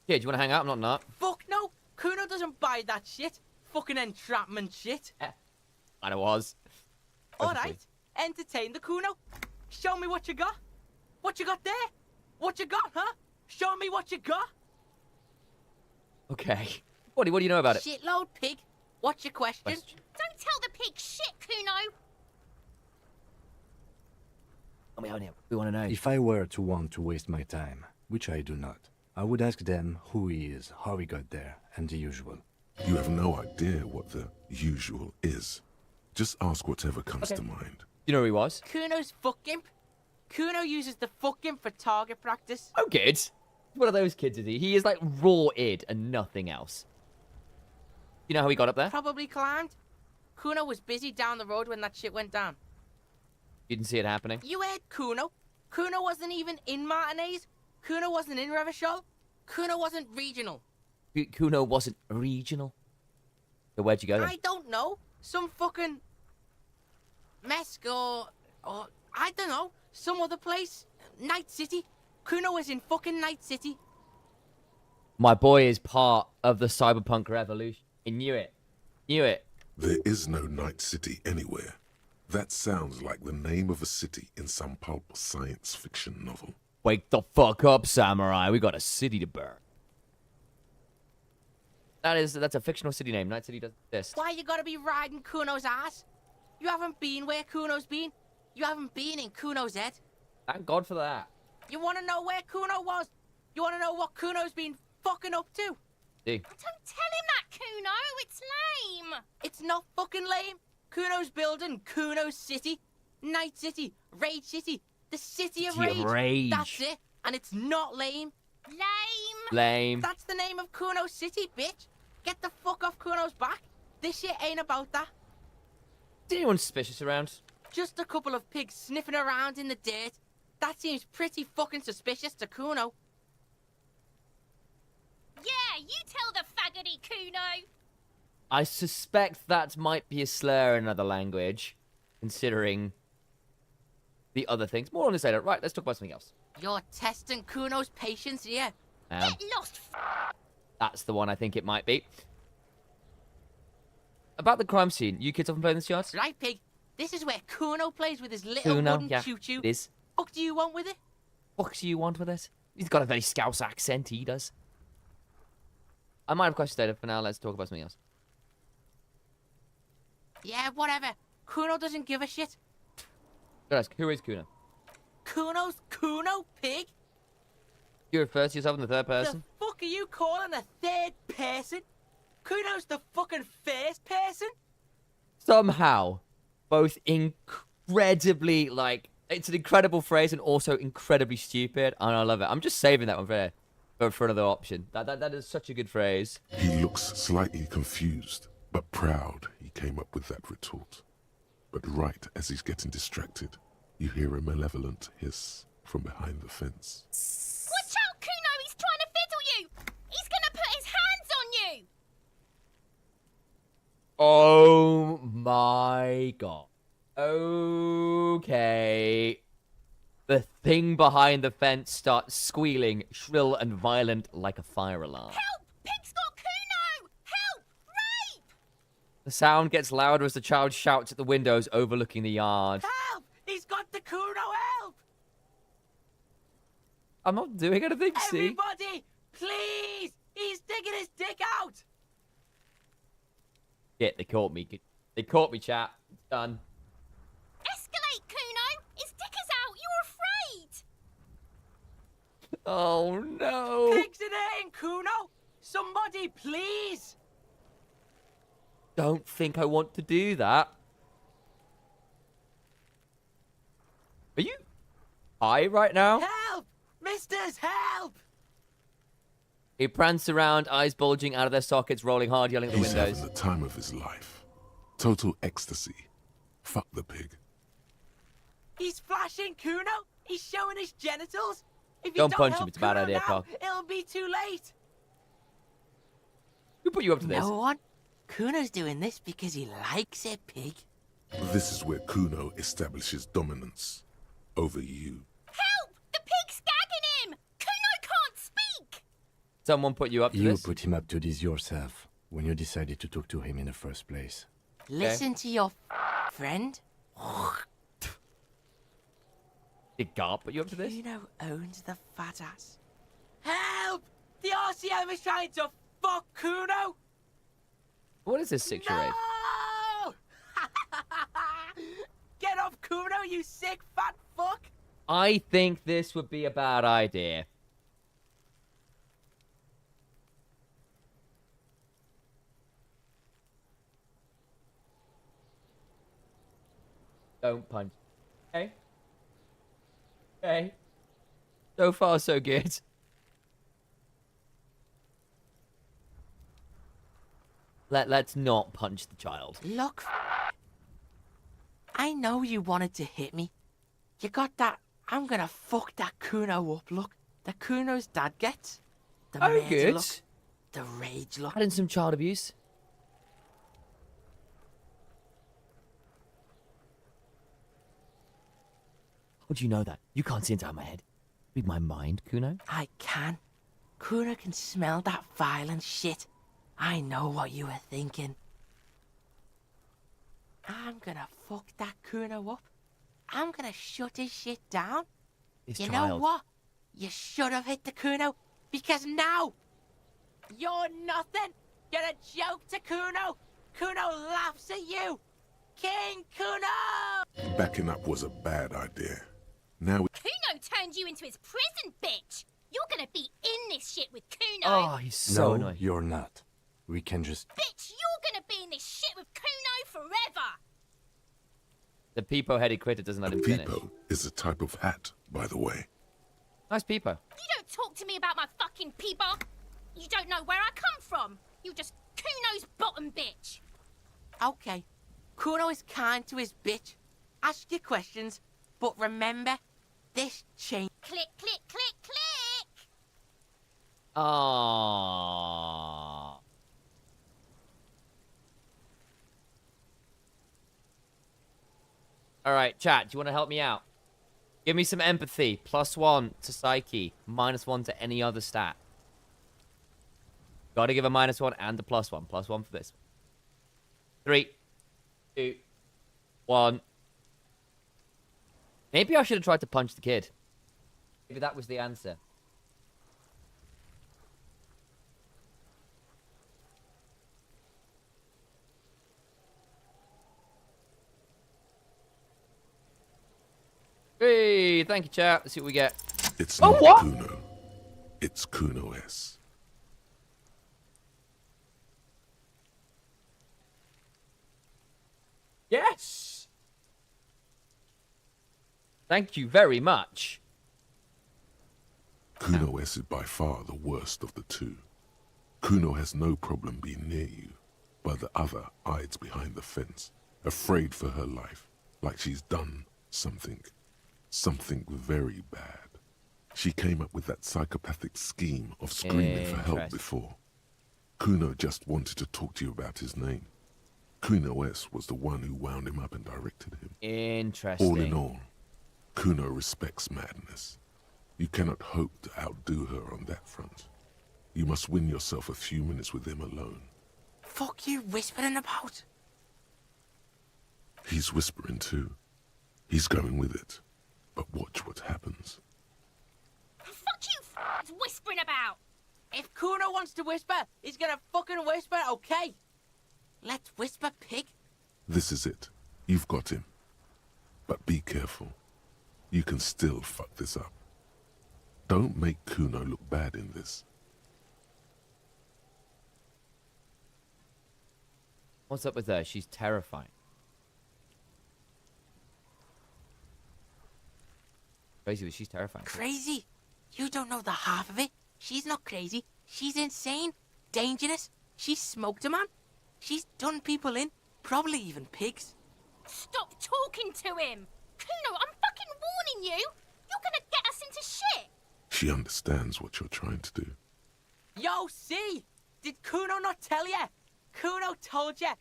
Yeah, do you want to hang out? I'm not. Fuck no. Kuno doesn't buy that shit. Fucking entrapment shit. I was. Alright, entertain the Kuno. Show me what you got. What you got there? What you got, huh? Show me what you got. Okay. What do you know about it? Shitload pig. What's your question? Don't tell the pig shit, Kuno. We want to know. If I were to want to waste my time, which I do not, I would ask them who he is, how he got there, and the usual. You have no idea what the usual is. Just ask whatever comes to mind. You know who he was? Kuno's fuck imp. Kuno uses the fuck imp for target practice. Oh, good. One of those kids, is he? He is like raw id and nothing else. You know how he got up there? Probably climbed. Kuno was busy down the road when that shit went down. You didn't see it happening? You heard Kuno. Kuno wasn't even in Martinez. Kuno wasn't in Revachol. Kuno wasn't regional. Kuno wasn't regional. So where'd you go then? I don't know. Some fucking Mesk or I don't know. Some other place. Night City. Kuno was in fucking Night City. My boy is part of the cyberpunk revolution. I knew it. Knew it. There is no Night City anywhere. That sounds like the name of a city in some pulp science fiction novel. Wake the fuck up, samurai. We got a city to burn. That's a fictional city name. Night City doesn't exist. Why you gotta be riding Kuno's ass? You haven't been where Kuno's been. You haven't been in Kuno's head. Thank God for that. You wanna know where Kuno was? You wanna know what Kuno's been fucking up to? See? Don't tell him that, Kuno. It's lame. It's not fucking lame. Kuno's building Kuno's City. Night City. Rage City. The City of City Rage. of Rage. That's it. And it's not lame. Lame. Lame. That's the name of Kuno's City, bitch. Get the fuck off Kuno's back. This shit ain't about that. Is anyone suspicious around? Just a couple of pigs sniffing around in the dirt. That seems pretty fucking suspicious to Kuno. Yeah, you tell the faggoty, Kuno. I suspect that might be a slur in another language, considering the other things. More on this later. Right, let's talk about something else. You're testing Kuno's patience here. Get lost. That's the one I think it might be. About the crime scene. You kids often play in this yard? Right, pig. This is where Kuno plays with his little Kuno, wooden yeah, choo-choo. it is. What do you want with it? What do you want with it? He's got a very Scouse accent, he does. I might have questions later. For now, let's talk about something else. Yeah, whatever. Kuno doesn't give a shit. Gotta ask, who is Kuno? Kuno's Kuno, pig? You refer to yourself in the third person? The fuck are you calling a third person? Kuno's the fucking first person? Somehow, both incredibly, it's an incredible phrase and also incredibly stupid, and I love it. I'm just saving that one for another option. That is such a good phrase. He looks slightly confused, but proud he came up with that retort. But right as he's getting distracted, you hear a malevolent hiss from behind the fence. Watch out, Kuno. He's trying to fiddle you. He's gonna put his hands on you. Oh my god. Okay. The thing behind the fence starts squealing, shrill and violent like a fire alarm. Help! Pig's got Kuno! Help! Rape! The sound gets louder as the child shouts at the windows overlooking the yard. Help! He's got the Kuno, help! I'm not doing anything, see? Everybody, please! He's digging his dick out! Shit, they caught me. They caught me, chat. It's done. Escalate, Kuno! His dick is out! You're afraid! Oh, no. Pigs in air, Kuno! Somebody, please! Don't think I want to do that. Are you high right now? Help! Misters, help! He prance around, eyes bulging out of their sockets, rolling hard, yelling at the He's windows. having the time of his life. Total ecstasy. Fuck the pig. He's flashing Kuno! He's showing his genitals! If you Don't punch help him, it's a bad Kuno idea, now, Carl. it'll be too late. Who put you up to this? No one. Kuno's doing this because he likes it, pig. This is where Kuno establishes dominance over you. Help! The pig's gagging him! Kuno can't speak! Someone put you up to You this? put him up to this yourself when you decided to talk to him in the first place. Listen to your friend. Did Gar put you up to this? Kuno owns the fat ass. Help! The RCM is trying to fuck Kuno! What is this 6 charade? No! Get off Kuno, you sick fat fuck! I think this would be a bad idea. Don't punch. Okay? Okay. So far, so good. Let's not punch the child. Look, I know you wanted to hit me. You got that, I'm gonna fuck that Kuno up look. The Kuno's dad gets. The Oh, murder good. look. The rage look. Add in some child abuse. How do you know that? You can't see inside my head. Read my mind, Kuno. I can. Kuno can smell that violent shit. I know what you were thinking. I'm gonna fuck that Kuno up. I'm gonna shut his shit down. This You know child. what? You should have hit the Kuno, because now you're nothing. You're a joke to Kuno. Kuno laughs at you. King Kuno! Backing up was a bad idea. Now Kuno turned you into his prison, bitch! You're gonna be in this shit with Kuno! Oh, he's so no, annoying. you're not. We can just... Bitch, you're gonna be in this shit with Kuno forever! The peepo-headed critter doesn't let a him finish. peepo is a type of hat, by the way. Nice peepo. You don't talk to me about my fucking peepo! You don't know where I come from! You're just Kuno's bottom bitch! Okay, Kuno is kind to his bitch. Ask your questions, but remember, this change. Click, click, click, click! Aww. Alright, chat, do you want to help me out? Give me some empathy. +1 to psyche. -1 to any other stat. Gotta give a -1 and a +1. +1 for this. 3, 2, 1. Maybe I should have tried to punch the kid. Maybe that was the answer. Hey, thank you, chat. Let's see what we get. It's Oh, not what? Kuno. It's Kuno S. Yes! Thank you very much. Kuno S is by far the worst of the two. Kuno has no problem being near you, but the other hides behind the fence, afraid for her life, like she's done something very bad. She came up with that psychopathic scheme of screaming for help Interesting. before. Kuno just wanted to talk to you about his name. Kuno S was the one who wound him up and directed him. Interesting. All in all, Kuno respects madness. You cannot hope to outdo her on that front. You must win yourself a few minutes with him alone. Fuck you whispering about? He's whispering too. He's going with it. But watch what happens. Fuck you, whispering about! If Kuno wants to whisper, he's gonna fucking whisper, okay? Let's whisper, pig. This is it. You've got him. But be careful. You can still fuck this up. Don't make Kuno look bad in this. What's up with her? She's terrifying. Basically, she's terrifying. Crazy? You don't know the half of it. She's not crazy. She's insane. Dangerous. She's smoked a man. She's done people in. Probably even pigs. Stop talking to him! Kuno, I'm fucking warning you! You're gonna get us into shit! She understands what you're trying to do. Yo, see? Did Kuno not tell you? Kuno told you.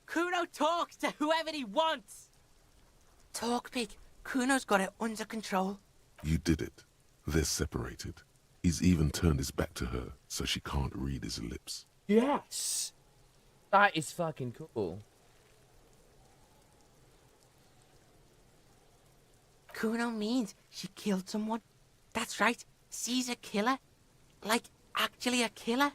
Kuno talks to whoever he wants. Talk, pig. Kuno's got it under control. You did it. They're separated. He's even turned his back to her so she can't read his lips. Yes! That is fucking cool. Kuno means she killed someone. That's right. She's a killer. Like, actually a killer.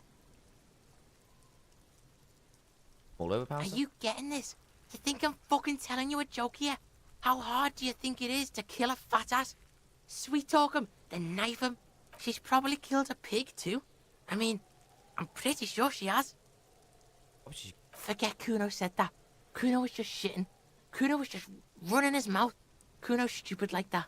All over, Are you getting this? You think I'm fucking telling you a joke here? How hard do you think it is to kill a fat ass? Sweet talk him, then knife him. She's probably killed a pig too. I mean, I'm pretty sure she has. Forget Kuno said that. Kuno was just shitting. Kuno was just running his mouth. Kuno's stupid like that.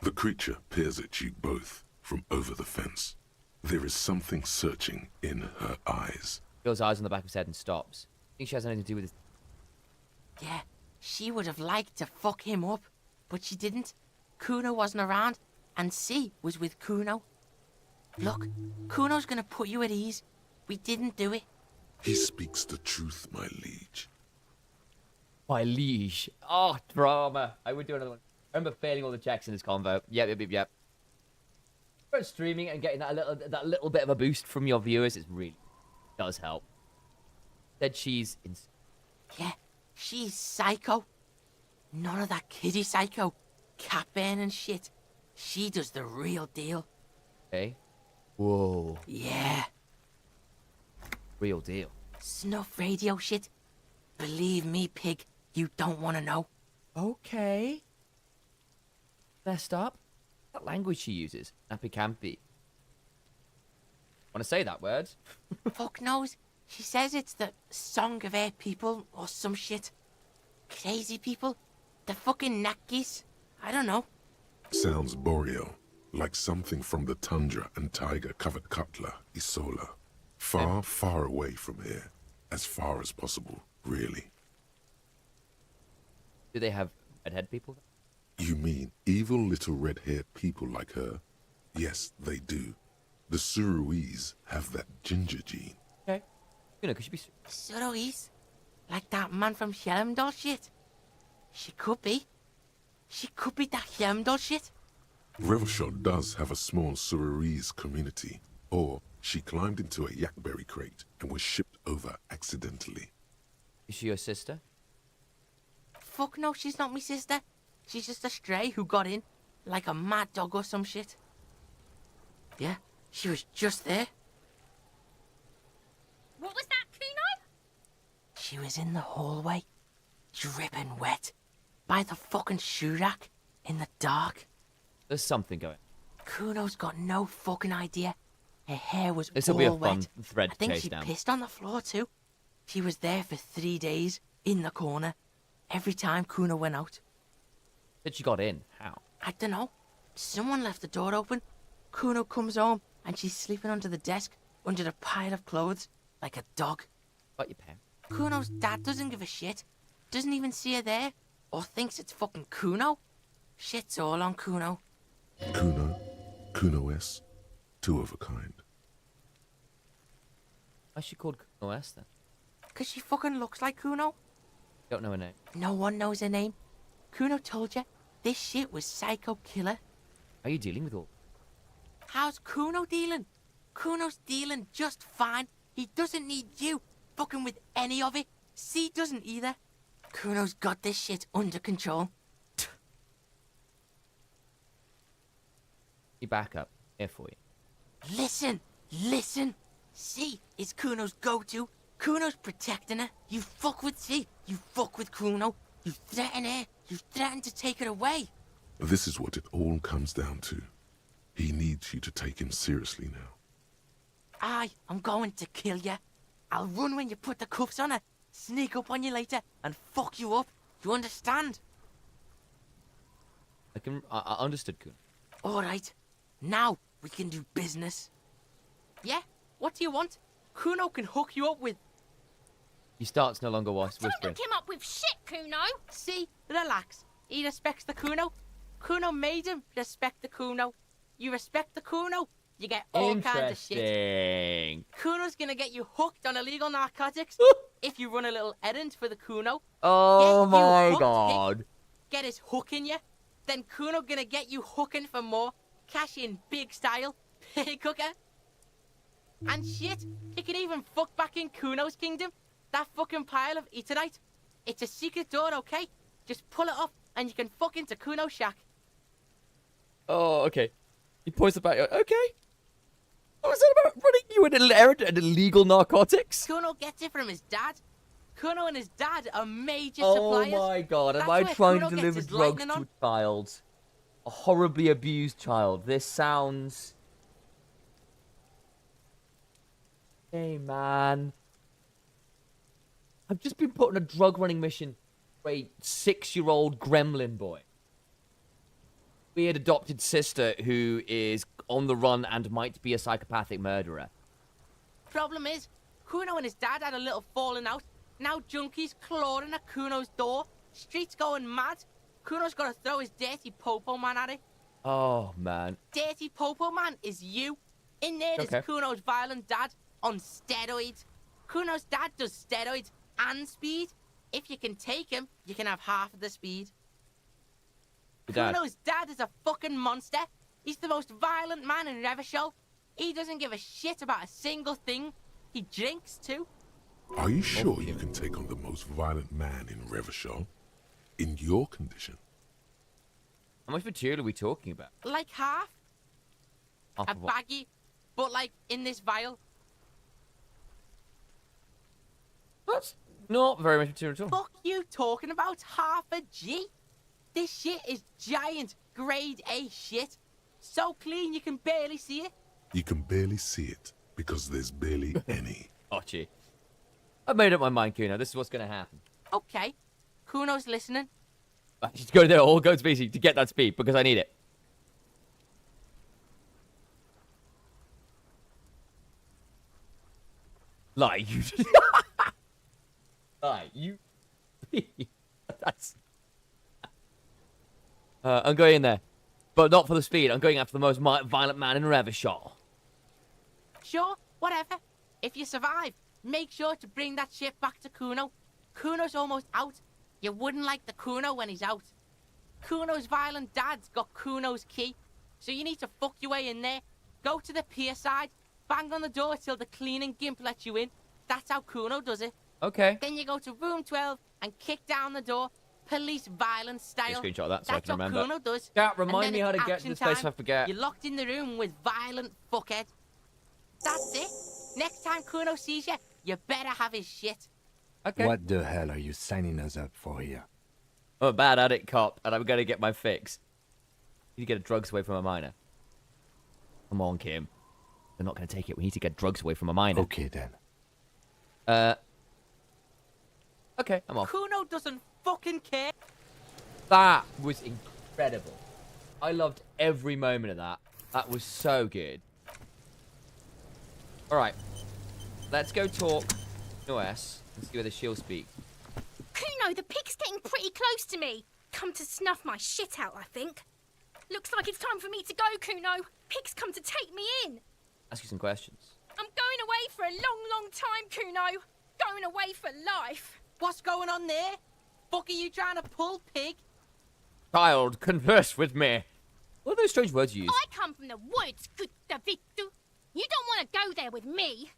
The creature peers at you both from over the fence. There is something searching in her eyes. Goes eyes on the back of his head and stops. Think she has anything to do with this? Yeah, she would have liked to fuck him up, but she didn't. Kuno wasn't around, and C was with Kuno. Look, Kuno's gonna put you at ease. We didn't do it. He speaks the truth, my liege. My liege. Oh, drama. I would do another one. I remember failing all the checks in this convo. Yep. But streaming and getting that little bit of a boost from your viewers, it really does help. Said she's Yeah, she's psycho. None of that kiddie psycho. Cat burning shit. She does the real deal. Okay. Whoa. Yeah. Real deal. Snuff radio shit. Believe me, pig, you don't want to know. Okay. Messed up. That language she uses. Nappy campy. Want to say that word? Fuck knows. She says it's the song of her people or some shit. Crazy people. The fucking Nakis. I don't know. Sounds boreal, like something from the tundra and tiger-covered Cutler, Isola. Far, far away from here. As far as possible, really. Do they have redhead people? You mean evil little red-haired people like her? Yes, they do. The Suruese have that ginger gene. Okay. You know, could she be... Suruese? Like that man from Helmdall shit? She could be. She could be that Helmdall shit. Revelshot does have a small Suruese community. Or she climbed into a yakberry crate and was shipped over accidentally. Is she your sister? Fuck no, she's not my sister. She's just a stray who got in. Like a mad dog or some shit. Yeah, she was just there. What was that, Kuno? She was in the hallway, dripping wet, by the fucking shoe rack, in the dark. There's something going. Kuno's got no fucking idea. Her hair was This'll all be a wet. fun thread I to think chase she down. pissed on the floor too. She was there for 3 days, in the corner, every time Kuno went out. Said she got in. How? I don't know. Someone left the door open. Kuno comes home, and she's sleeping under the desk, under the pile of clothes, like a dog. Got your pen. Kuno's dad doesn't give a shit. Doesn't even see her there. Or thinks it's fucking Kuno. Shit's all on Kuno. Kuno S, two of a kind. Why's she called Kuno S then? 'Cause she fucking looks like Kuno. Don't know her name. No one knows her name. Kuno told you, this shit was Psycho Killer. Are you dealing with all? How's Kuno dealing? Kuno's dealing just fine. He doesn't need you fucking with any of it. C doesn't either. Kuno's got this shit under control. You back up. Here for you. Listen. C is Kuno's go-to. Kuno's protecting her. You fuck with C. You fuck with Kuno. You threaten her. You threaten to take her away. This is what it all comes down to. He needs you to take him seriously now. I'm going to kill you. I'll run when you put the cuffs on her, sneak up on you later, and fuck you up. You understand? I understood, Kuno. All right. Now we can do business. Yeah? What do you want? Kuno can hook you up with... He starts no longer Don't whispering. look him up with shit, Kuno. See? Relax. He respects the Kuno. Kuno made him respect the Kuno. You respect the Kuno, you get all kinds of shit. Interesting. Kuno's gonna get you hooked on illegal narcotics if you run a little errand for the Kuno. Oh Get you my hooked, god. pig. Get his hook in you. Then Kuno gonna get you hooking for more. Cash in big style. Pig hooker. And shit, you can even fuck back in Kuno's kingdom. That fucking pile of eternite. It's a secret door, okay? Just pull it up and you can fuck into Kuno's shack. Oh, okay. He points the back. Okay. What was that about running you an errand and illegal narcotics? Kuno gets it from his dad. Kuno and his dad are major Oh suppliers. my god, am That's I where trying Kuno to gets deliver his drugs lightning to on. a child? A horribly abused child. This sounds... Hey, man. I've just been put on a drug running mission for a 6-year-old gremlin boy. Weird adopted sister who is on the run and might be a psychopathic murderer. Problem is, Kuno and his dad had a little falling out. Now junkies clawing at Kuno's door. Streets going mad. Kuno's got to throw his dirty popo man at it. Oh, man. Dirty popo man is you. In there is Okay. Kuno's violent dad on steroids. Kuno's dad does steroids and speed. If you can take him, you can have half of the speed. Dad. Kuno's dad is a fucking monster. He's the most violent man in Revachol. He doesn't give a shit about a single thing. He drinks too. Are you sure you can take on the most violent man in Revachol? In your condition? How much material are we talking about? Like half. Half A of what? baggie, but like in this vial. That's not very much material at all. Fuck you talking about half a G? This shit is giant grade A shit. So clean you can barely see it. You can barely see it because there's barely any. Archie. I've made up my mind, Kuno. This is what's going to happen. Okay. Kuno's listening. I should go there, all guns busy to get that speed because I need it. Lie, you. Lie, you. That's. I'm going in there, but not for the speed. I'm going after the most violent man in Revachol. Sure, whatever. If you survive, make sure to bring that shit back to Kuno. Kuno's almost out. You wouldn't like the Kuno when he's out. Kuno's violent dad's got Kuno's key, so you need to fuck your way in there. Go to the pier side, bang on the door till the cleaning gimp lets you in. That's how Kuno does it. Okay. Then you go to room 12 and kick down the door, police violence style. Screenshot of that so I That's can what remember. Kuno does. Cat, And remind then me how it's to get to action this place time. if I forget. You're locked in the room with violent fuckhead. That's it. Next time Kuno sees you, you better have his shit. Okay. What the hell are you signing us up for here? I'm a bad addict cop, and I'm going to get my fix. You need to get drugs away from a minor. Come on, Kim. They're not going to take it. We need to get drugs away from a minor. Okay, then. Okay, I'm off. Kuno doesn't fucking care. That was incredible. I loved every moment of that. That was so good. Alright. Let's go talk to OS and see whether she'll speak. Kuno, the pig's getting pretty close to me. Come to snuff my shit out, I think. Looks like it's time for me to go, Kuno. Pig's come to take me in. Ask you some questions. I'm going away for a long, long time, Kuno. Going away for life. What's going on there? Fuck are you trying to pull, pig? Child, converse with me. What are those strange words you use? I come from the woods, Guttavitu. You don't want to go there with me.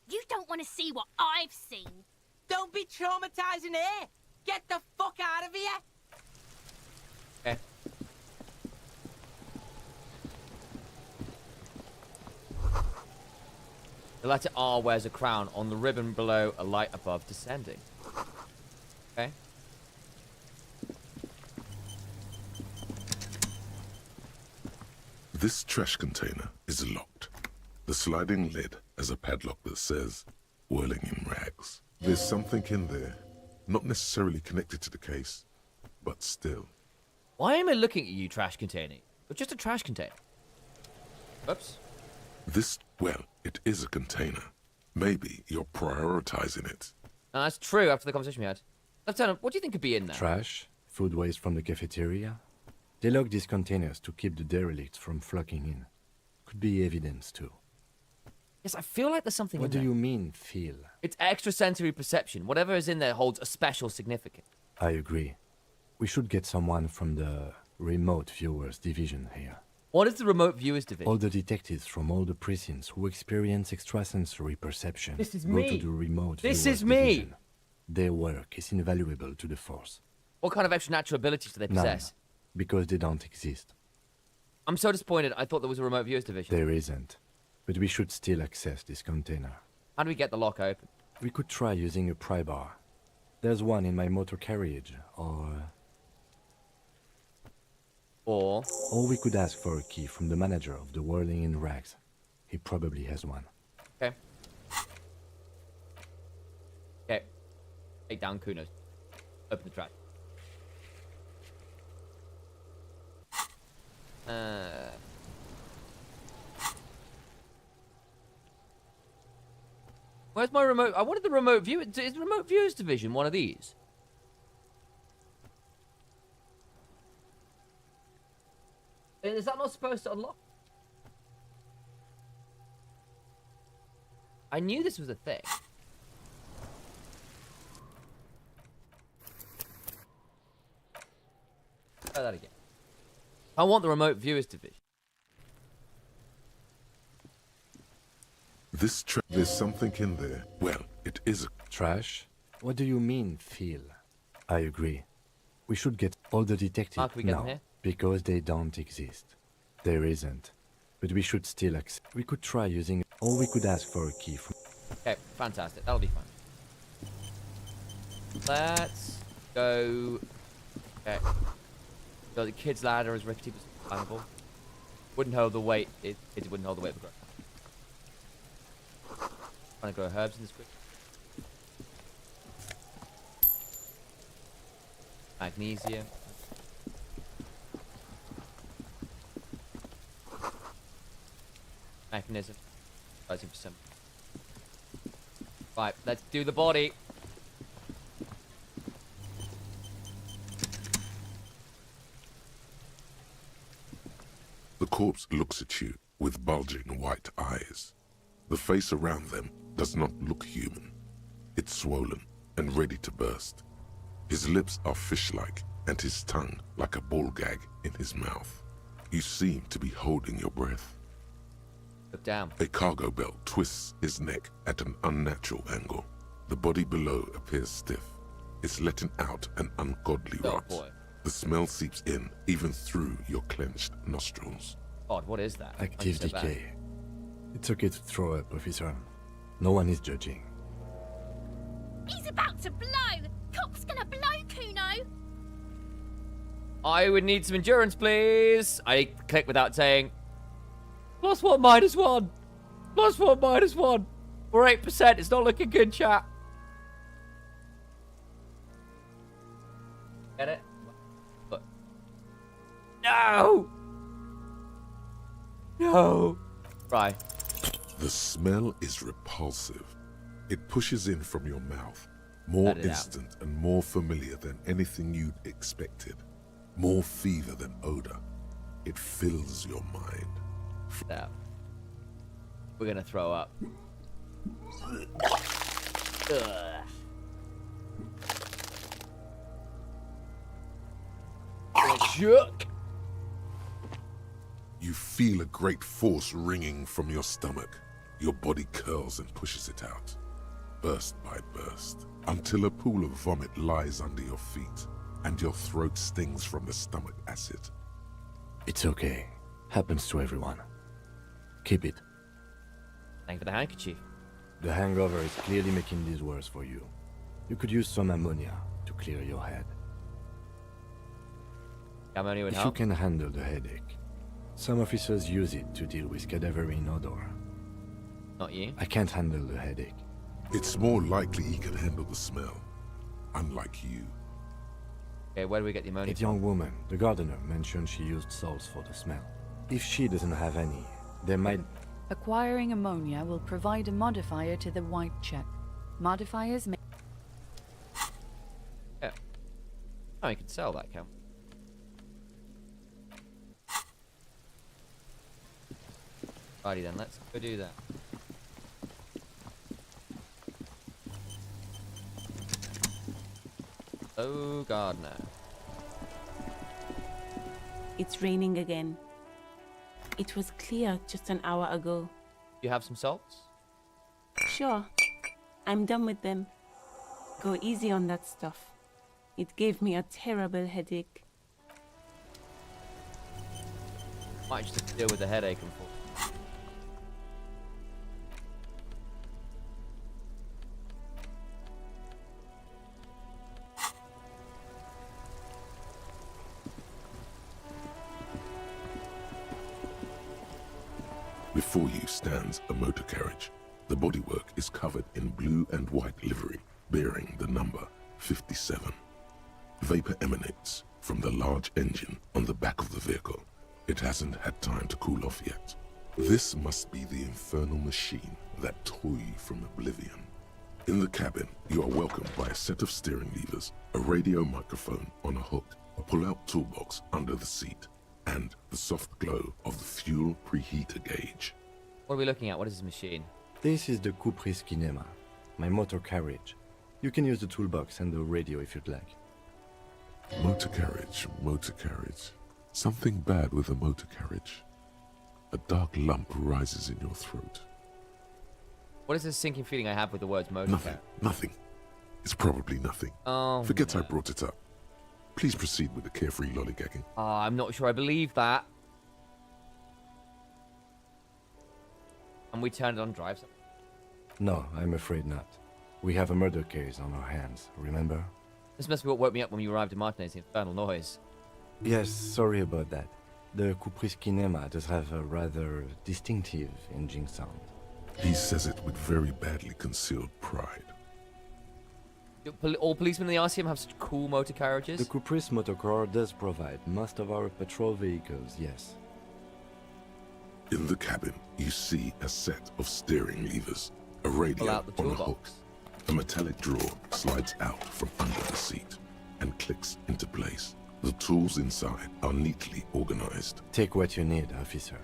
You don't want to see what I've seen. Don't be traumatizing her. Get the fuck out of here. Okay. The letter R wears a crown on the ribbon below, a light above descending. Okay. This trash container is locked. The sliding lid has a padlock that says, whirling in rags. There's something in there, not necessarily connected to the case, but still. Why am I looking at you, trash container? But just a trash container. Oops. This, well, it is a container. Maybe you're prioritizing it. That's true after the conversation we had. Lieutenant, what do you think could be in there? Trash, food waste from the cafeteria. They lock these containers to keep the derelicts from flocking in. Could be evidence too. Yes, I feel like there's something What in do there. you mean, feel? It's extrasensory perception. Whatever is in there holds a special significance. I agree. We should get someone from the remote viewers division here. What is the remote viewers division? All the detectives from all the precincts who experience extrasensory perception This is go me. to the remote This viewers is me. division. Their work is invaluable to the Force. What kind of extra natural abilities do they possess? None, because they don't exist. I'm so disappointed. I thought there was a remote viewers division. There isn't. But we should still access this container. How do we get the lock open? We could try using a pry bar. There's one in my motor carriage, Or we could ask for a key from the manager of the Whirling in Rags. He probably has one. Okay. Okay. Take down Kunos. Open the trap. Where's my remote? I wanted the remote view. Is the remote viewers division one of these? Is that not supposed to unlock? I knew this was a thing. Try that again. I want the remote viewers division. There's something in there. Well, it is Trash? What do you mean, feel? I agree. We should get all the detectives How can we get them now, here? because they don't exist. There isn't. But we should still access. We could try using, or we could ask for a key from. Okay, fantastic. That'll be fun. Let's go. Okay. So the kid's ladder is rickety but climbable. Wouldn't hold the weight. It wouldn't hold the weight of the ground. Trying to grow herbs in this quick. Magnesium. Mechanism. 30%. Right, let's do the body. The corpse looks at you with bulging white eyes. The face around them does not look human. It's swollen and ready to burst. His lips are fish-like and his tongue like a ball gag in his mouth. You seem to be holding your breath. Look down. A cargo belt twists his neck at an unnatural angle. The body below appears stiff. It's letting out an ungodly Oh, rot. boy. The smell seeps in even through your clenched nostrils. God, what is that? Active Why is it so bad? decay. It's okay to throw up, officer. No one is judging. He's about to blow! Cop's gonna blow, Kuno! I would need some endurance, please. I click without saying. +1, -1. +1, -1. We're 8%. It's not looking good, chat. Get it? Look. No! No! Right. The smell is repulsive. It pushes in from your mouth, more Let it out. instant and more familiar than anything you'd expected. More fever than odor. It fills your mind. Now. We're gonna throw up. Ugh. Shook. You feel a great force ringing from your stomach. Your body curls and pushes it out, burst by burst, until a pool of vomit lies under your feet, and your throat stings from the stomach acid. It's okay. Happens to everyone. Keep it. Thank you for the handkerchief. The hangover is clearly making this worse for you. You could use some ammonia to clear your head. Ammonia would If you help. can handle the headache. Some officers use it to deal with cadaverine odor. Not you. I can't handle the headache. It's more likely he can handle the smell, unlike you. Okay, where do we get the ammonia That young woman, the gardener, mentioned she used salts for the smell. If she doesn't have any, there might... Acquiring ammonia will provide a modifier to the white check. Modifiers may... Yeah. Oh, you can sell that, Cam. Righty then, let's go do that. Oh god, no. It's raining again. It was clear just an hour ago. You have some salts? Sure. I'm done with them. Go easy on that stuff. It gave me a terrible headache. Might just have to deal with the headache, unfortunately. Before you stands a motor carriage. The bodywork is covered in blue and white livery, bearing the number 57. Vapor emanates from the large engine on the back of the vehicle. It hasn't had time to cool off yet. This must be the infernal machine that tore you from oblivion. In the cabin, you are welcomed by a set of steering levers, a radio microphone on a hook, a pull-out toolbox under the seat, and the soft glow of the fuel preheater gauge. What are we looking at? What is this machine? This is the Kupris Kinema, my motor carriage. You can use the toolbox and the radio if you'd like. Motor carriage, motor carriage. Something bad with a motor carriage. A dark lump rises in your throat. What is this sinking feeling I have with the words motor Nothing, carriage? nothing. It's probably nothing. Oh, Forget no. I brought it up. Please proceed with the carefree lollygagging. I'm not sure I believe that. And we turned it on drive. No, I'm afraid not. We have a murder case on our hands, remember? This must be what woke me up when you arrived at Martinez, the infernal noise. Yes, sorry about that. The Kupris Kinema does have a rather distinctive engine sound. He says it with very badly concealed pride. All policemen in the RCM have such cool motor carriages? The Kupris Motorcar does provide most of our patrol vehicles, yes. In the cabin, you see a set of steering levers, a Pull radio out the on a hook. toolbox. A metallic drawer slides out from under the seat and clicks into place. The tools inside are neatly organized. Take what you need, officer.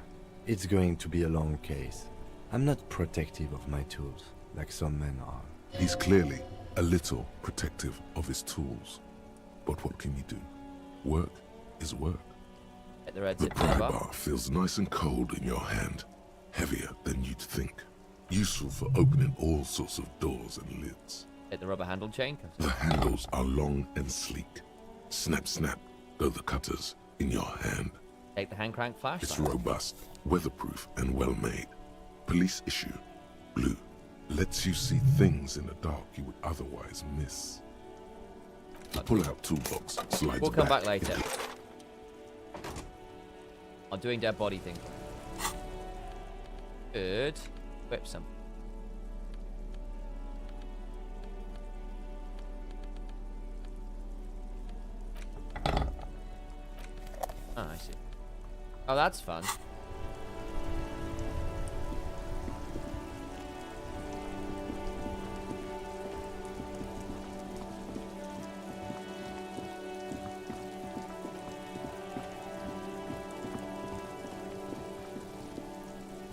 It's going to be a long case. I'm not protective of my tools, like some men are. He's clearly a little protective of his tools. But what can you do? Work is work. Get the red The zip pry bar. bar feels nice and cold in your hand, heavier than you'd think. Useful for opening all sorts of doors and lids. Hit the rubber handle chain. The handles are long and sleek. Snap, snap, go the cutters in your hand. Take the hand crank flashlight. It's robust, weatherproof, and well made. Police issue, blue, lets you see things in the dark you would otherwise miss. The pull-out toolbox slides We'll come back back later. into- I'm doing dead body thing. Good. Whip some. Oh, I see. Oh, that's fun.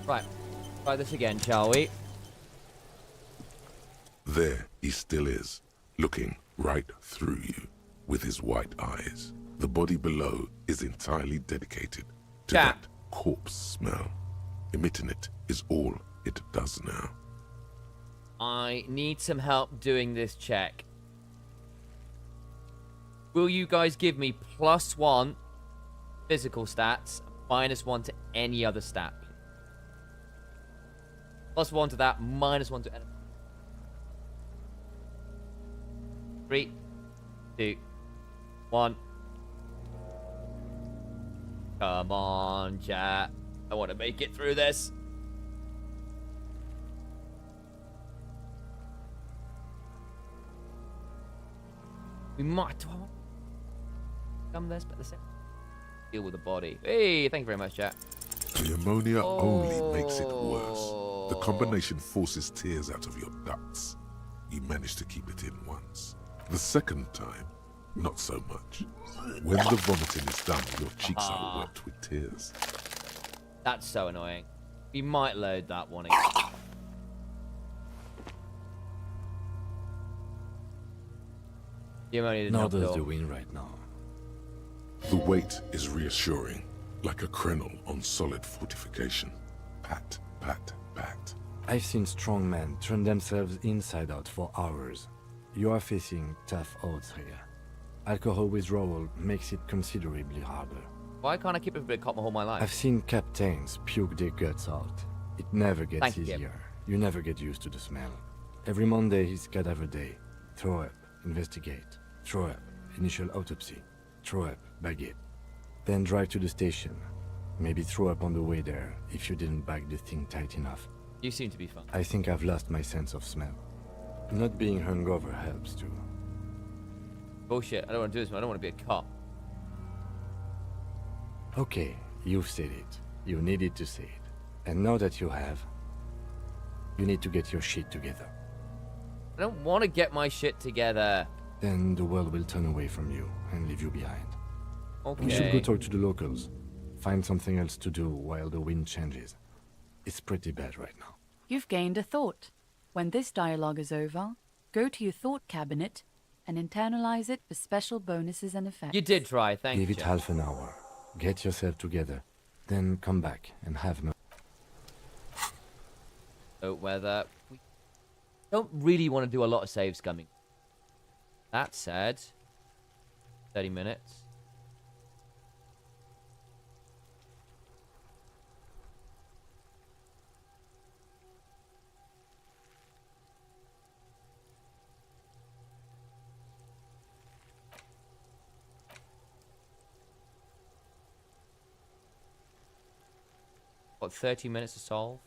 Right. Try this again, shall we? There he still is, looking right through you with his white eyes. The body below is entirely dedicated to Cat. that corpse smell. Emitting it is all it does now. I need some help doing this check. Will you guys give me +1 physical stats, -1 to any other stat? +1 to that, -1 to any. 3, 2, 1. Come on, chat. I want to make it through this. We might come this, but the same. Deal with the body. Hey, thank you very much, chat. The ammonia only makes it worse. The combination forces tears out of your ducts. You manage to keep it in once. The second time, not so much. When the vomiting is done, your cheeks are wet with tears. That's so annoying. We might load that one again. You only didn't Nor help at does all. the wind right now. The weight is reassuring, like a crenel on solid fortification. Pat, pat, pat. I've seen strong men turn themselves inside out for hours. You are facing tough odds here. Alcohol withdrawal makes it considerably harder. Why can't I keep a bit of cotton all my life? I've seen captains puke their guts out. It never gets Thank you. easier. You never get used to the smell. Every Monday is cadaver day. Throw up, investigate. Throw up, initial autopsy. Throw up, bag it. Then drive to the station. Maybe throw up on the way there if you didn't bag the thing tight enough. You seem to be fun. I think I've lost my sense of smell. Not being hungover helps too. Bullshit. I don't want to do this, man. I don't want to be a cop. Okay, you've said it. You needed to say it. And now that you have, you need to get your shit together. I don't want to get my shit together. Then the world will turn away from you and leave you behind. Okay. We should go talk to the locals. Find something else to do while the wind changes. It's pretty bad right now. You've gained a thought. When this dialogue is over, go to your thought cabinet and internalize it for special bonuses and effects. You did try, thank you. Give it half an hour. Get yourself together. Then come back and have no... So whether we don't really want to do a lot of save scumming. That said, 30 minutes. What, 30 minutes to solve?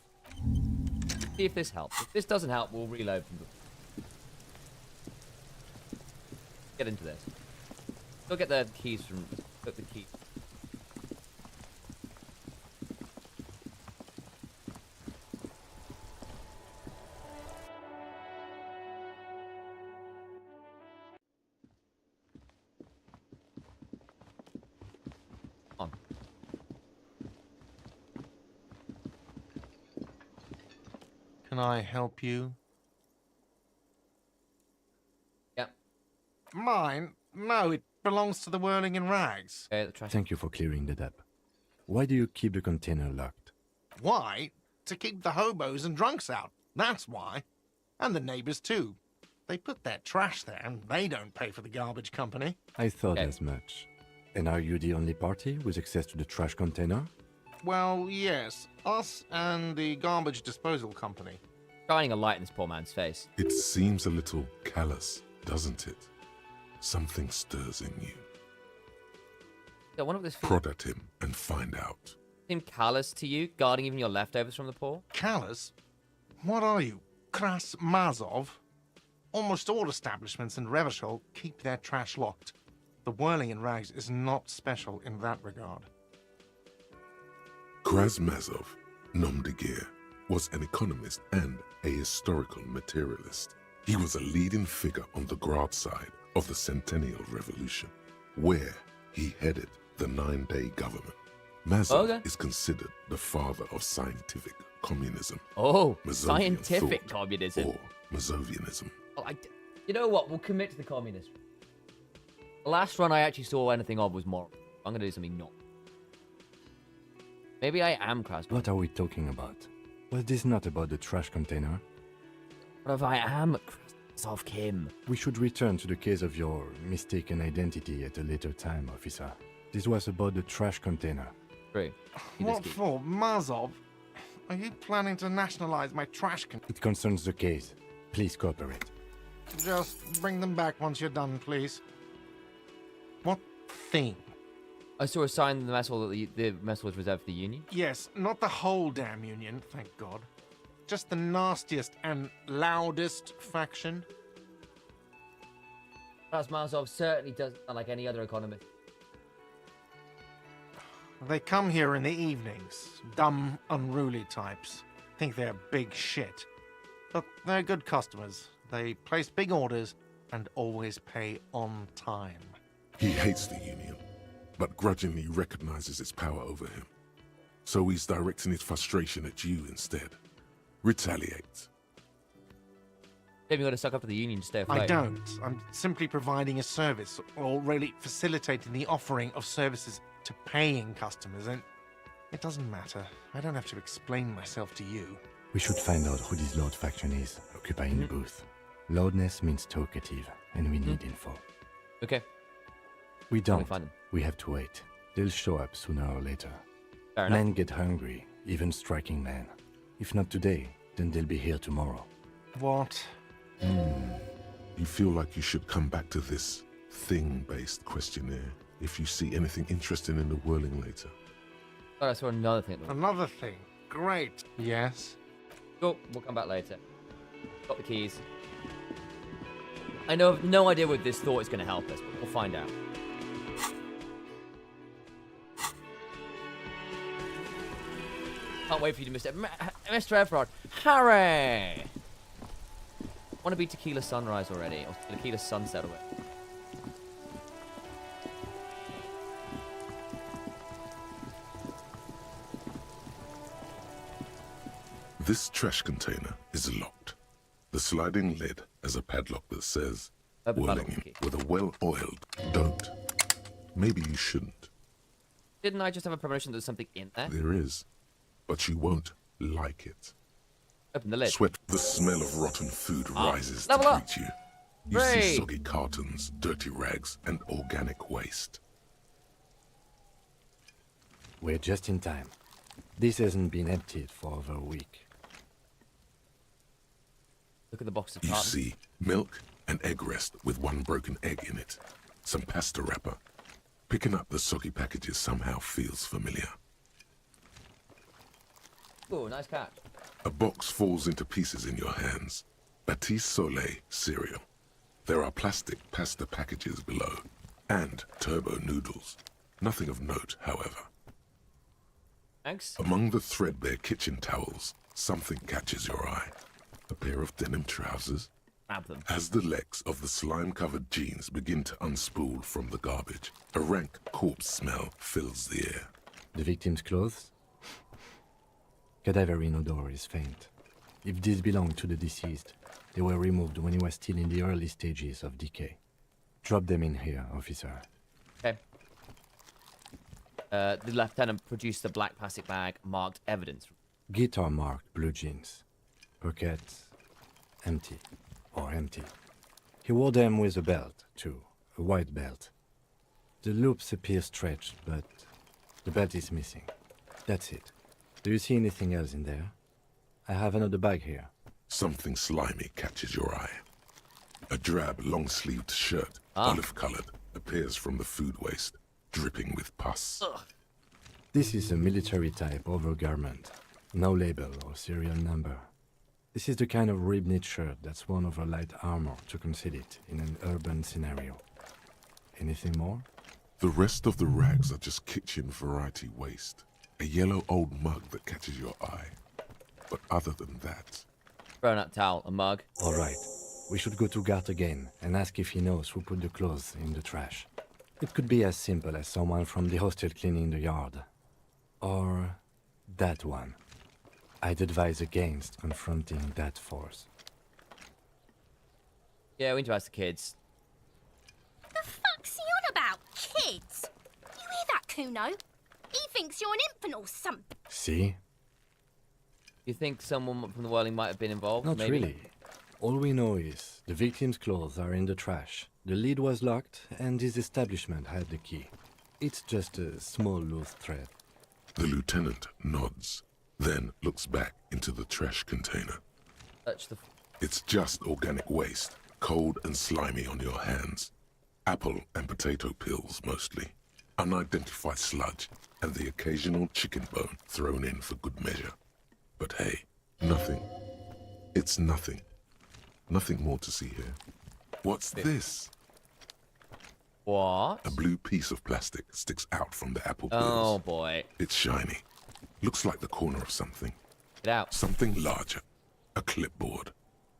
See if this helps. If this doesn't help, we'll reload from the... Get into this. Go get the keys from... Put the key. On. Can I help you? Yep. Mine? No, it belongs to the Whirling in Rags. Okay, the trash. Thank you for clearing that up. Why do you keep the container locked? Why? To keep the hobos and drunks out. That's why. And the neighbors too. They put their trash there and they don't pay for the garbage company. I thought Okay. as much. And are you the only party with access to the trash container? Well, yes. Us and the garbage disposal company. Shining a light in this poor man's face. It seems a little callous, doesn't it? Something stirs in you. I wonder what this Prod at him and find out. seem callous to you, guarding even your leftovers from the poor. Callous? What are you? Kras Mazov? Almost all establishments in Revachol keep their trash locked. The Whirling in Rags is not special in that regard. Krasmazov, nom de guerre, was an economist and a historical materialist. He was a leading figure on the Grad side of the Centennial Revolution, where he headed the 9-day government. Mazov is considered the father of scientific communism. Oh, Mazovian scientific thought, communism. Or Mazovianism. Oh, you know what? We'll commit to the communist. The last one I actually saw anything of was moral. I'm going to do something not. Maybe I am Krasnov. What are we talking about? Was this not about the trash container? What if I am Krasnov Kim? We should return to the case of your mistaken identity at a later time, officer. This was about the trash container. True. What for? Mazov? Are you planning to nationalize my trash can? It concerns the case. Please cooperate. Just bring them back once you're done, please. What thing? I saw a sign in the mess hall that the mess hall was reserved for the Union. Yes, not the whole damn Union, thank God. Just the nastiest and loudest faction. Krasnov certainly doesn't sound like any other economist. They come here in the evenings. Dumb, unruly types. Think they're big shit. But they're good customers. They place big orders and always pay on time. He hates the Union, but grudgingly recognizes its power over him. So he's directing his frustration at you instead. Retaliate. Maybe you got to suck up to the union to stay afloat. I don't. I'm simply providing a service, or really facilitating the offering of services to paying customers, and it doesn't matter. I don't have to explain myself to you. We should find out who this Lord faction is, occupying the booth. Loudness means talkative, and we need info. Okay. We don't. Find them? We have to wait. They'll show up sooner or later. Fair enough. Men get hungry, even striking men. If not today, then they'll be here tomorrow. What? You feel like you should come back to this thing-based questionnaire if you see anything interesting in the whirling later. Oh, I saw another thing. Another thing. Great. Yes? Cool. We'll come back later. Got the keys. I know have no idea what this thought is going to help us, but we'll find out. Can't wait for you to miss it. Mr. Everard. Harry! Want to be Tequila Sunrise already, or Tequila Sunset already. This trash container is locked. The sliding lid has a padlock that says, whirling with a well-oiled don't. Maybe you shouldn't. Didn't I just have a premonition that there's something in there? There is, but you won't like it. Open the lid. Sweat, the smell of rotten food rises to level up. greet you. You see soggy cartons, dirty rags, and organic waste. We're just in time. This hasn't been emptied for over a week. Look at the box of You cartons. see milk and egg rest with one broken egg in it. Some pasta wrapper. Picking up the soggy packages somehow feels familiar. Oh, nice catch. A box falls into pieces in your hands. Batiste Soleil cereal. There are plastic pasta packages below. And turbo noodles. Nothing of note, however. Thanks. Among the threadbare kitchen towels, something catches your eye. A pair of denim trousers. Grab them. As the legs of the slime-covered jeans begin to unspool from the garbage, a rank corpse smell fills the air. The victim's clothes? Cadaverine odor is faint. If these belong to the deceased, they were removed when he was still in the early stages of decay. Drop them in here, officer. Okay. The lieutenant produced a black plastic bag marked evidence. Guitar marked blue jeans. Pockets empty. Or empty. He wore them with a belt, too. A white belt. The loops appear stretched, but the belt is missing. That's it. Do you see anything else in there? I have another bag here. Something slimy catches your eye. A drab, long-sleeved shirt, olive-colored, appears from the food waste, dripping with pus. Ugh. This is a military-type overgarment. No label or serial number. This is the kind of rib-knit shirt that's worn over light armor to conceal it in an urban scenario. Anything more? The rest of the rags are just kitchen variety waste. A yellow old mug that catches your eye. But other than that... Thrown up towel, a mug. All right. We should go to Gart again and ask if he knows who put the clothes in the trash. It could be as simple as someone from the hostel cleaning the yard. Or that one. I'd advise against confronting that force. Yeah, we need to ask the kids. The fuck's he on about? Kids? You hear that, Kuno? He thinks you're an infant or something. See? You think someone from the Whirling might have been involved? Not maybe? really. All we know is the victim's clothes are in the trash. The lid was locked, and his establishment had the key. It's just a small loose thread. The lieutenant nods, then looks back into the trash container. Touch the... It's just organic waste, cold and slimy on your hands. Apple and potato peels, mostly. Unidentified sludge, and the occasional chicken bone thrown in for good measure. But hey, nothing. It's nothing. Nothing more to see here. What's this? What? A blue piece of plastic sticks out from the apple peels. Oh, boy. It's shiny. Looks like the corner of something. Get out. Something larger. A clipboard.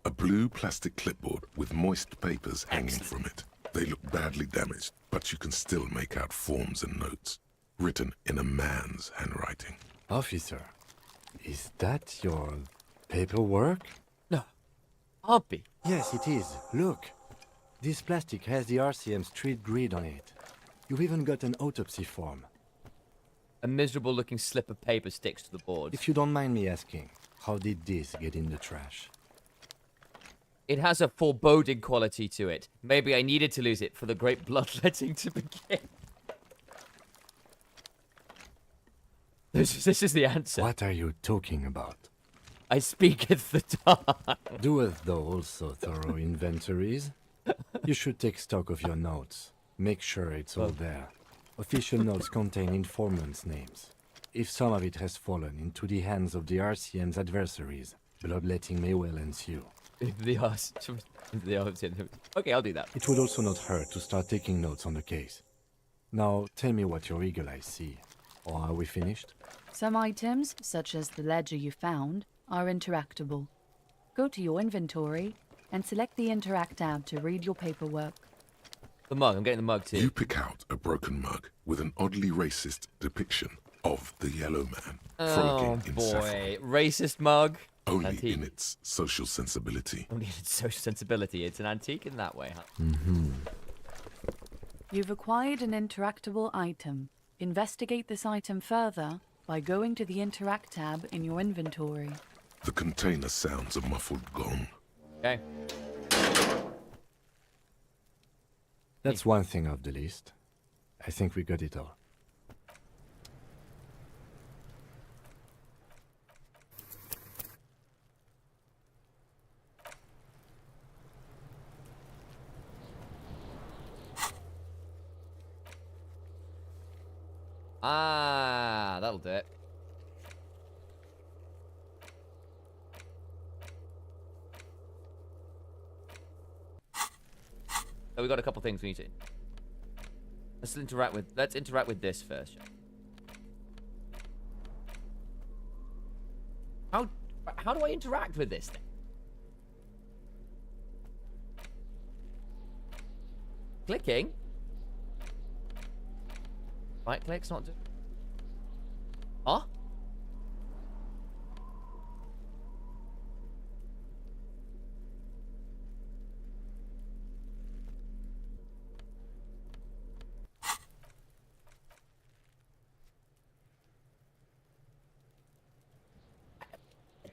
A blue plastic clipboard with moist papers hanging from it. They look badly damaged, but you can still make out forms and notes, written in a man's handwriting. Officer, is that your paperwork? No. Can't be. Yes, it is. Look. This plastic has the RCM street grid on it. You've even got an autopsy form. A miserable-looking slip of paper sticks to the board. If you don't mind me asking, how did this get in the trash? It has a foreboding quality to it. Maybe I needed to lose it for the great bloodletting to begin. This is the answer. What are you talking about? I speaketh the tongue. Doeth thou also thorough inventories? You should take stock of your notes. Make sure it's all there. Official notes contain informants' names. If some of it has fallen into the hands of the RCM's adversaries, bloodletting may well ensue. Okay, I'll do that. It would also not hurt to start taking notes on the case. Now, tell me what your eagle eyes see. Or are we finished? Some items, such as the ledger you found, are interactable. Go to your inventory and select the Interact tab to read your paperwork. The mug, I'm getting the mug too. You pick out a broken mug with an oddly racist depiction of the Yellow Man frolicking in saffron. Racist mug. Only Antique. in its social sensibility. Only in its social sensibility. It's an antique in that way, huh? Mm-hmm. You've acquired an interactable item. Investigate this item further by going to the Interact tab in your inventory. The container sounds a muffled gong. Okay. That's one thing off the list. I think we got it all. Ah, that'll do it. So we got a couple things we need to. Let's interact with this first. How do I interact with this thing? Clicking. Right click's not doing. Huh?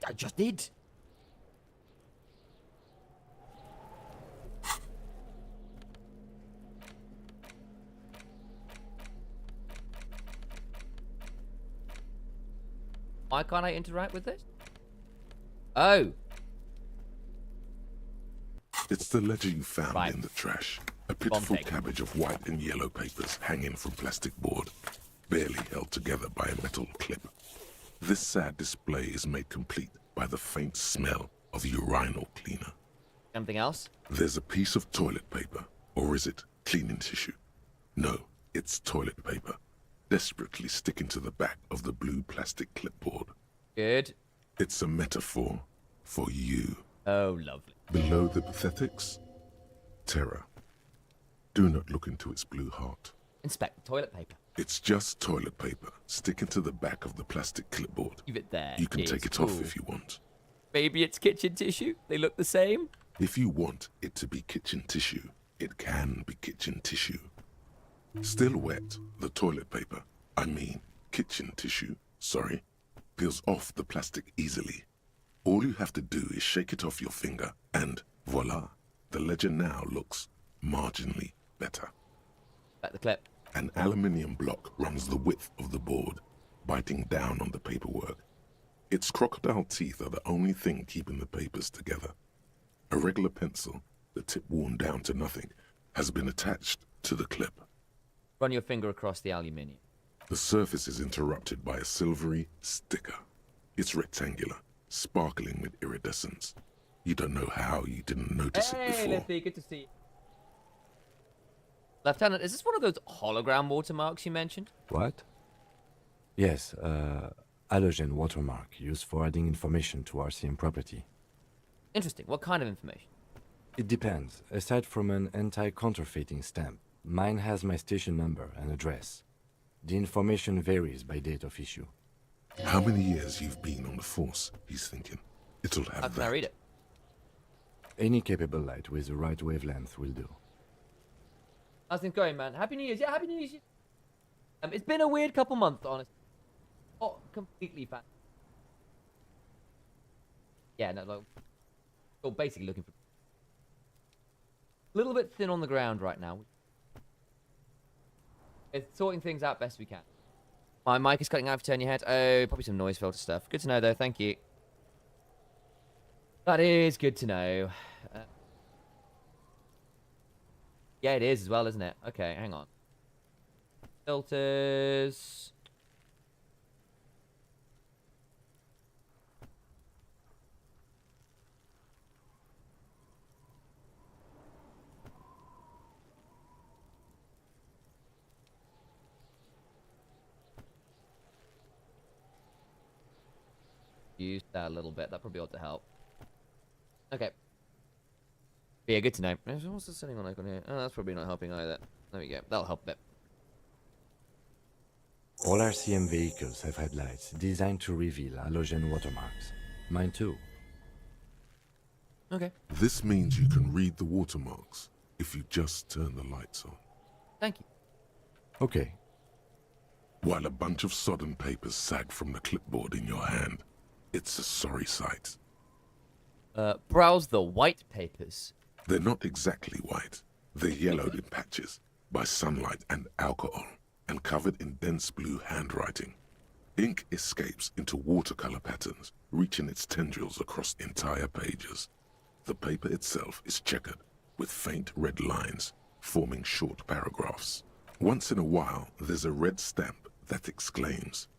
I just did. Why can't I interact with this? Oh. It's the ledger you found Right. in the trash. A pitiful cabbage of white and yellow papers hanging from plastic board, barely held together by a metal clip. This sad display is made complete by the faint smell of urinal cleaner. Something else? There's a piece of toilet paper, or is it cleaning tissue? No, it's toilet paper, desperately sticking to the back of the blue plastic clipboard. Good. It's a metaphor for you. Oh, lovely. Below the pathetics, terror. Do not look into its blue heart. Inspect the toilet paper. It's just toilet paper sticking to the back of the plastic clipboard. Leave it there. You can It's take it cool. off if you want. Maybe it's kitchen tissue. They look the same. If you want it to be kitchen tissue, it can be kitchen tissue. Still wet, the toilet paper, kitchen tissue, sorry, peels off the plastic easily. All you have to do is shake it off your finger, and voila, the ledger now looks marginally better. Back the clip. An aluminium block runs the width of the board, biting down on the paperwork. Its crocodile teeth are the only thing keeping the papers together. A regular pencil, the tip worn down to nothing, has been attached to the clip. Run your finger across the aluminium. The surface is interrupted by a silvery sticker. It's rectangular, sparkling with iridescence. You don't know how you didn't notice it before. Letty, good to see you. Lieutenant, is this one of those hologram watermarks you mentioned? What? Yes, halogen watermark used for adding information to RCM property. Interesting. What kind of information? It depends. Aside from an anti-counterfeiting stamp, mine has my station number and address. The information varies by date of issue. How many years you've been on the Force, he's thinking. It'll have How can I that. read it? Any capable light with the right wavelength will do. How's things going, man? Happy New Year's. Yeah, Happy New Year's. It's been a weird couple months, honestly. Not completely fat. Yeah, no, like, still basically looking for... A little bit thin on the ground right now. It's sorting things out best we can. My mic is cutting out if you turn your head. Oh, probably some noise filter stuff. Good to know, though. Thank you. That is good to know. Yeah, it is as well, isn't it? Okay, hang on. Filters. Use that a little bit. That probably ought to help. Okay. Yeah, good to know. What's the setting on icon here? Oh, that's probably not helping either. There we go. That'll help a bit. All RCM vehicles have headlights designed to reveal halogen watermarks. Mine too. Okay. This means you can read the watermarks if you just turn the lights on. Thank you. Okay. While a bunch of sodden papers sag from the clipboard in your hand, it's a sorry sight. Browse the white papers. They're not exactly white. They're yellowed in patches by sunlight and alcohol, and covered in dense blue handwriting. Ink escapes into watercolor patterns, reaching its tendrils across entire pages. The paper itself is checkered, with faint red lines, forming short paragraphs. Once in a while, there's a red stamp that exclaims,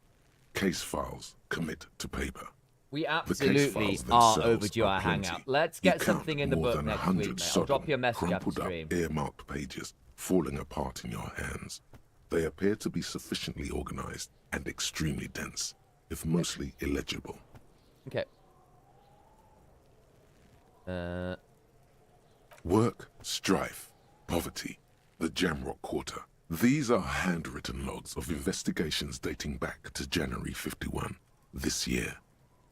"Case files commit to paper." We The absolutely case files are themselves overdue are our plenty. hangout. Let's You get count something in the more book than next 100 week, mate. I'll drop you a message after crumpled up, stream. earmarked pages falling apart in your hands. They appear to be sufficiently organized and extremely dense, if mostly illegible. Okay. Work, strife, poverty, the Jamrock Quarter. These are handwritten logs of investigations dating back to January 51, this year.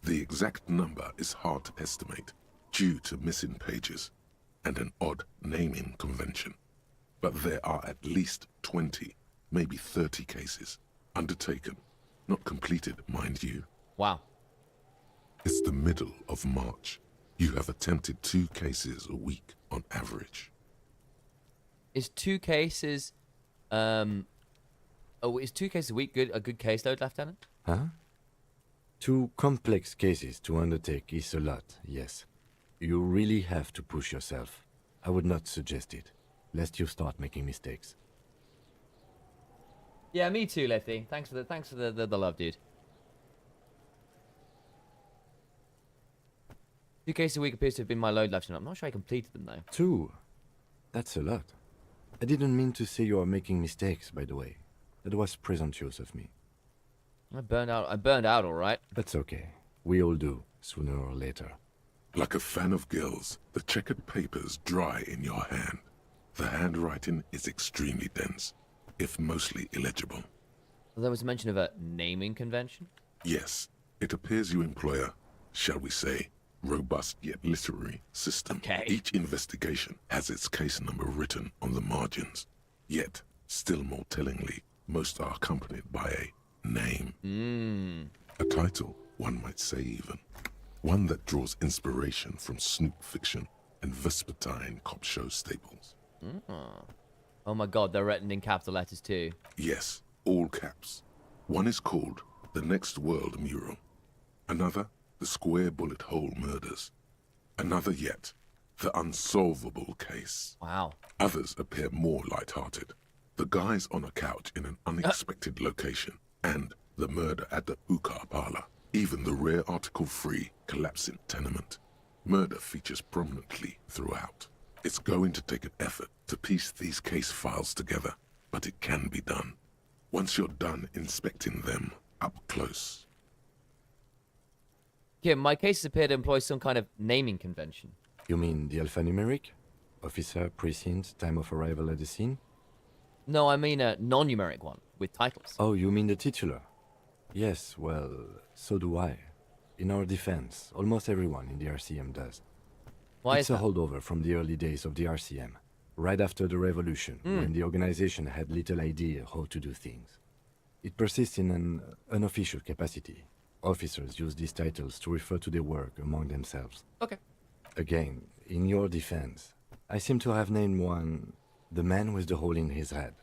The exact number is hard to estimate, due to missing pages and an odd naming convention. But there are at least 20, maybe 30 cases, undertaken, not completed, mind you. Wow. It's the middle of March. You have attempted 2 cases a week on average. Is 2 cases... is 2 cases a week a good caseload, Lieutenant? Huh? 2 complex cases to undertake is a lot, yes. You really have to push yourself. I would not suggest it, lest you start making mistakes. Yeah, me too, Letty. Thanks for the love, dude. 2 cases a week appears to have been my load, Lieutenant. I'm not sure I completed them, though. 2? That's a lot. I didn't mean to say you are making mistakes, by the way. That was presumptuous of me. I burned out, all right. That's okay. We all do, sooner or later. Like a fan of gills, the checkered papers dry in your hand. The handwriting is extremely dense, if mostly illegible. There was a mention of a naming convention? Yes, it appears you employ a, shall we say, robust yet literary system. Okay. Each investigation has its case number written on the margins. Yet, still more tellingly, most are accompanied by a name. A title, one might say even. One that draws inspiration from snoop fiction and vespertine cop show staples. Oh my god, they're written in capital letters too. Yes, all caps. One is called The Next World Mural. Another, The Square Bullet Hole Murders. Another yet, The Unsolvable Case. Wow. Others appear more light-hearted. The guys on a couch in an unexpected location, and the murder at the Ukar Parlor. Even the rare article-free collapsing tenement. Murder features prominently throughout. It's going to take an effort to piece these case files together, but it can be done. Once you're done inspecting them up close. Yeah, my cases appear to employ some kind of naming convention. You mean the alphanumeric? Officer, precinct, time of arrival at the scene? No, I mean a non-numeric one, with titles. Oh, you mean the titular? Yes, well, so do I. In our defense, almost everyone in the RCM does. Why It's is a that? holdover from the early days of the RCM, right after the revolution, when the organization had little idea how to do things. It persists in an unofficial capacity. Officers use these titles to refer to their work among themselves. Okay. Again, in your defense, I seem to have named one the man with the hole in his head.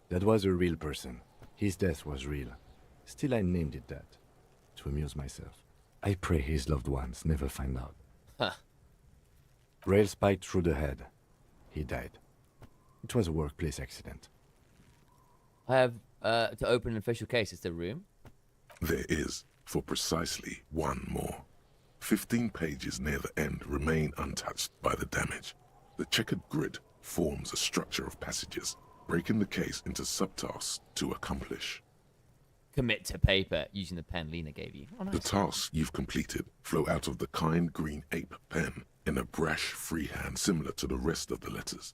That was a real person. His death was real. Still, I named it that, to amuse myself. I pray his loved ones never find out. Huh. Rail spiked through the head. He died. It was a workplace accident. I have to open an official case. Is there room? There is, for precisely one more. 15 pages near the end remain untouched by the damage. The checkered grid forms a structure of passages, breaking the case into subtasks to accomplish. Commit to paper using the pen Lena gave you. Oh, nice. The tasks you've completed flow out of the kind green ape pen in a brash freehand similar to the rest of the letters.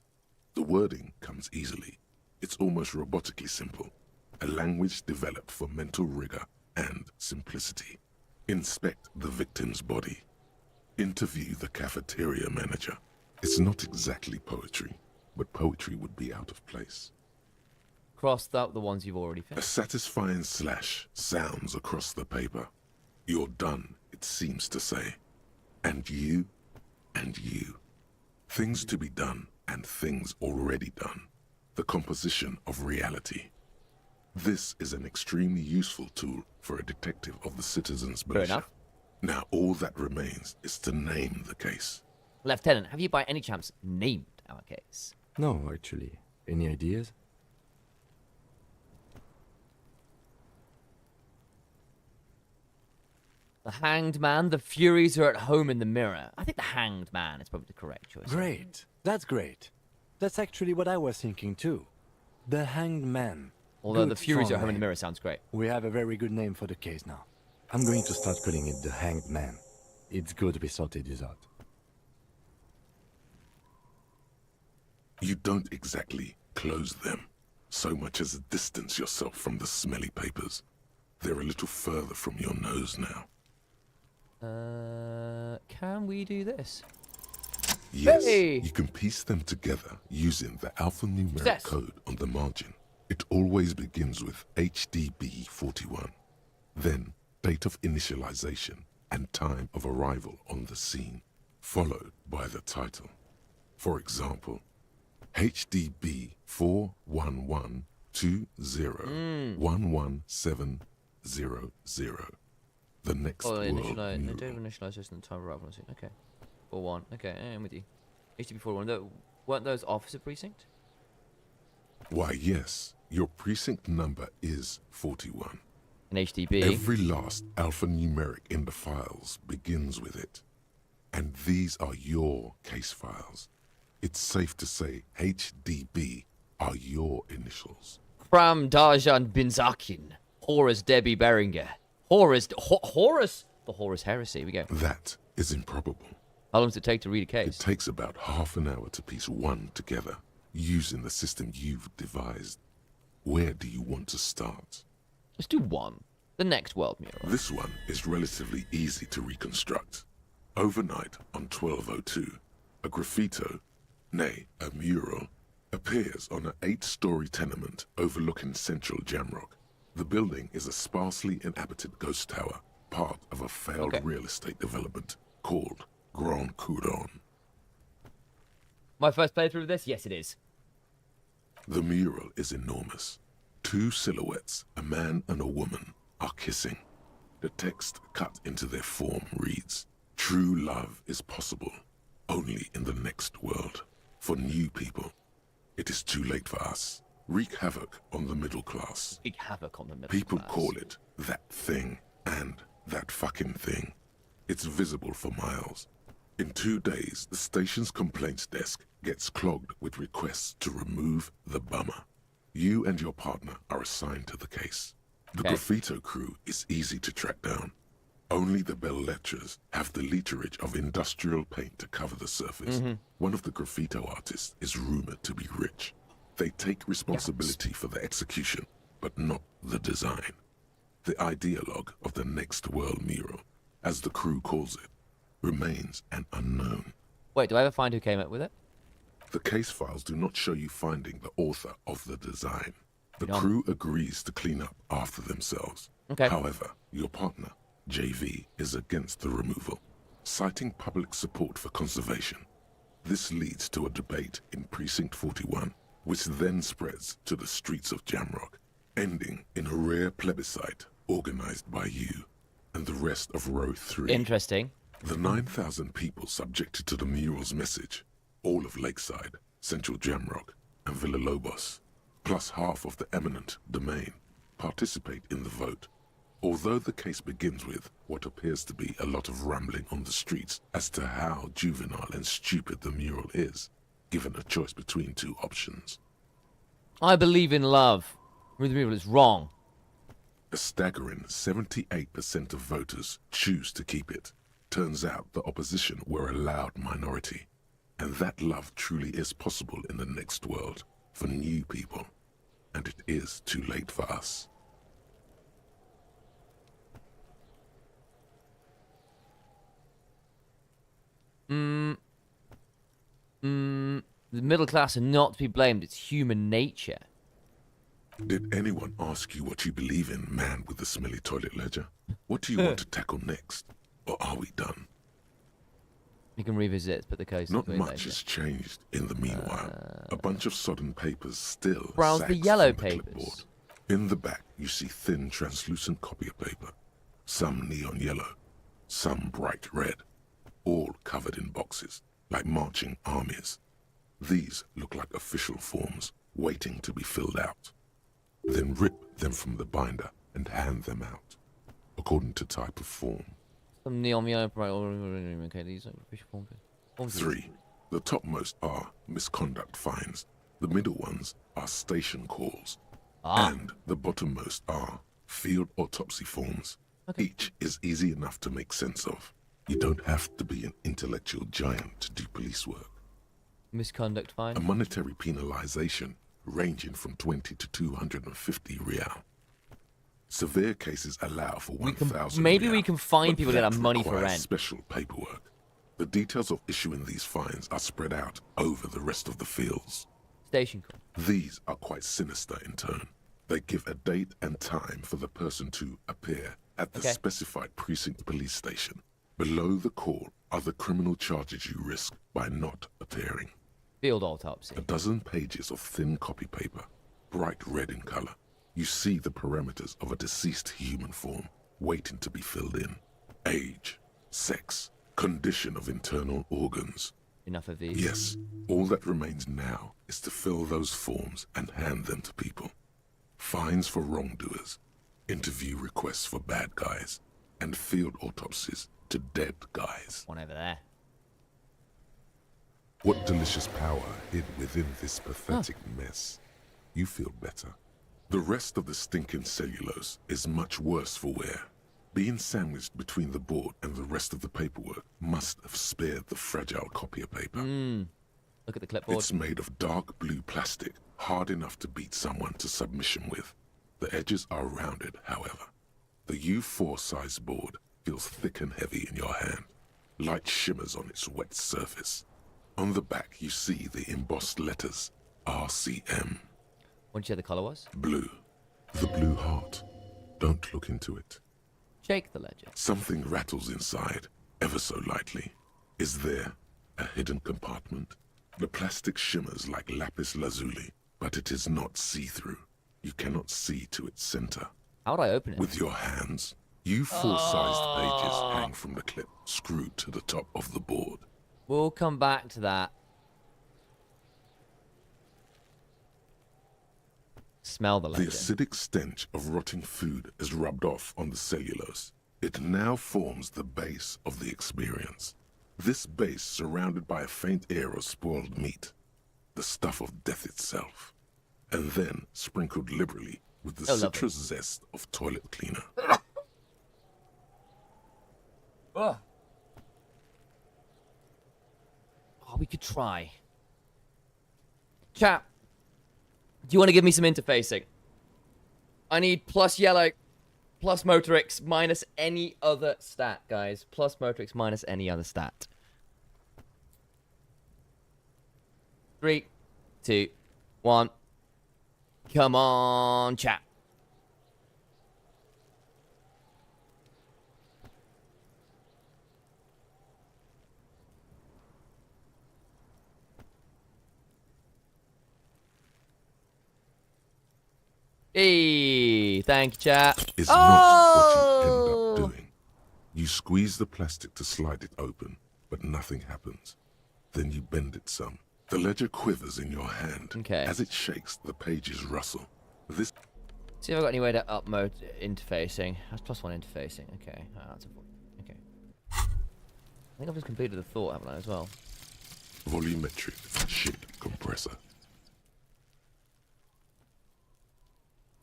The wording comes easily. It's almost robotically simple, a language developed for mental rigor and simplicity. Inspect the victim's body. Interview the cafeteria manager. It's not exactly poetry, but poetry would be out of place. Crossed out the ones you've already A finished. satisfying slash sounds across the paper. You're done, it seems to say. And you, and you. Things to be done and things already done. The composition of reality. This is an extremely useful tool for a detective of the citizen's Fair militia. enough. Now all that remains is to name the case. Lieutenant, have you by any chance named our case? No, actually. Any ideas? The Hanged Man, the Furies are at home in the mirror. I think the Hanged Man is probably the correct choice. Great. That's great. That's actually what I was thinking too. The Hanged Man. Although Good the Furies are at strong home in the name. mirror sounds great. We have a very good name for the case now. I'm going to start calling it the Hanged Man. It's good we sorted this out. You don't exactly close them, so much as distance yourself from the smelly papers. They're a little further from your nose now. Can we do this? Yes, Hey! you can piece them together using the alphanumeric Success. code on the margin. It always begins with HDB 41, then date of initialization and time of arrival on the scene, followed by the title. For example, HDB 41120111700. The next Oh, world initialize. neural. Date of initialization and time of arrival on the scene. Okay. 4-1. Okay, I'm with you. HTB 4-1. Weren't those officer precinct? Why, yes, your precinct number is 41. An HDB. Every last alphanumeric in the files begins with it. And these are your case files. It's safe to say HDB are your initials. Pram Darjan Binzakin. Horus Debbie Beringer. Horus. The Horus Heresy. We go. That is improbable. How long does it take to read a It case? takes about half an hour to piece one together, using the system you've devised. Where do you want to start? Let's do one. The next world mural. This one is relatively easy to reconstruct. Overnight on 1202, a graffito, nay, a mural, appears on an 8-story tenement overlooking central Jamrock. The building is a sparsely inhabited ghost tower, part of a failed real estate development called Grand Couronne. My first playthrough of this? Yes, it is. The mural is enormous. 2 silhouettes, a man and a woman, are kissing. The text cut into their form reads, "True love is possible, only in the next world. For new people, it is too late for us. Wreak havoc on the middle class." Big havoc on the middle People class. call it that thing and that fucking thing. It's visible for miles. In 2 days, the station's complaints desk gets clogged with requests to remove the bummer. You and your partner are assigned to the case. The Okay. graffito crew is easy to track down. Only the bell lectures have the literage of industrial paint to cover the surface. One of the graffito artists is rumored to be rich. They take responsibility for the execution, but not the design. The ideologue of the next world mural, as the crew calls it, remains an unknown. Wait, do I ever find who came up with it? The case files do not show you finding the author of the design. The None. crew agrees to clean up after themselves. Okay. However, your partner, JV, is against the removal, citing public support for conservation. This leads to a debate in Precinct 41, which then spreads to the streets of Jamrock, ending in a rare plebiscite organized by you and the rest of Row 3. Interesting. The 9,000 people subjected to the mural's message, all of Lakeside, Central Jamrock, and Villalobos, plus half of the eminent domain, participate in the vote. Although the case begins with what appears to be a lot of rambling on the streets as to how juvenile and stupid the mural is, given a choice between two options. I believe in love. Remove the mural is wrong. A staggering 78% of voters choose to keep it. Turns out the opposition were a loud minority, and that love truly is possible in the next world for new people, and it is too late for us. The middle class are not to be blamed. It's human nature. Did anyone ask you what you believe in, man with the smelly toilet ledger? What do you want to tackle next? Or are we done? You can revisit, but the case. Not much has changed in the meanwhile. A bunch of sodden papers still browse the sags yellow from the papers. clipboard. In the back, you see thin, translucent copy of paper. Some neon yellow, some bright red, all covered in boxes, like marching armies. These look like official forms, waiting to be filled out. Then rip them from the binder and hand them out, according to type of form. Some neon yellow. Okay, these are official forms. 3. The topmost are misconduct fines. The middle ones are station calls. And the bottommost are field autopsy forms. Each is easy enough to make sense of. You don't have to be an intellectual giant to do police work. Misconduct fine. A monetary penalization ranging from 20 to 250 real. Severe cases allow for 1,000 maybe real, we can find but people that that have money for requires rent. Special paperwork. The details of issuing these fines are spread out over the rest of the fields. Station call. These are quite sinister in turn. They give a date and time for the person to appear at the specified precinct police station. Below the call are the criminal charges you risk by not appearing. Field autopsy. A dozen pages of thin copy paper, bright red in color. You see the parameters of a deceased human form waiting to be filled in. Age, sex, condition of internal organs. Enough of these. Yes, all that remains now is to fill those forms and hand them to people. Fines for wrongdoers, interview requests for bad guys, and field autopsies to dead guys. One over there. What delicious power hid within this pathetic mess. You feel better. The rest of the stinking cellulose is much worse for wear. Being sandwiched between the board and the rest of the paperwork must have spared the fragile copier paper. Look at the clipboard. It's made of dark blue plastic, hard enough to beat someone to submission with. The edges are rounded, however. The U4 size board feels thick and heavy in your hand. Light shimmers on its wet surface. On the back, you see the embossed letters, RCM. What did you say the color was? Blue. The blue heart. Don't look into it. Shake the ledger. Something rattles inside, ever so lightly. Is there a hidden compartment? The plastic shimmers like lapis lazuli, but it is not see-through. You cannot see to its center. How would I open it? With your hands, U4-sized pages hang from the clip, screwed to the top of the board. We'll come back to that. Smell the The ledger. acidic stench of rotting food is rubbed off on the cellulose. It now forms the base of the experience. This base surrounded by a faint air of spoiled meat, the stuff of death itself, and then sprinkled liberally with the citrus zest of toilet cleaner. Oh, we could try. Chat, do you want to give me some interfacing? I need plus yellow. Plus Motorix minus any other stat, guys. Plus Motorix minus any other stat. 3, 2, 1. Come on, chat. Hey, thank you, chat. Is not what you end up doing. You squeeze the plastic to slide it open, but nothing happens. Then you bend it some. The ledger quivers in your hand. Okay. As it shakes, the pages rustle. This. See if I've got any way to up mode interfacing. That's +1 interfacing. Okay. Oh, that's important. Okay. I think I've just completed the thought, haven't I, as well? Volumetric shit compressor.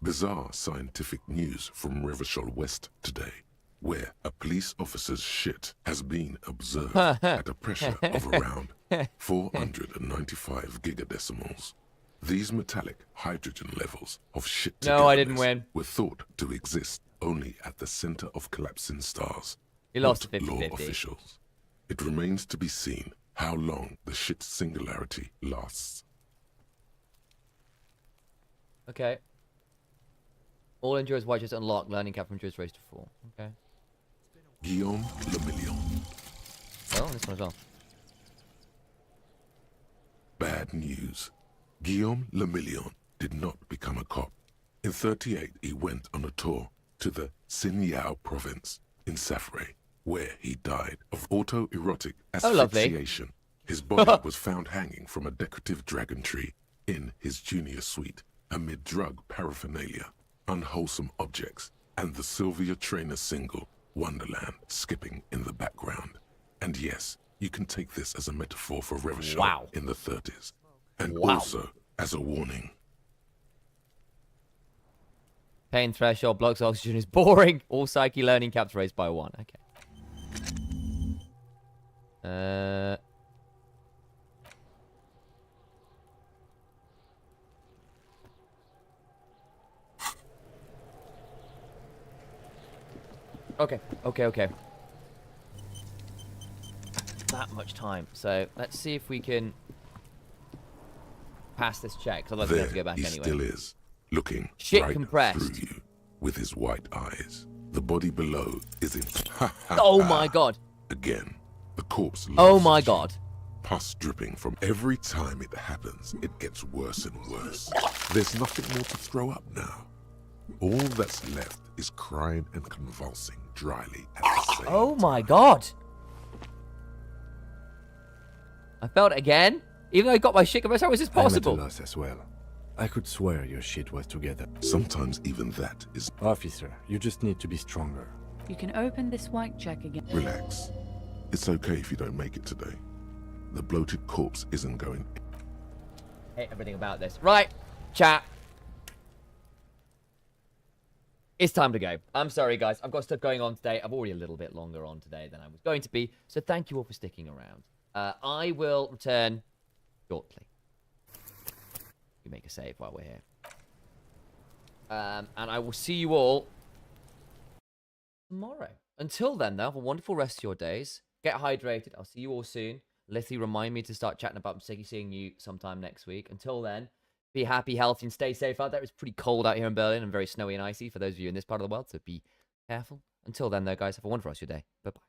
Bizarre scientific news from Revachol West today, where a police officer's shit has been observed at a pressure of around 495 gigadecimals. These metallic hydrogen levels of shit No, I didn't win. were thought to exist only at the center of collapsing stars. You lost Not 50-50. law officials. It remains to be seen how long the shit singularity lasts. Okay. All endurance watches unlocked. Learning cap from endurance race to 4. Okay. Guillaume Le Million. Oh, this one as well. Bad news. Guillaume Le Million did not become a cop. In 38, he went on a tour to the Sinyao province in Safre, where he died of autoerotic asphyxiation. His body was found hanging from a decorative dragon tree in his junior suite amid drug paraphernalia, unwholesome objects, and the Sylvia Trainer single, Wonderland, skipping in the background. And yes, you can take this as a metaphor for Revachol in the 30s, and also as a warning. Pain threshold blocks oxygen is boring. All psyche learning caps raised by 1. Okay. Okay. That much time. So let's see if we can pass this check. Otherwise, we have to go back he anyway. Still is, looking Shit right compressed. through you with his white eyes. The body below is in. Oh my god. Again, the corpse. Oh my god. Pus dripping from every time it happens. It gets worse and worse. There's nothing more to throw up now. All that's left is crying and convulsing dryly at the same Oh my god. I felt it again. Even though I got my shit compressed, how is this possible? I'm at a loss as well. I could swear your shit was together. Sometimes even that is... Officer, you just need to be stronger. You can open this white check again. Relax. It's okay if you don't make it today. The bloated corpse isn't going... Hate everything about this. Right, chat. It's time to go. I'm sorry, guys. I've got stuff going on today. I'm already a little bit longer on today than I was going to be. So thank you all for sticking around. I will return shortly. You make a save while we're here. And I will see you all tomorrow. Until then, though, have a wonderful rest of your days. Get hydrated. I'll see you all soon. Literally remind me to start chatting about seeing you sometime next week. Until then, be happy, healthy, and stay safe out there. It's pretty cold out here in Berlin and very snowy and icy for those of you in this part of the world, so be careful. Until then, though, guys, have a wonderful rest of your day. Bye-bye.